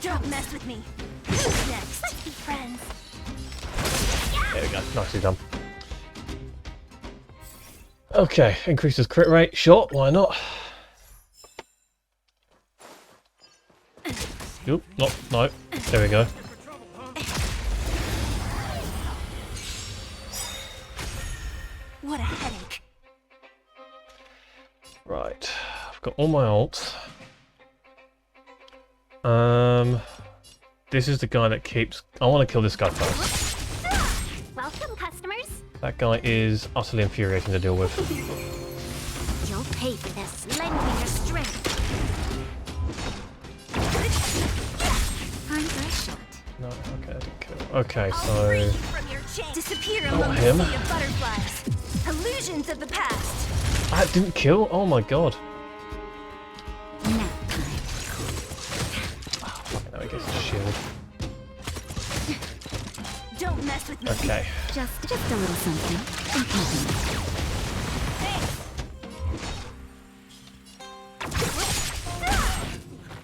R: Don't mess with me. Who's next?
I: Let's be friends.
A: There we go, nicely done. Okay, increases crit rate. Sure, why not? Oop, no. There we go.
R: What a headache.
A: Right, I've got all my ults. This is the guy that keeps... I want to kill this guy first.
I: Welcome, customers.
A: That guy is utterly infuriating to deal with.
I: You'll pay for this. Lend me your strength.
B: Time for a shot.
A: No, okay, I didn't kill. Okay, so...
R: Disappear
A: Not
R: among the
A: him.
R: sea of butterflies. Illusions of the past.
A: That didn't kill? Oh my god.
B: Nap time.
A: Oh, fucking hell, I guess it's shield.
R: Don't mess with me.
A: Okay.
B: Just a little something.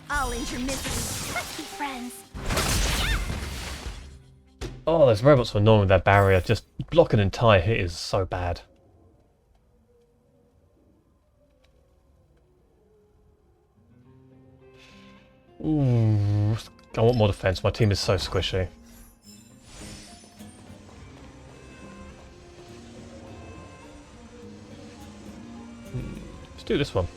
R: I'll end your misery.
I: Let's be friends.
A: Oh, those robots are annoying with their barrier. Just block an entire hit is so bad. Ooh, I want more defense. My team is so squishy. Let's do this one.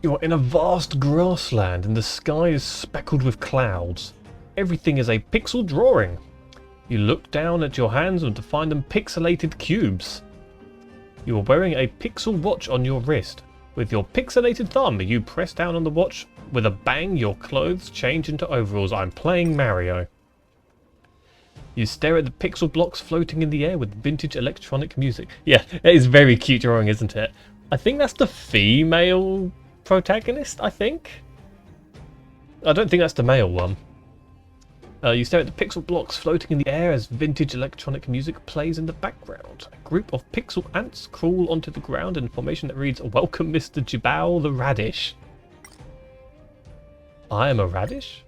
A: You are in a vast grassland and the sky is speckled with clouds. Everything is a pixel drawing. You look down at your hands and to find them pixelated cubes. You are wearing a pixel watch on your wrist. With your pixelated thumb, you press down on the watch. With a bang, your clothes change into overalls. I'm playing Mario. You stare at the pixel blocks floating in the air with vintage electronic music. Yeah, it is very cute drawing, isn't it? I think that's the female protagonist, I think. I don't think that's the male one. You stare at the pixel blocks floating in the air as vintage electronic music plays in the background. A group of pixel ants crawl onto the ground in a formation that reads, "Welcome Mr. Jibao the Radish." I am a radish?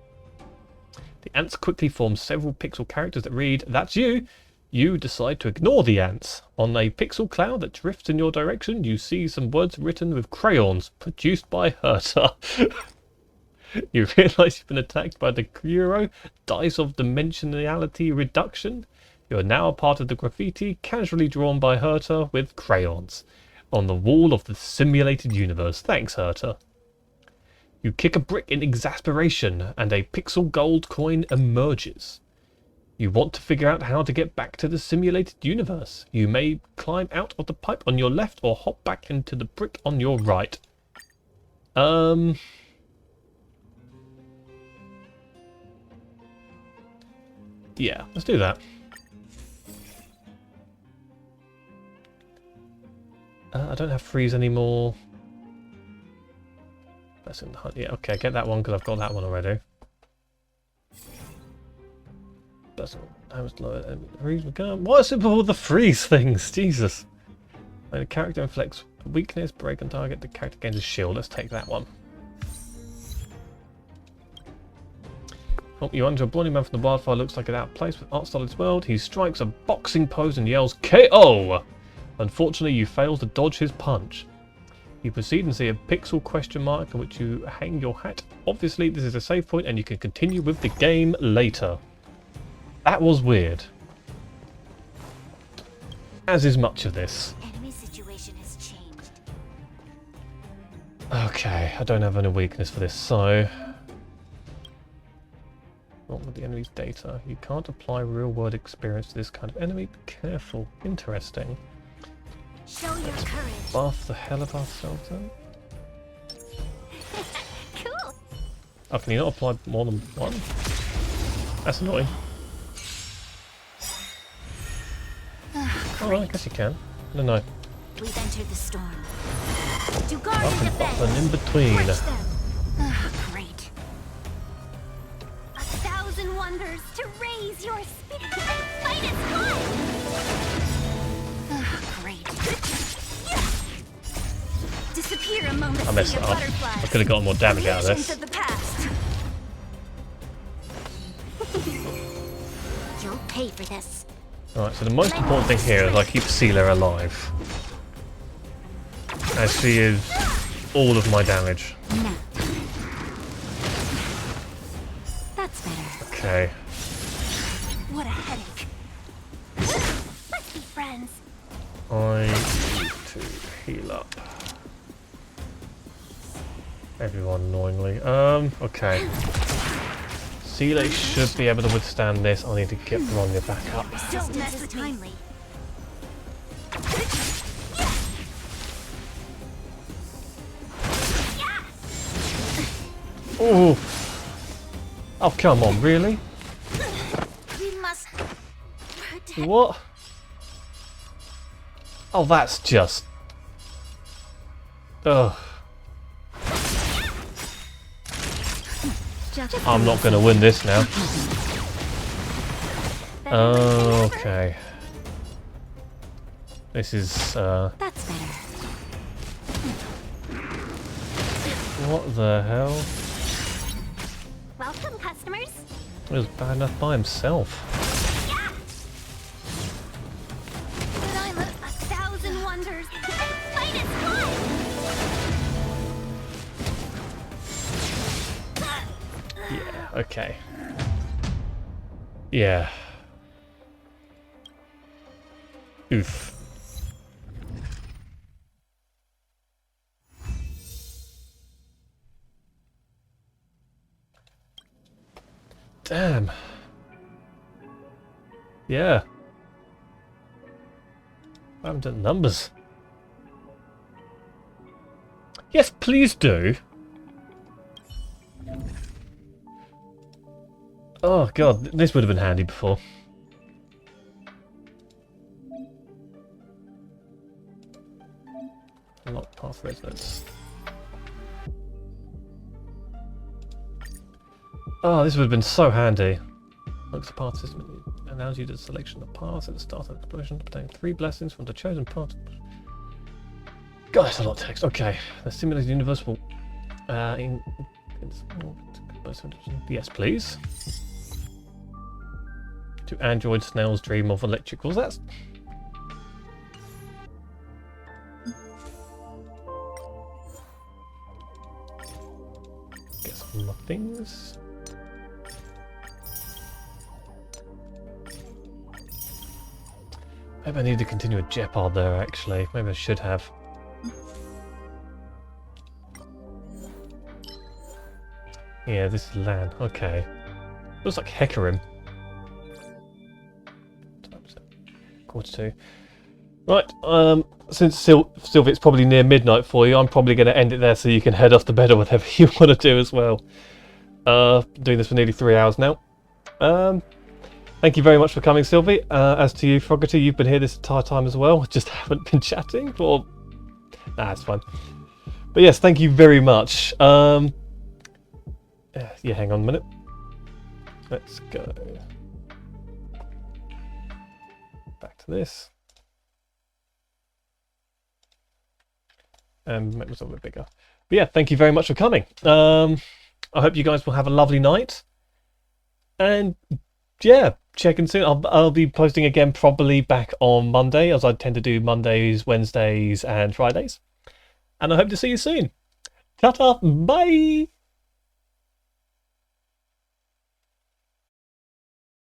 A: The ants quickly form several pixel characters that read, "That's you." You decide to ignore the ants. On a pixel cloud that drifts in your direction, you see some words written with crayons, produced by Herta. You realise you've been attacked by the Kuro, Dice of Dimensionality Reduction. You are now a part of the graffiti casually drawn by Herta with crayons on the wall of the simulated universe. Thanks, Herta. You kick a brick in exasperation and a pixel gold coin emerges. You want to figure out how to get back to the simulated universe. You may climb out of the pipe on your left or hop back into the brick on your right. Yeah, let's do that. I don't have freeze anymore. That's in the hunt. Yeah, okay, get that one because I've got that one already. That's damage lower. Freeze gun. What's it with all the freeze things? Jesus. When a character inflicts weakness, break on target, the character gains a shield. Let's take that one. Oh, you enter a blondie man from the wildfire, looks like an out of place with Art Solid's world. He strikes a boxing pose and yells KO! Unfortunately, you fail to dodge his punch. You proceed and see a pixel question mark in which you hang your hat. Obviously, this is a save point and you can continue with the game later. That was weird. As is much of this.
I: Enemy situation has changed.
A: Okay, I don't have any weakness for this, so... What with the enemy's data? You can't apply real-world experience to this kind of enemy. Be careful. Interesting.
I: Show your courage.
A: Buff the hell of ourselves then.
I: Cool.
A: Oh, can you not apply more than one? That's annoying. Alright, I guess you can. No.
I: We've entered the storm. To
A: Up
I: guard and
A: and
I: defend.
A: up and in between.
I: Great. 1,000 wonders to raise your spirit and fight as one. Great. Disappear among the
A: I messed
I: sea
A: it
I: of
A: up.
I: butterflies.
A: I could have gotten more damage out of
I: Creations
A: this.
I: of the past. You'll pay for this.
A: Alright, so the most important thing here is I keep Sealer alive. As she is all of my damage.
I: No. That's better.
A: Okay.
I: What a headache. Let's be friends.
A: I need to heal up. Everyone annoyingly. Okay. Sealer should be able to withstand this. I need to get Bronya back up.
I: Don't mess with timely.
A: Oh! Oh, come on, really?
I: We must protect.
A: What? Oh, that's just... Ugh. I'm not going to win this now. Okay. This is,
I: That's better.
A: what the hell?
I: Welcome, customers.
A: He was bad enough by himself.
I: But I'm a 1,000 wonders and fight as one.
A: Yeah, okay. Yeah. Oof. Damn. Yeah. I haven't done numbers. Yes, please do. Oh god, this would have been handy before. Unlock path resonance. Oh, this would have been so handy. Looks the path system allows you to selection of paths at the start of the explosion, obtain 3 blessings from the chosen path. God, that's a lot of text. Okay, the simulated universe will yes, please. To android snails dream of electricals. That's get some more things. Maybe I need to continue with Jeopard there actually. Maybe I should have. Yeah, this is Lan. Okay. Looks like Hecarim. Quarter 2. Right, since Sylvie, it's probably near midnight for you, I'm probably going to end it there so you can head off to bed or whatever you want to do as well. Doing this for nearly 3 hours now. Thank you very much for coming, Sylvie. As to you, Froggerty, you've been here this entire time as well. Just haven't been chatting, or... Nah, it's fine. But yes, thank you very much. Yeah, hang on a minute. Let's go. Back to this. and make myself a bit bigger. But yeah, thank you very much for coming. I hope you guys will have a lovely night. And yeah, check in soon. I'll be posting again probably back on Monday, as I tend to do Mondays, Wednesdays, and Fridays. And I hope to see you soon. Ta-ta, bye!